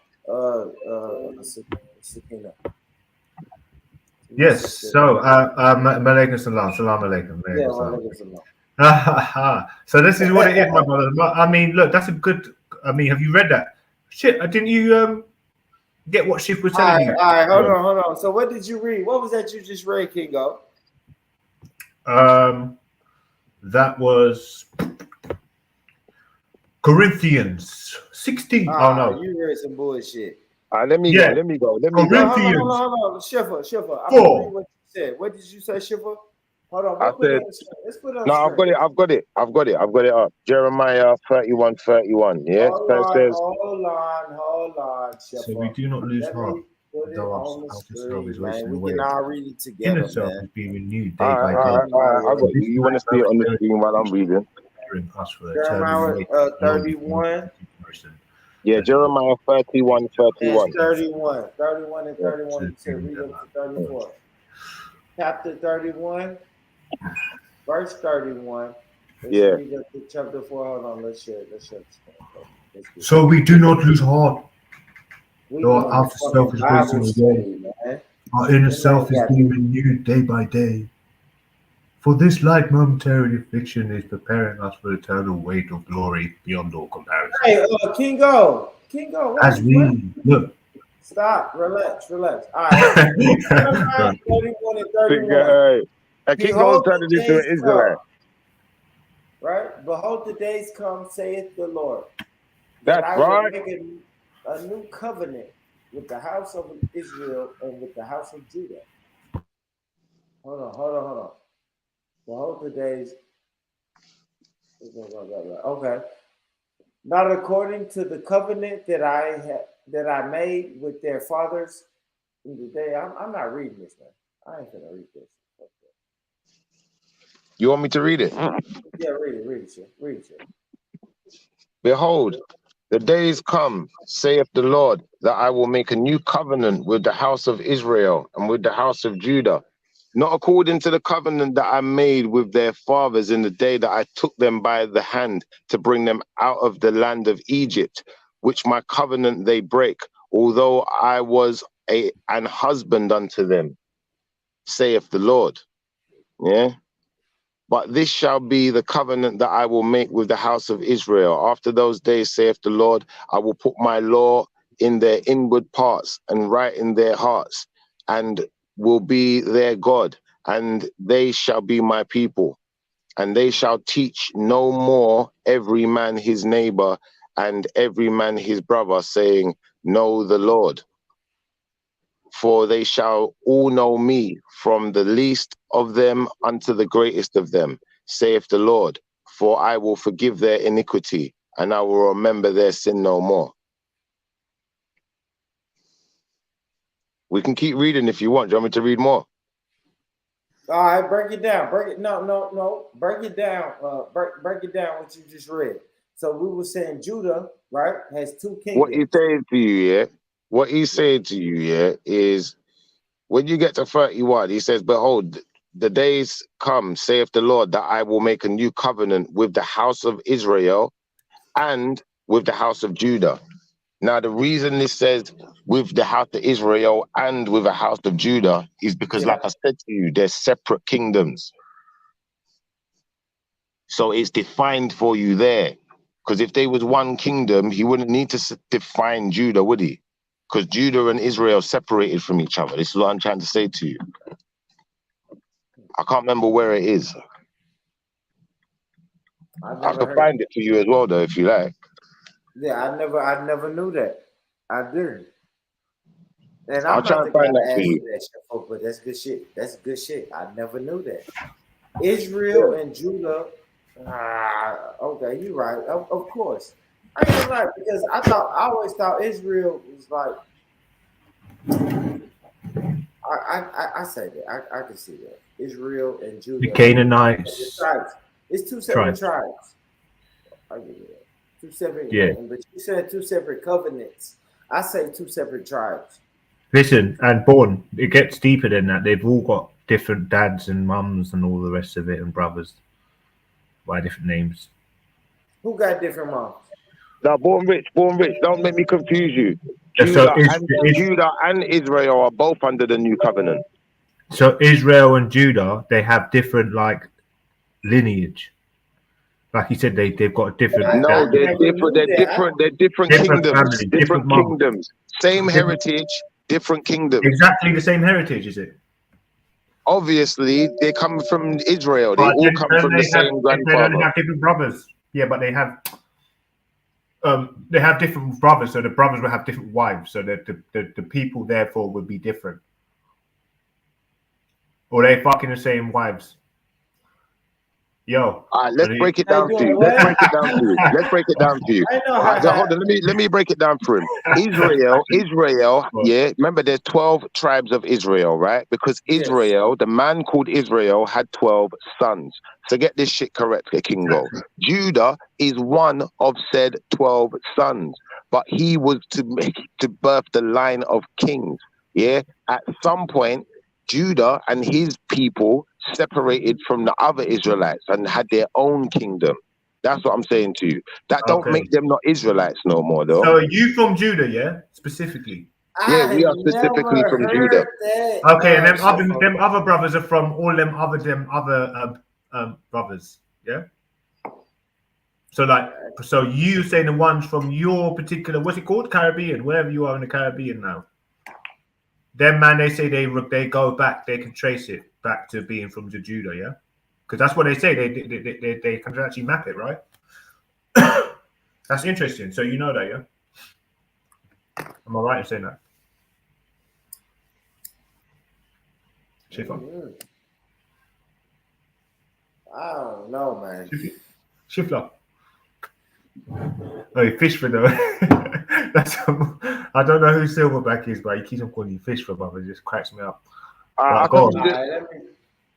Sakina. Yes. So, Malaikum salam. Salam alaikum. Yeah, Walaikum salam. So this is what it is, my brother. But I mean, look, that's a good. I mean, have you read that? Shit, didn't you get what Shift was telling you? All right, hold on. So what did you read? What was that you just read, Kingo? That was Corinthians 16. Oh no, you read some bullshit. Let me go. Corinthians. Hold on. Shiffer. I'm gonna read what you said. What did you say, Shiffer? Hold on. Let's put it on. No, I've got it up. Jeremiah 31:31. Yeah. Hold on, Shiffer. So we do not lose heart. Though our outer self is wasting away. We can all read it together. Inner self is being renewed day All by day. right. I got you. You want to see it on the screen while I'm reading? Jeremiah 31. Yeah, Jeremiah 31:31. 31 and 31. You said read up to 34. Chapter 31, verse 31. Let's read up to chapter 4. Hold on, let's share. So we do not lose heart. Though our outer self is wasting away, our inner self is being renewed day by day. For this light momentary affliction is preparing us for eternal weight of glory beyond all comparison. Hey, Kingo. As we look. Stop. Relax. All right. 31 and 31. Kingo turned it into an Israelite. Right? Behold, the days come, saith the Lord. That's right. Make a new covenant with the house of Israel and with the house of Judah. Hold on. Behold the days. Okay. Not according to the covenant that I made with their fathers in the day. I'm not reading this, man. I ain't gonna read this. You want me to read it? Yeah, read it. Behold, the days come, saith the Lord, that I will make a new covenant with the house of Israel and with the house of Judah, not according to the covenant that I made with their fathers in the day that I took them by the hand to bring them out of the land of Egypt, which my covenant they break, although I was an husband unto them, saith the Lord. Yeah. But this shall be the covenant that I will make with the house of Israel. After those days, saith the Lord, I will put my law in their inward parts and write in their hearts, and will be their God, and they shall be my people. And they shall teach no more every man his neighbor and every man his brother, saying, Know the Lord. For they shall all know me, from the least of them unto the greatest of them, saith the Lord. For I will forgive their iniquity, and I will remember their sin no more. We can keep reading if you want. Do you want me to read more? All right, break it down. No. Break it down. Break it down what you just read. So we were saying Judah, right, has two kingdoms. What he's saying to you, yeah? What he's saying to you, yeah, is when you get to 31, he says, Behold, the days come, saith the Lord, that I will make a new covenant with the house of Israel and with the house of Judah. Now, the reason this says with the house of Israel and with the house of Judah is because, like I said to you, they're separate kingdoms. So it's defined for you there. Because if they was one kingdom, he wouldn't need to define Judah, would he? Because Judah and Israel separated from each other. This is what I'm trying to say to you. I can't remember where it is. I can find it for you as well, though, if you like. Yeah, I never knew that. I didn't. And I'll try and find that for you. That shit, but that's good shit. That's good shit. I never knew that. Israel and Judah. Okay, you're right. Of course. I ain't right because I always thought Israel was like. I say that. I can see that. Israel and Judah. The Canaanites. It's two separate tribes. I give you that. Two separate. Yeah. But you said two separate covenants. I say two separate tribes. Listen, and Born, it gets deeper than that. They've all got different dads and mums and all the rest of it, and brothers by different names. Who got different moms? Now, born rich. Don't make me confuse you. Judah and Israel are both under the new covenant. So Israel and Judah, they have different lineage. Like he said, they've got different. No, they're different. They're different kingdoms. Families, different kingdoms. Same heritage, different kingdoms. Exactly the same heritage, is it? Obviously, they come from Israel. They all come from the same grandfather. They have different brothers. Yeah, but they have different brothers. So the brothers will have different wives. So that the people therefore would be different. Or they fucking the same wives. Yo. All right, let's break it down for you. Let's break it down for you. All right, so hold on. Let me break it down for him. Israel, yeah. Remember, there's 12 tribes of Israel, right? Because Israel, the man called Israel, had 12 sons. So get this shit correct, Kingo. Judah is one of said 12 sons, but he was to birth the line of kings. Yeah. At some point, Judah and his people separated from the other Israelites and had their own kingdom. That's what I'm saying to you. That don't make them not Israelites no more, though. So are you from Judah, yeah? Specifically? Yeah, we are specifically from Judah. Okay, and them other brothers are from all them other brothers, yeah? So you saying the ones from your particular, what's it called? Caribbean, wherever you are in the Caribbean now. Them, man, they say they go back, they can trace it back to being from the Judah, yeah? Because that's what they say. They can actually map it, right? That's interesting. So you know that, yeah? Am I right in saying that? Schiffer. I don't know, man. Schiffler. Oh, Fishford though. I don't know who Silverback is, but he keeps on calling you Fishford, brother. It just cracks me up. I go can on. do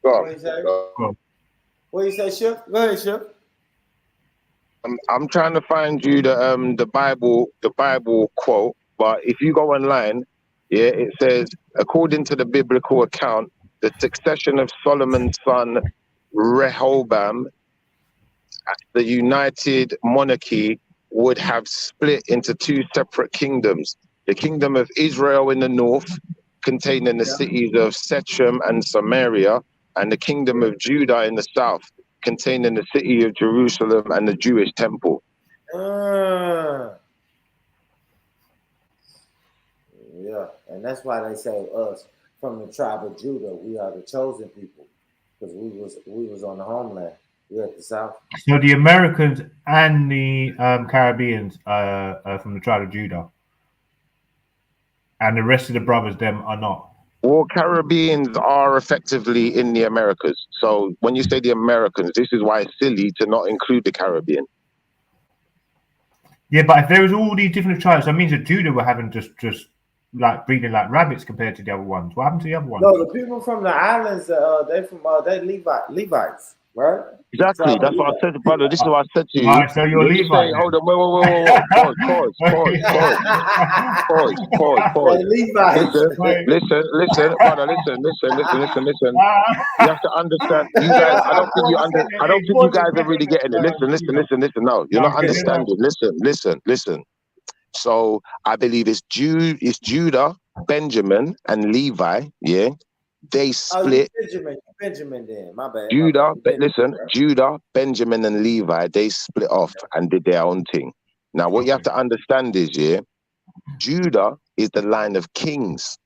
What do you say? What do you say, Ship? Go ahead, Ship. I'm trying to find you the Bible quote, but if you go online, yeah, it says according to the biblical account, the succession of Solomon's son Rehoboam, the united monarchy would have split into two separate kingdoms: the kingdom of Israel in the north, containing the cities of Shechem and Samaria, and the kingdom of Judah in the south, containing the city of Jerusalem and the Jewish temple. Yeah, and that's why they say us from the tribe of Judah, we are the chosen people, because we was on the homeland. We're at the south. So the Americans and the Caribbeans are from the tribe of Judah, and the rest of the brothers, them are not. Well, Caribbeans are effectively in the Americas. So when you say the Americans, this is why it's silly to not include the Caribbean. Yeah, but if there was all these different tribes, that means that Judah were having just like breeding like rabbits compared to the other ones. What happened to the other ones? No, the people from the islands, they Levites, right? Exactly. That's what I said, brother. This is what I said to you. Right, so you're Levi. Hold on, wait. Pause. Listen, brother. Listen. You have to understand. You guys, I don't think you guys are really getting it. Listen. No, you're not understanding. Listen. So I believe it's Judah, Benjamin, and Levi. Yeah. They split. Benjamin, then my bad. Judah, Benjamin, and Levi, they split off and did their own thing. Now, what you have to understand is, Judah is the line of kings.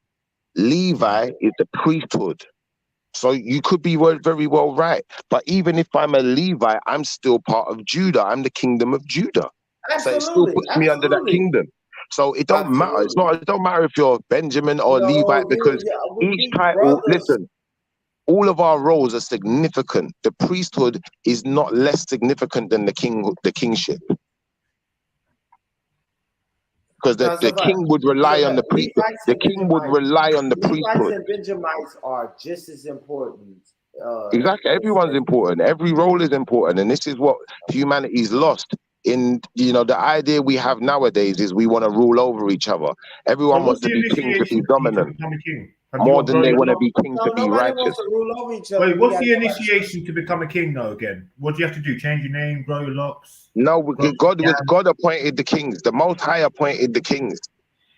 Levi is the priesthood. So you could be very well right. But even if I'm a Levi, I'm still part of Judah. I'm the kingdom of Judah. Absolutely. So it still puts me under that kingdom. So it don't matter. It don't matter if you're Benjamin or Levi, because each title, listen, all of our roles are significant. The priesthood is not less significant than the kingship. Because the king would rely on the priesthood. The king would rely on the priesthood. Levites and Benjamites are just as important. Exactly. Everyone's important. Every role is important. And this is what humanity's lost. In the idea we have nowadays is we want to rule over each other. Everyone wants to be king to be dominant, more than they want to be king to be righteous. Wants to rule over each other. Wait, what's the initiation to become a king though? Again, what do you have to do? Change your name, grow your locks? No, God appointed the kings. The Most High appointed the kings.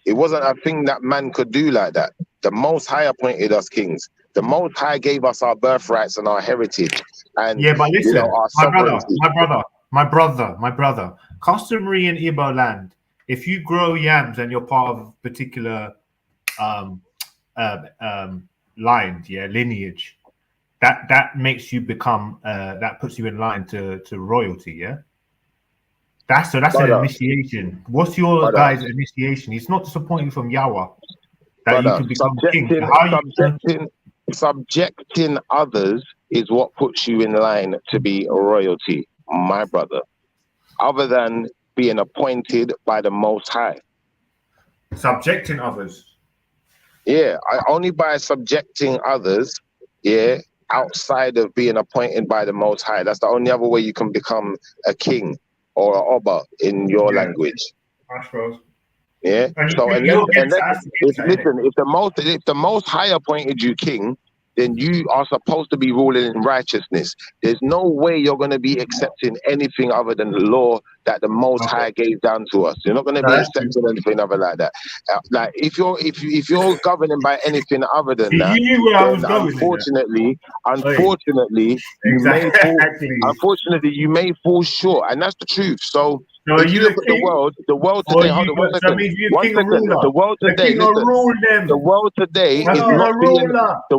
It wasn't a thing that man could do like that. The Most High appointed us kings. The Most High gave us our birthrights and our heritage. And but listen, our my brother, customary in Igbo land, if you grow yams and you're part of particular lines, lineage, that makes you become that puts you in line to royalty, yeah. That's an initiation. What's your guys' initiation? It's not disappointing from Yahweh that you can become king. Subjecting others is what puts you in line to be royalty, my brother, other than being appointed by the Most High. Subjecting others? Yeah, only by subjecting others, outside of being appointed by the Most High. That's the only other way you can become a king or an Oba in your language. I suppose. Yeah. So if the Most High appointed you king, then you are supposed to be ruling in righteousness. There's no way you're going to be accepting anything other than the law that the Most High gave down to us. You're not going to be accepting anything other like that. Like if you're governing by anything other than that, then unfortunately, you may fall short, and that's the truth. So. If you look at the world today, the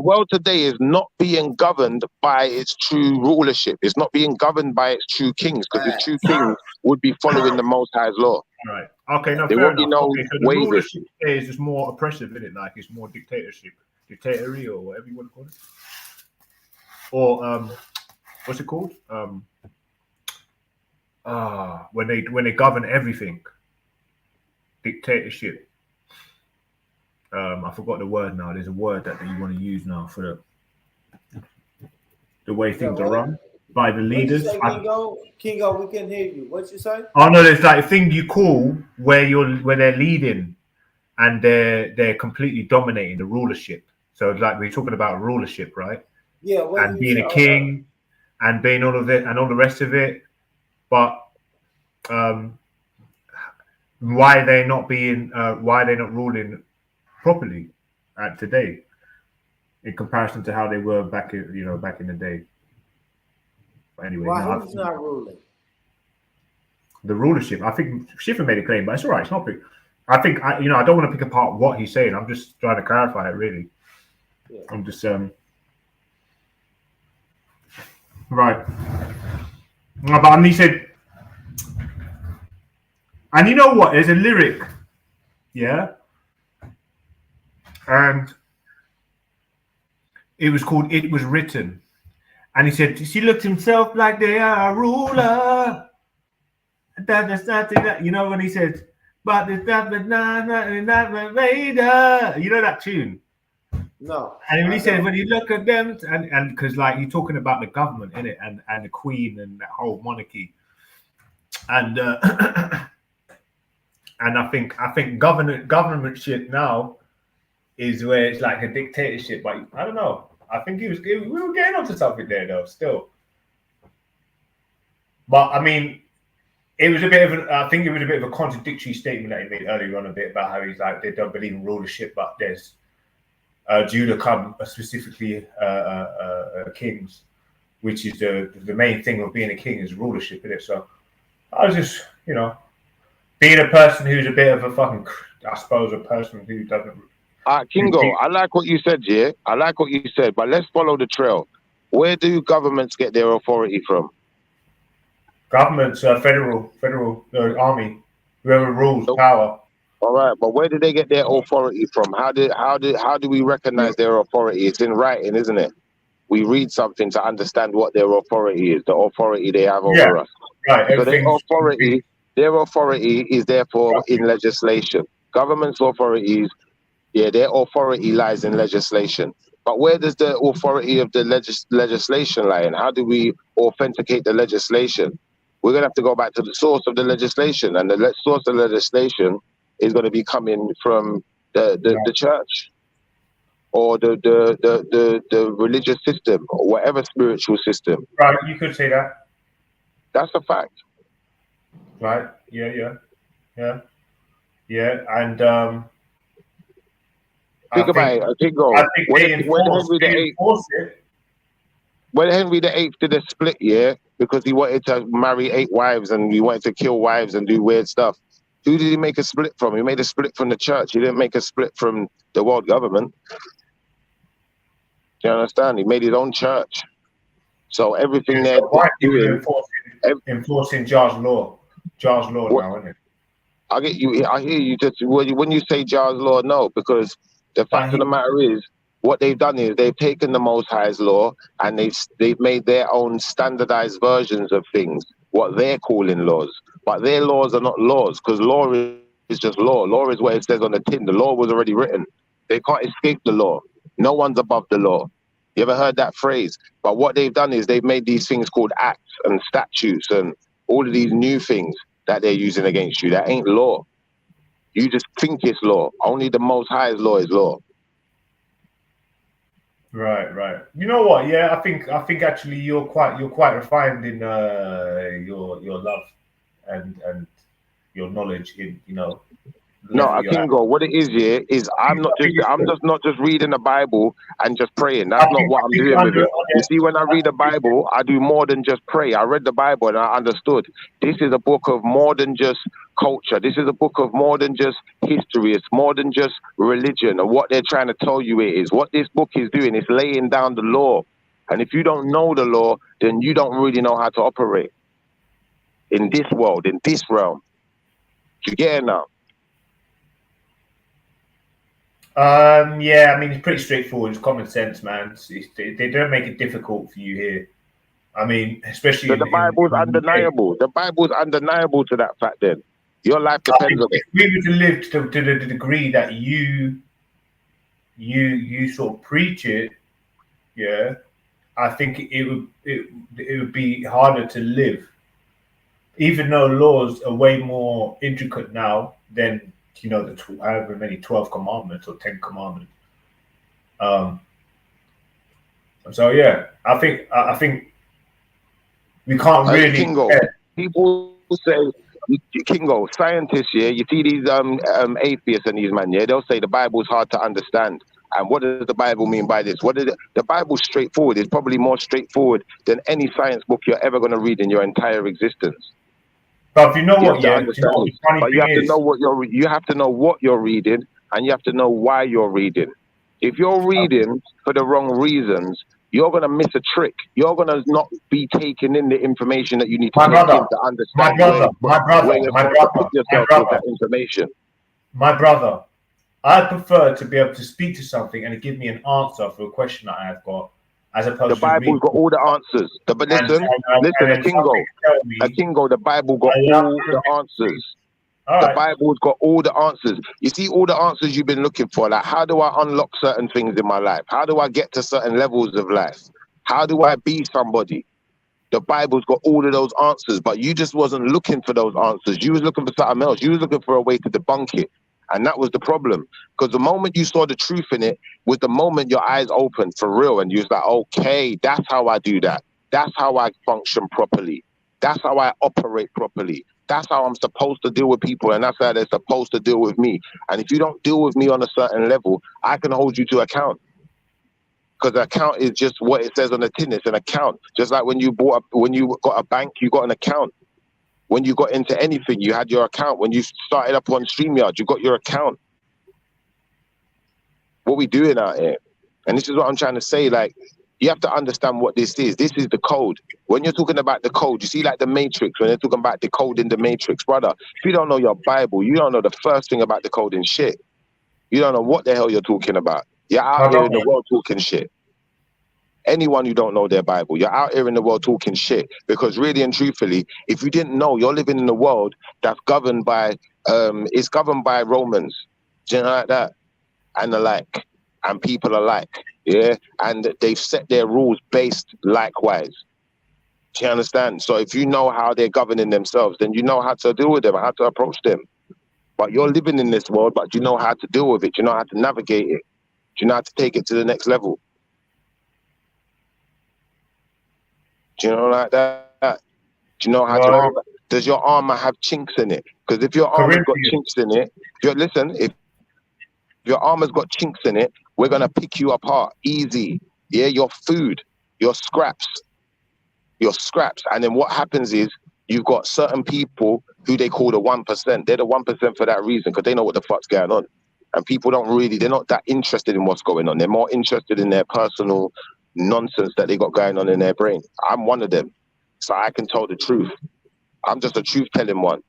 world today is not being governed by its true rulership. It's not being governed by its true kings, because the true kings would be following the Most High's law. Right. Okay. No. There won't be no the rulership is just more oppressive, isn't it? Like it's more dictatorship. dictatorship or whatever you want to call it, or what's it called? When they govern everything, dictatorship. I forgot the word now. There's a word that you want to use now for the way things are run by the leaders. What you say, Kingo, we can hear you. What you say? Oh no, there's like a thing you call where they're leading and they're completely dominating the rulership. So like we're talking about rulership, right? Yeah, and being a king and being all of it and all the rest of it. But why they're not ruling properly today in comparison to how they were back in the day. But anyway, who's not ruling? The rulership. I think Schiffer made a claim, but it's all right. It's not big. I think I don't want to pick apart what he's saying. I'm just trying to clarify it. Really, yeah. I'm just right. But he said, and you know what? There's a lyric, yeah, and it was called "It Was Written," and he said, "She looked himself like they are a ruler." That, you know when he said, "But there's nothing later." You know that tune? No. And when he said, when you look at them, and because like you're talking about the government in it, and the Queen and that whole monarchy, and and I think governmentship now is where it's like a dictatorship. But I don't know. I think we were getting onto something there though, still. But I mean, I think it was a bit of a contradictory statement that he made earlier on, a bit about how he's like they don't believe in rulership, but there's due to come specifically kings, which is the main thing of being a king is rulership, isn't it? So I was just, being a person who's a bit of a fucking, I suppose, a person who doesn't. Kingo, I like what you said, yeah. I like what you said, but let's follow the trail. Where do governments get their authority from? Governments, federal army, whoever rules power. All right, but where do they get their authority from? How do we recognize their authority? It's in writing, isn't it? We read something to understand what their authority is, the authority they have over us. Right. So their authority is therefore in legislation. Government's authorities, their authority lies in legislation. But where does the authority of the legislation lie in? How do we authenticate the legislation? We're going to have to go back to the source of the legislation, and the source of the legislation is going to be coming from the church or the religious system or whatever spiritual system. Right, you could say that. That's a fact. Right. Yeah. And think about it. I think when Henry VIII did a split, because he wanted to marry 8 wives and he wanted to kill wives and do weird stuff. Who did he make a split from? He made a split from the church. He didn't make a split from the world government. Do you understand? He made his own church. So everything they're doing, enforcing Jar's law. Jar's law now, isn't it? I get you. I hear you. Just when you say Jar's law, no, because the fact of the matter is, what they've done is they've taken the Most High's law and they've made their own standardized versions of things, what they're calling laws. But their laws are not laws, because law is just law. Law is what it says on the tin. The law was already written. They can't escape the law. No one's above the law. You ever heard that phrase? But what they've done is they've made these things called acts and statutes and all of these new things that they're using against you. That ain't law. You just think it's law. Only the Most High's law is law. Right. You know what? Yeah, I think actually you're quite refined in your love and your knowledge in No, I can go. What it is, is I'm just not just reading the Bible and just praying. That's not what I'm doing with it. You see, when I read the Bible, I do more than just pray. I read the Bible and I understood. This is a book of more than just culture. This is a book of more than just history. It's more than just religion and what they're trying to tell you it is. What this book is doing is laying down the law. And if you don't know the law, then you don't really know how to operate in this world, in this realm. You get it now? Yeah, I mean, it's pretty straightforward. It's common sense, man. They don't make it difficult for you here. I mean, especially So the Bible's in the UK. undeniable. The Bible's undeniable to that fact. Then your life depends on it. If we were to live to the degree that you sort of preach it, yeah, I think it would be harder to live, even though laws are way more intricate now than the however many 12 commandments or 10 commandments. So yeah, I think we can't really. Kingo, people say, Kingo, scientists, yeah, you see these atheists and these man, yeah, they'll say the Bible's hard to understand. And what does the Bible mean by this? The Bible's straightforward. It's probably more straightforward than any science book you're ever going to read in your entire existence. But if you know you what, yeah, you know what the funny but thing you have is, to know what you have to know what you're reading, and you have to know why you're reading. If you're reading for the wrong reasons, you're going to miss a trick. You're going to not be taking in the information that you need to take in to understand where you're supposed to put yourself with that information. My brother, I prefer to be able to speak to something and it give me an answer for a question that I've got, as opposed the Bible's got all the answers. Kingo, the Bible got all the answers. The Bible's got all the answers. You see all the answers you've been looking for. Like, how do I unlock certain things in my life? How do I get to certain levels of life? How do I be somebody? The Bible's got all of those answers, but you just wasn't looking for those answers. You was looking for something else. You was looking for a way to debunk it. And that was the problem. Because the moment you saw the truth in it was the moment your eyes opened for real. And you was like, okay, that's how I do that. That's how I function properly. That's how I operate properly. That's how I'm supposed to deal with people. And that's how they're supposed to deal with me. And if you don't deal with me on a certain level, I can hold you to account. Because an account is just what it says on the tin. It's an account. Just like when you got a bank, you got an account. When you got into anything, you had your account. When you started up on StreamYard, you got your account. What we doing out here? And this is what I'm trying to say. Like, you have to understand what this is. This is the code. When you're talking about the code, you see like the Matrix, when they're talking about decoding the Matrix, brother, if you don't know your Bible, you don't know the first thing about decoding shit. You don't know what the hell you're talking about. You're out here in the world talking shit. Anyone who don't know their Bible, you're out here in the world talking shit. Because really and truthfully, if you didn't know, you're living in a world that's governed by, it's governed by Romans, do you know, like that, and the like, and people alike, yeah, and they've set their rules based likewise. Do you understand? So if you know how they're governing themselves, then you know how to deal with them, how to approach them. But you're living in this world, but you know how to deal with it. You know how to navigate it. You know how to take it to the next level. Do you know like that? Do you know how to? Does your armor have chinks in it? Because if your armor's got chinks in it, if your armor's got chinks in it, we're gonna pick you apart easy. Yeah, your food, your scraps. And then what happens is you've got certain people who they call the 1%. They're the 1% for that reason, because they know what the fuck's going on. And people they're not that interested in what's going on. They're more interested in their personal nonsense that they got going on in their brain. I'm one of them. So I can tell the truth. I'm just a truth telling one.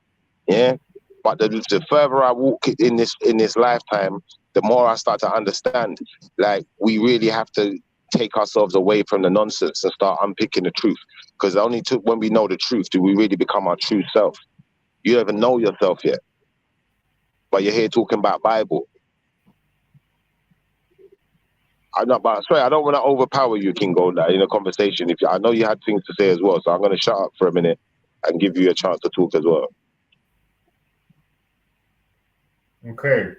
Yeah. But the further I walk in this lifetime, the more I start to understand, like, we really have to take ourselves away from the nonsense and start unpicking the truth. Because only when we know the truth do we really become our true self. You don't even know yourself yet. But you're here talking about Bible. I don't want to overpower you, Kingo, in a conversation. I know you had things to say as well, so I'm going to shut up for a minute and give you a chance to talk as well. Okay.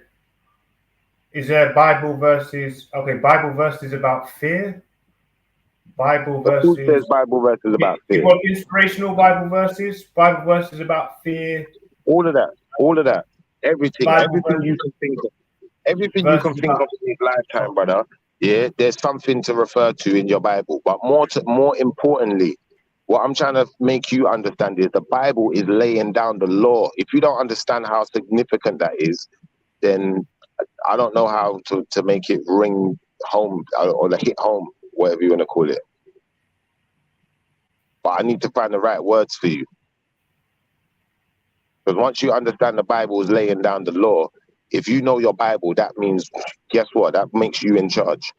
Is there Bible verses? Okay, Bible verses about fear. Bible verses. Who says Bible verses about fear? You want inspirational Bible verses? Bible verses about fear. All of that. Everything you can think of. Everything you can think of in this lifetime, brother. Yeah, there's something to refer to in your Bible. But more importantly, what I'm trying to make you understand is the Bible is laying down the law. If you don't understand how significant that is, then I don't know how to make it ring home or hit home, whatever you want to call it. But I need to find the right words for you. Because once you understand the Bible is laying down the law, If you know your Bible, that means, guess what? That makes you in charge.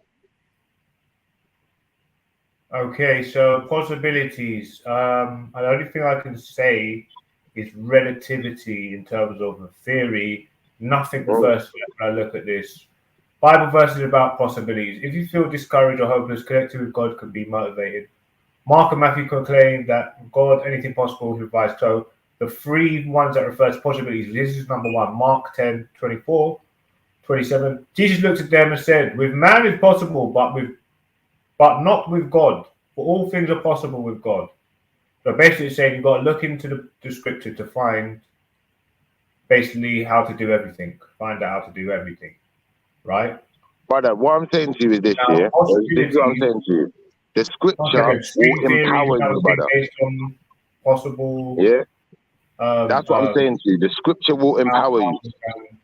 Okay, so possibilities. The only thing I can say is relativity in terms of the theory. Nothing reversed when I look at this. Bible verses about possibilities. If you feel discouraged or hopeless, connecting with God can be motivated. Mark and Matthew proclaim that God, anything possible, he revised. So the three ones that refer to possibilities, this is number one, Mark 10, 24, 27. Jesus looked at them and said, with man is possible, but not with God. For all things are possible with God. So basically saying you've got to look into the scripture to find basically how to do everything. Find out how to do everything. Right? Brother, what I'm saying to you is this, Now, this is what I'm saying to you. The scripture will empower you, brother. Based on possible. Yeah. That's what I'm saying to you. The scripture will empower you.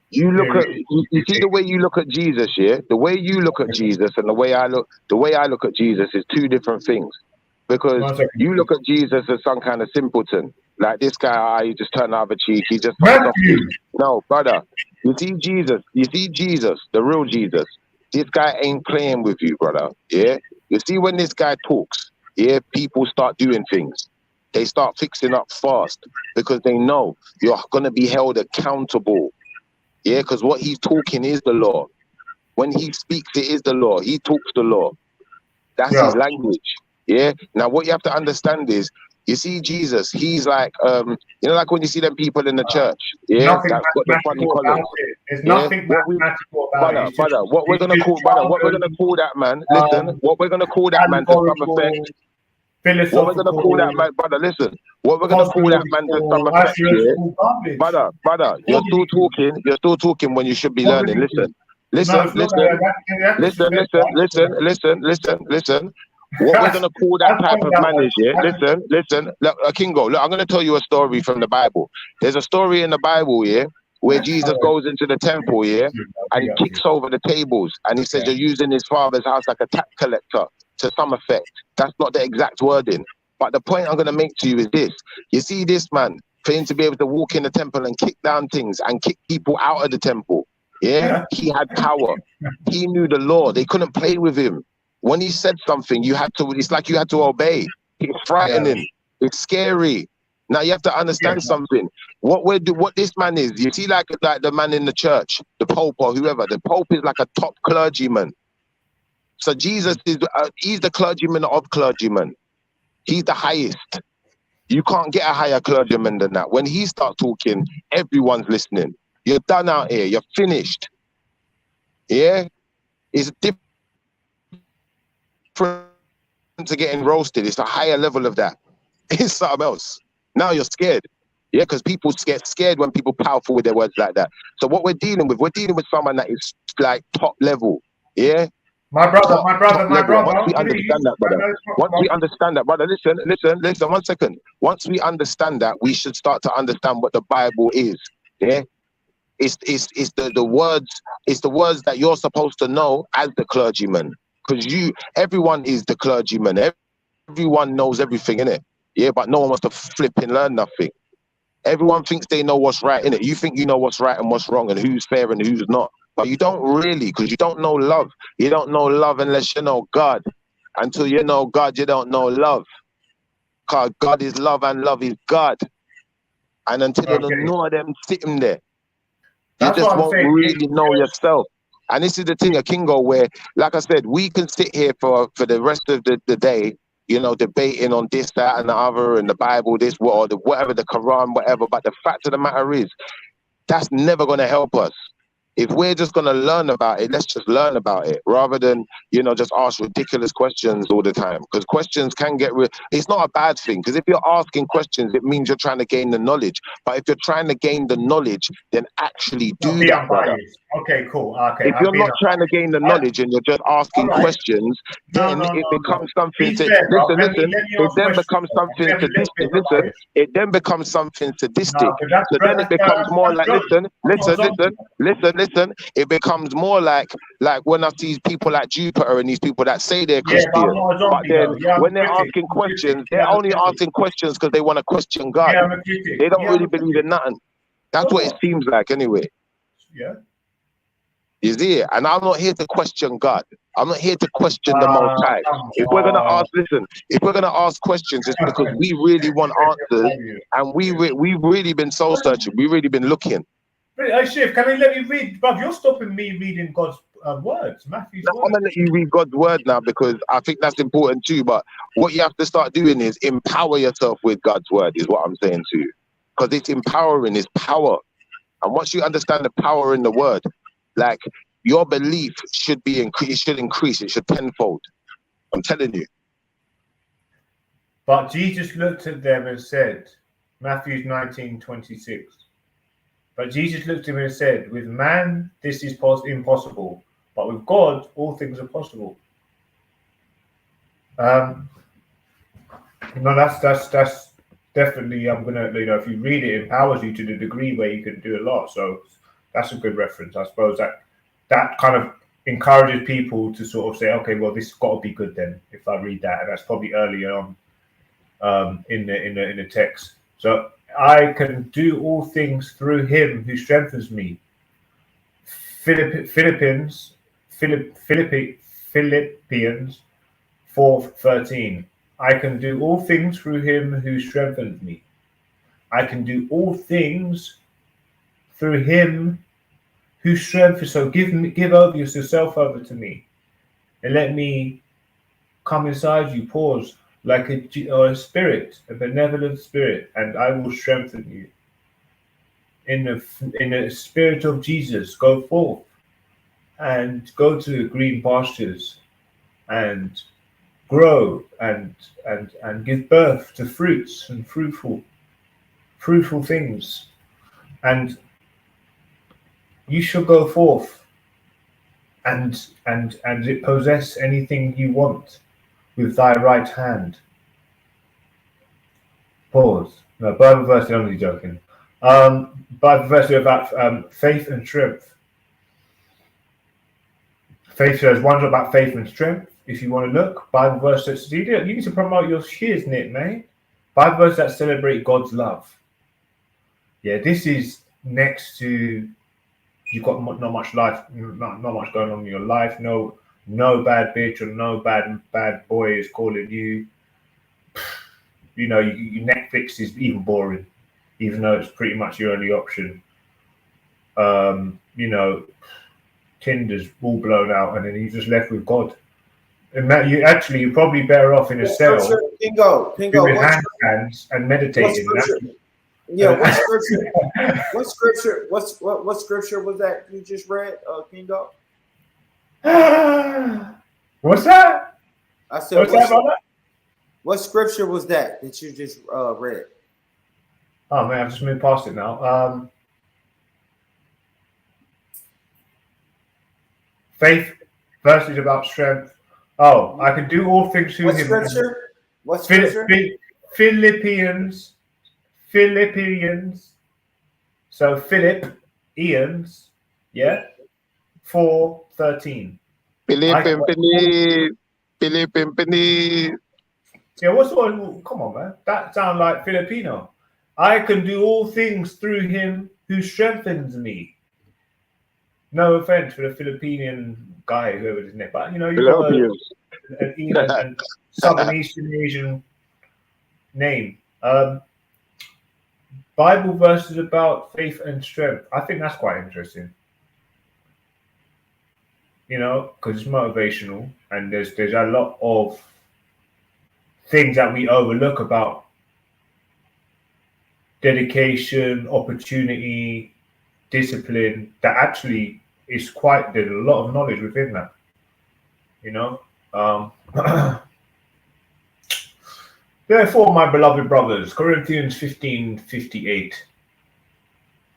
You look at, you see the way you look at Jesus, yeah? The way you look at Jesus and the way I look at Jesus is two different things. Because you look at Jesus as some kind of simpleton. Like this guy, he just turned the other cheek, he just no, brother. You see Jesus, the real Jesus. This guy ain't playing with you, brother. Yeah? You see when this guy talks, yeah, people start doing things. They start fixing up fast because they know you're gonna be held accountable. Yeah, because what he's talking is the law. When he speaks, it is the law. He talks the law. That's his language. Yeah. Now, what you have to understand is, you see Jesus, he's like, you know, like when you see them people in the church, yeah, that's got the funny colors. There's nothing mathematical about it. Brother, what we're gonna call that man? Listen, what we're gonna call that man to some effect. What we're gonna call that man, brother? Listen, what we're gonna call that man to some effect, yeah? Brother, you're still talking when you should be learning. Listen. What we're gonna call that type of man is, yeah? Listen. Look, Kingo, look, I'm gonna tell you a story from the Bible. There's a story in the Bible, yeah, where Jesus goes into the temple, yeah, and he kicks over the tables, and he says you're using his father's house like a tax collector, to some effect. That's not the exact wording. But the point I'm gonna make to you is this. You see this man, for him to be able to walk in the temple and kick down things and kick people out of the temple. Yeah, he had power. He knew the law. They couldn't play with him. When he said something, it's like you had to obey. It's frightening. It's scary. Now you have to understand something. What this man is, you see, like the man in the church, the Pope or whoever. The Pope is like a top clergyman. So Jesus is, he's the clergyman of clergymen. He's the highest. You can't get a higher clergyman than that. When he starts talking, everyone's listening. You're done out here. You're finished. Yeah? It's different to getting roasted. It's a higher level of that. It's something else. Now you're scared. Yeah, because people get scared when people powerful with their words like that. So what we're dealing with someone that is like top level. Yeah? My brother. Once we understand that, brother, listen, 1 second. Once we understand that, we should start to understand what the Bible is. Yeah? It's the words that you're supposed to know as the clergyman, because everyone is the clergyman. Everyone knows everything, innit? Yeah, but no one wants to flip and learn nothing. Everyone thinks they know what's right, innit? You think you know what's right and what's wrong and who's fair and who's not, but you don't really, because you don't know love. You don't know love unless you know God. Until you know God, you don't know love. Because God is love and love is God. And until you don't know them sitting there, you just won't really know yourself. And this is the thing, Kingo, where, like I said, we can sit here for the rest of the day, you know, debating on this, that, and the other, and the Bible, this, or whatever, the Quran, whatever. But the fact of the matter is, that's never going to help us. If we're just going to learn about it, let's just learn about it rather than, you know, just ask ridiculous questions all the time. Because questions can it's not a bad thing. Because if you're asking questions, it means you're trying to gain the knowledge. But if you're trying to gain the knowledge, then actually do that, brother. Okay, cool. Okay. If you're not trying to gain the knowledge and you're just asking questions, then it becomes something to listen. It then becomes something sadistic. Listen, it then becomes something sadistic. So then it becomes more like listen. It becomes more like when I see people like Jupiter and these people that say they're Christian, but then when they're asking questions, they're only asking questions because they want to question God. They don't really believe in nothing. That's what it seems like, anyway. Yeah. You see it? And I'm not here to question God. I'm not here to question the Most High. If we're gonna ask, listen, if we're gonna ask questions, it's because we really want answers, and we've really been soul searching. We've really been looking. Hey, Shiv, can I let you read? Bruv, you're stopping me reading God's words, Matthew's words. I'm gonna let you read God's word now because I think that's important too. But what you have to start doing is empower yourself with God's word, is what I'm saying to you, because it's empowering, it's power. And once you understand the power in the word, like your belief should be increased, it should increase, it should tenfold. I'm telling you. But Jesus looked at them and said, Matthew 19:26. But Jesus looked at him and said, with man, this is impossible, but with God, all things are possible. No, that's definitely, I'm gonna, if you read it, it empowers you to the degree where you can do a lot. So that's a good reference. I suppose that kind of encourages people to sort of say, okay, well, this has got to be good then if I read that, and that's probably earlier on in the text. So I can do all things through him who strengthens me. Philippians 4:13. I can do all things through him who strengthens me. I can do all things through him who strengthens. So give yourself over to me, and let me come inside you. Pause. Like a spirit, a benevolent spirit, and I will strengthen you. In the spirit of Jesus, go forth and go to green pastures and grow and give birth to fruits and fruitful things. And you shall go forth and possess anything you want with thy right hand. Pause. No, Bible verse, I'm only joking. Bible verse about faith and strength. Faith says one's about faith and strength. If you want to look, Bible verse that you need to promote your shiz, Nick, mate. Bible verse that celebrate God's love. Yeah, this is next to you've got not much life, not much going on in your life. No bad bitch or no bad boy is calling you. You know, Netflix is even boring, even though it's pretty much your only option. You know, Tinder's all blown out, and then you're just left with God. And that you're probably better off in a cell. Pingo, doing hands and meditating. Yeah, what scripture was that you just read, Pingo? What's that? I said, what scripture was that you just read? Oh man, I've just moved past it now. Faith verses about strength. Oh, I can do all things through him. Scripture? What scripture? Philippians. So Philip, Ian's, yeah, 4:13. Philippians. Yeah, what's all? Come on, man. That sounds like Filipino. I can do all things through him who strengthens me. No offense for the Filipinian guy, whoever his name, but you know, you've got a Southern Eastern Asian name. Bible verses about faith and strength. I think that's quite interesting. You know, because it's motivational, and there's a lot of things that we overlook about dedication, opportunity, discipline. That actually is there's a lot of knowledge within that. You know. Therefore, my beloved brothers, Corinthians 15:58.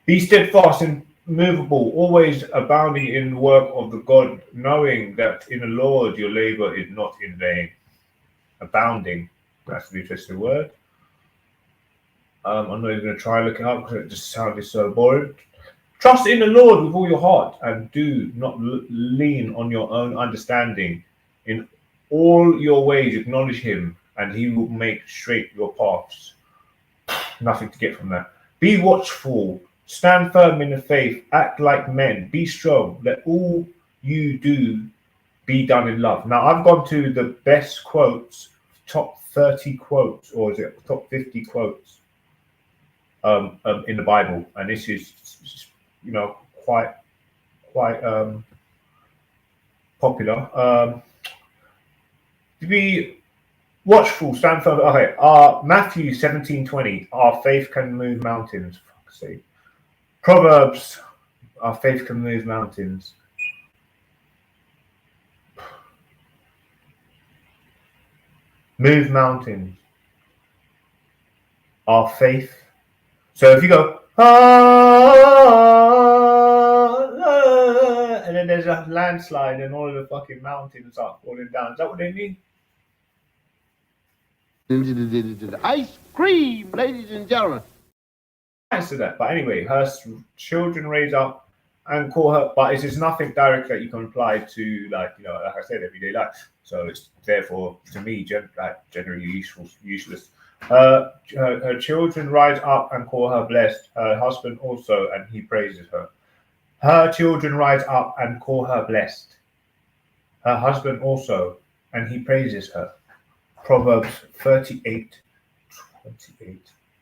Be steadfast and immovable, always abounding in the work of the God, knowing that in the Lord your labor is not in vain. Abounding. That's an interesting word. I'm not even going to try and look it up because it just sounded so boring. Trust in the Lord with all your heart and do not lean on your own understanding. In all your ways acknowledge him, and he will make straight your paths. Nothing to get from that. Be watchful Stand firm in the faith, act like men, be strong, let all you do be done in love. Now, I've gone to the best quotes, top 30 quotes, or is it top 50 quotes in the Bible, and this is, you know, quite popular. To be watchful, stand firm. Okay, Matthew 17:20. Our faith can move mountains. For fuck's sake. Proverbs. Our faith can move mountains. Move mountains. Our faith. So if you go, and then there's a landslide and all of the fucking mountains are falling down. Is that what they mean? Ice cream, ladies and gentlemen. Answer that. But anyway, her children raise up and call her, but it's just nothing direct that you can apply to, like, you know, like I said, everyday life. So it's therefore, to me, generally useless. Her children rise up and call her blessed. Her husband also, and he praises her. Her children rise up and call her blessed. Her husband also, and he praises her. Proverbs 38:28.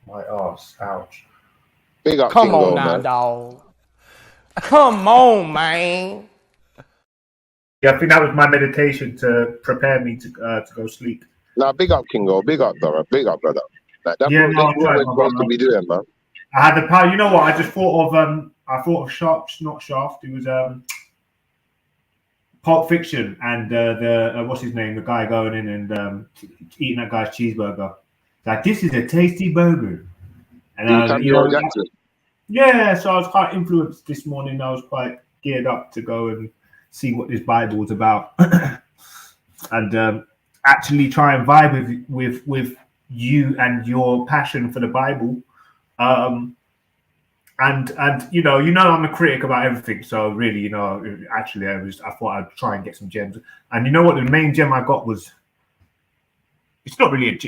My ass, ouch. Big up, Come Kingo, on now, man. dog. Come on, man. Yeah, I think that was my meditation to prepare me to go sleep. Nah, big up, Kingo. Big up, brother. Big up, brother. Like, that's Yeah, what no, we're supposed to be doing, man. I had the power. You know what? I just thought of Shaft, not Shaft. It was Pulp Fiction, and the what's his name? The guy going in and eating that guy's cheeseburger. Like, this is a tasty burger. And you know, yeah. So I was quite influenced this morning. I was quite geared up to go and see what this Bible was about, and actually try and vibe with you and your passion for the Bible. And you know I'm a critic about everything, so really, you know, actually I thought I'd try and get some gems. And you know what, the main gem I got was, it's not really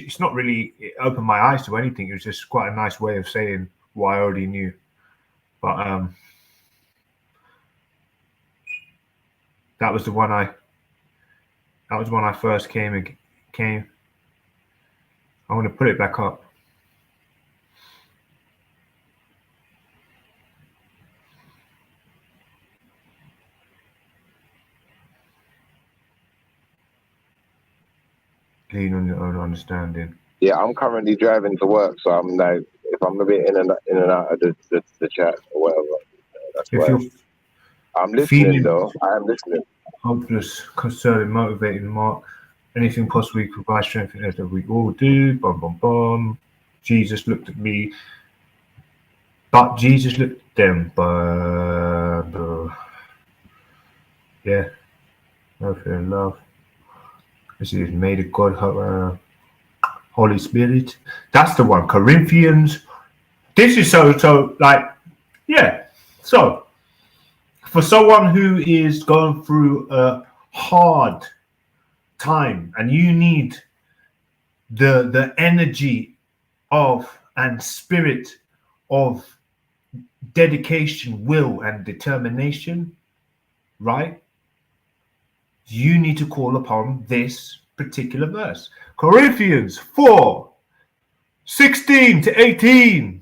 it opened my eyes to anything. It was just quite a nice way of saying what I already knew. But that was the one I first came. I want to put it back up. Lean on your own understanding. Yeah, I'm currently driving to work, so I'm like, if I'm a bit in and out of the chat or whatever, that's why. I'm listening, though. I am listening. Hopeless, concerning, motivating, Mark. Anything possibly provide strength in us that we all do. Bum bum bum. Jesus looked at me, but Jesus looked at them. Yeah, no fear and love. This is made of God, Holy Spirit. That's the one. Corinthians. This is so like, yeah. So for someone who is going through a hard time and you need the energy of and spirit of dedication, will, and determination, right? You need to call upon this particular verse. Corinthians 4:16-18.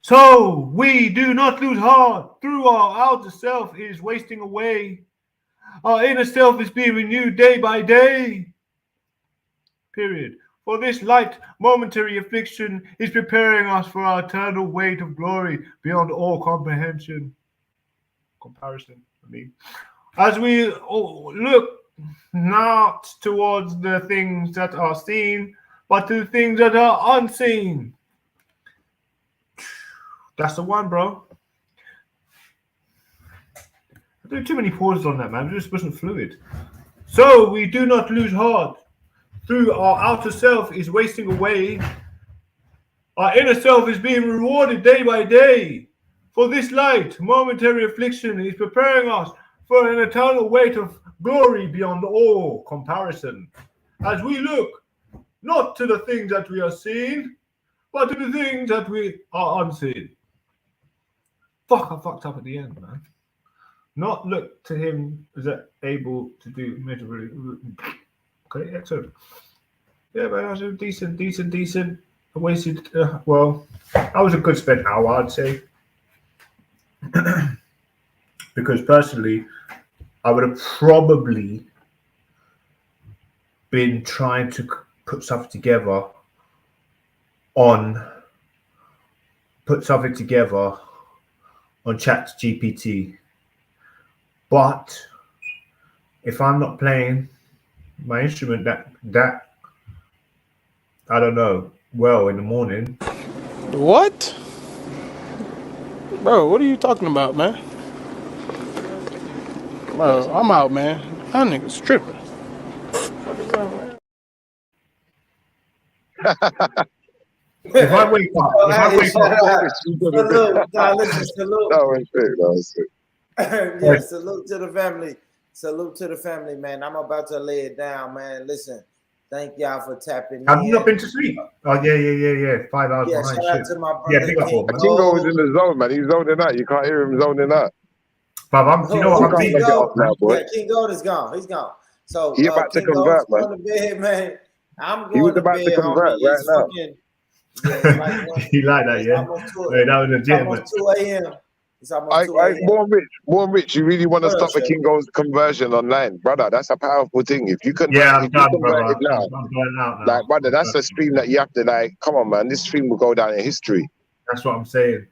So we do not lose heart. Through our outer self is wasting away. Our inner self is being renewed day by day. Period. For this light momentary affliction is preparing us for our eternal weight of glory beyond all comparison. As we look not towards the things that are seen, but to the things that are unseen. That's the one, bro. I do too many pauses on that, man. It just wasn't fluid. So we do not lose heart. Through our outer self is wasting away. Our inner self is being rewarded day by day. For this light momentary affliction is preparing us for an eternal weight of glory beyond all comparison. As we look not to the things that we are seeing, but to the things that we are unseen. fuck, I fucked up at the end, man. Not look to him as able to do measurably. Okay, excellent. Yeah, man, I was decent. I wasted, well, that was a good spent hour, I'd say. Because personally, I would have probably been trying to put something together on ChatGPT. But if I'm not playing my instrument that I don't know, well, in the morning. What? Bro, what are you talking about, man? Bro, I'm out, man. That nigga's tripping. What is up, man? If I wake up, salute to the family. Salute to the family, man. I'm about to lay it down, man. Listen, thank y'all for tapping in. Have you not been to sleep? Oh, yeah. 5 hours behind. Shout out to my brother. Yeah, big up, man. Kingo was in the zone, man. He's zoning out. You can't hear him zoning out. But you know what? I'm King Gold is gone. He's gone. So he about to convert, man. Going to bed, man. I'm going he was to about bed, to convert homie. right now. He like that, yeah. Hey, that was legitimate. It's almost 2 a.m. It's almost 2 a.m. Born Rich, you really want to stop the Kingo's conversion online, brother? That's a powerful thing. If you convert, I'm done, brother. I'm going out now. Like, brother, that's a stream that you have to like. Come on, man. This stream will go down in history. That's what I'm saying.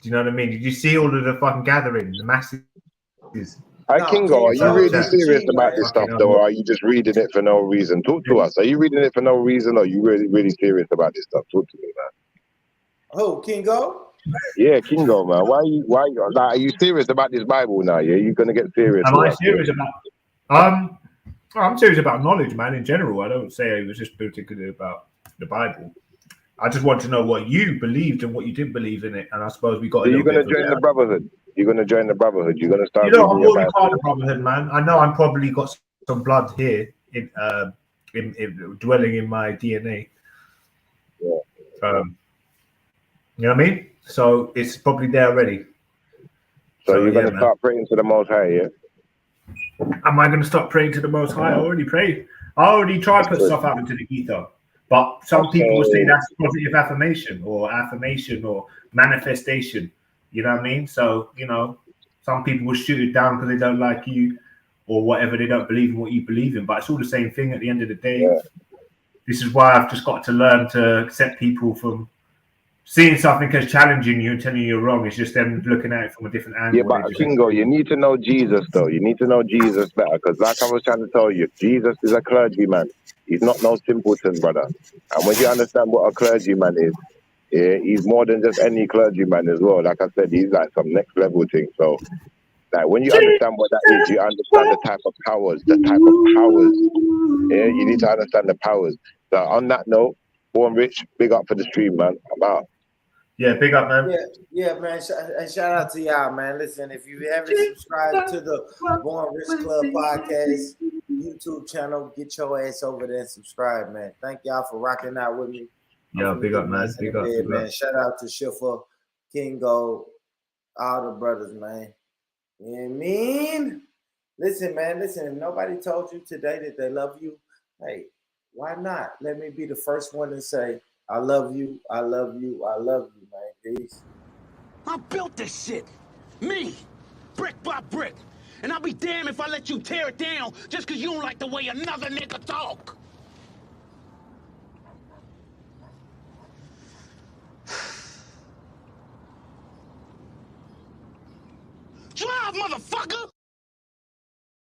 Do you know what I mean? Did you see all of the fucking gathering, the masses? Kingo, are you really serious about this stuff, though, or are you just reading it for no reason? Talk to us. Are you reading it for no reason, or are you really serious about this stuff? Talk to me, man. Who, Kingo? Yeah, Kingo, man. Why like, are you serious about this Bible now? Yeah, you're gonna get serious. Am I serious about? I'm serious about knowledge, man. In general, I don't say it was just particularly about the Bible. I just want to know what you believed and what you didn't believe in it, and I suppose we got. So you're gonna join the brotherhood. You're gonna join the brotherhood. You're gonna start. You know, I'm already part of the brotherhood, man. I know I'm probably got some blood here in dwelling in my DNA. Yeah. You know what I mean? So it's probably there already. So you're gonna start praying to the Most High, yeah? Am I gonna start praying to the Most High? I already prayed. I already tried to put stuff out into the ether. But some people will say that's positive affirmation or manifestation. You know what I mean? So, you know, some people will shoot it down because they don't like you or whatever. They don't believe in what you believe in. But it's all the same thing at the end of the day. Yeah. This is why I've just got to learn to accept people from seeing something as challenging you and telling you you're wrong. It's just them looking at it from a different angle. Yeah, but Kingo, you need to know Jesus, though. You need to know Jesus better because like I was trying to tell you, Jesus is a clergyman. He's not no simpleton, brother. And when you understand what a clergyman is, yeah, he's more than just any clergyman as well. Like I said, he's like some next level thing. So, like when you understand what that is, you understand the type of powers. Yeah, you need to understand the powers. So on that note, Born Rich, big up for the stream, man. I'm out. Yeah, big up, man. Yeah, man. And shout out to y'all, man. Listen, if you haven't subscribed to the Born Rich Club podcast YouTube channel, get your ass over there and subscribe, man. Thank y'all for rocking out with me. Yeah, big up, man. Big up, man. Shout out to Schiffer, Kingo, all the brothers, man. You know what I mean? Listen, man. Listen, if nobody told you today that they love you, hey, why not? Let me be the first one to say, I love you, I love you, I love you, man. Peace. I built this shit. Me. Brick by brick. And I'll be damned if I let you tear it down just because you don't like the way another nigga talk. Drive, motherfucker!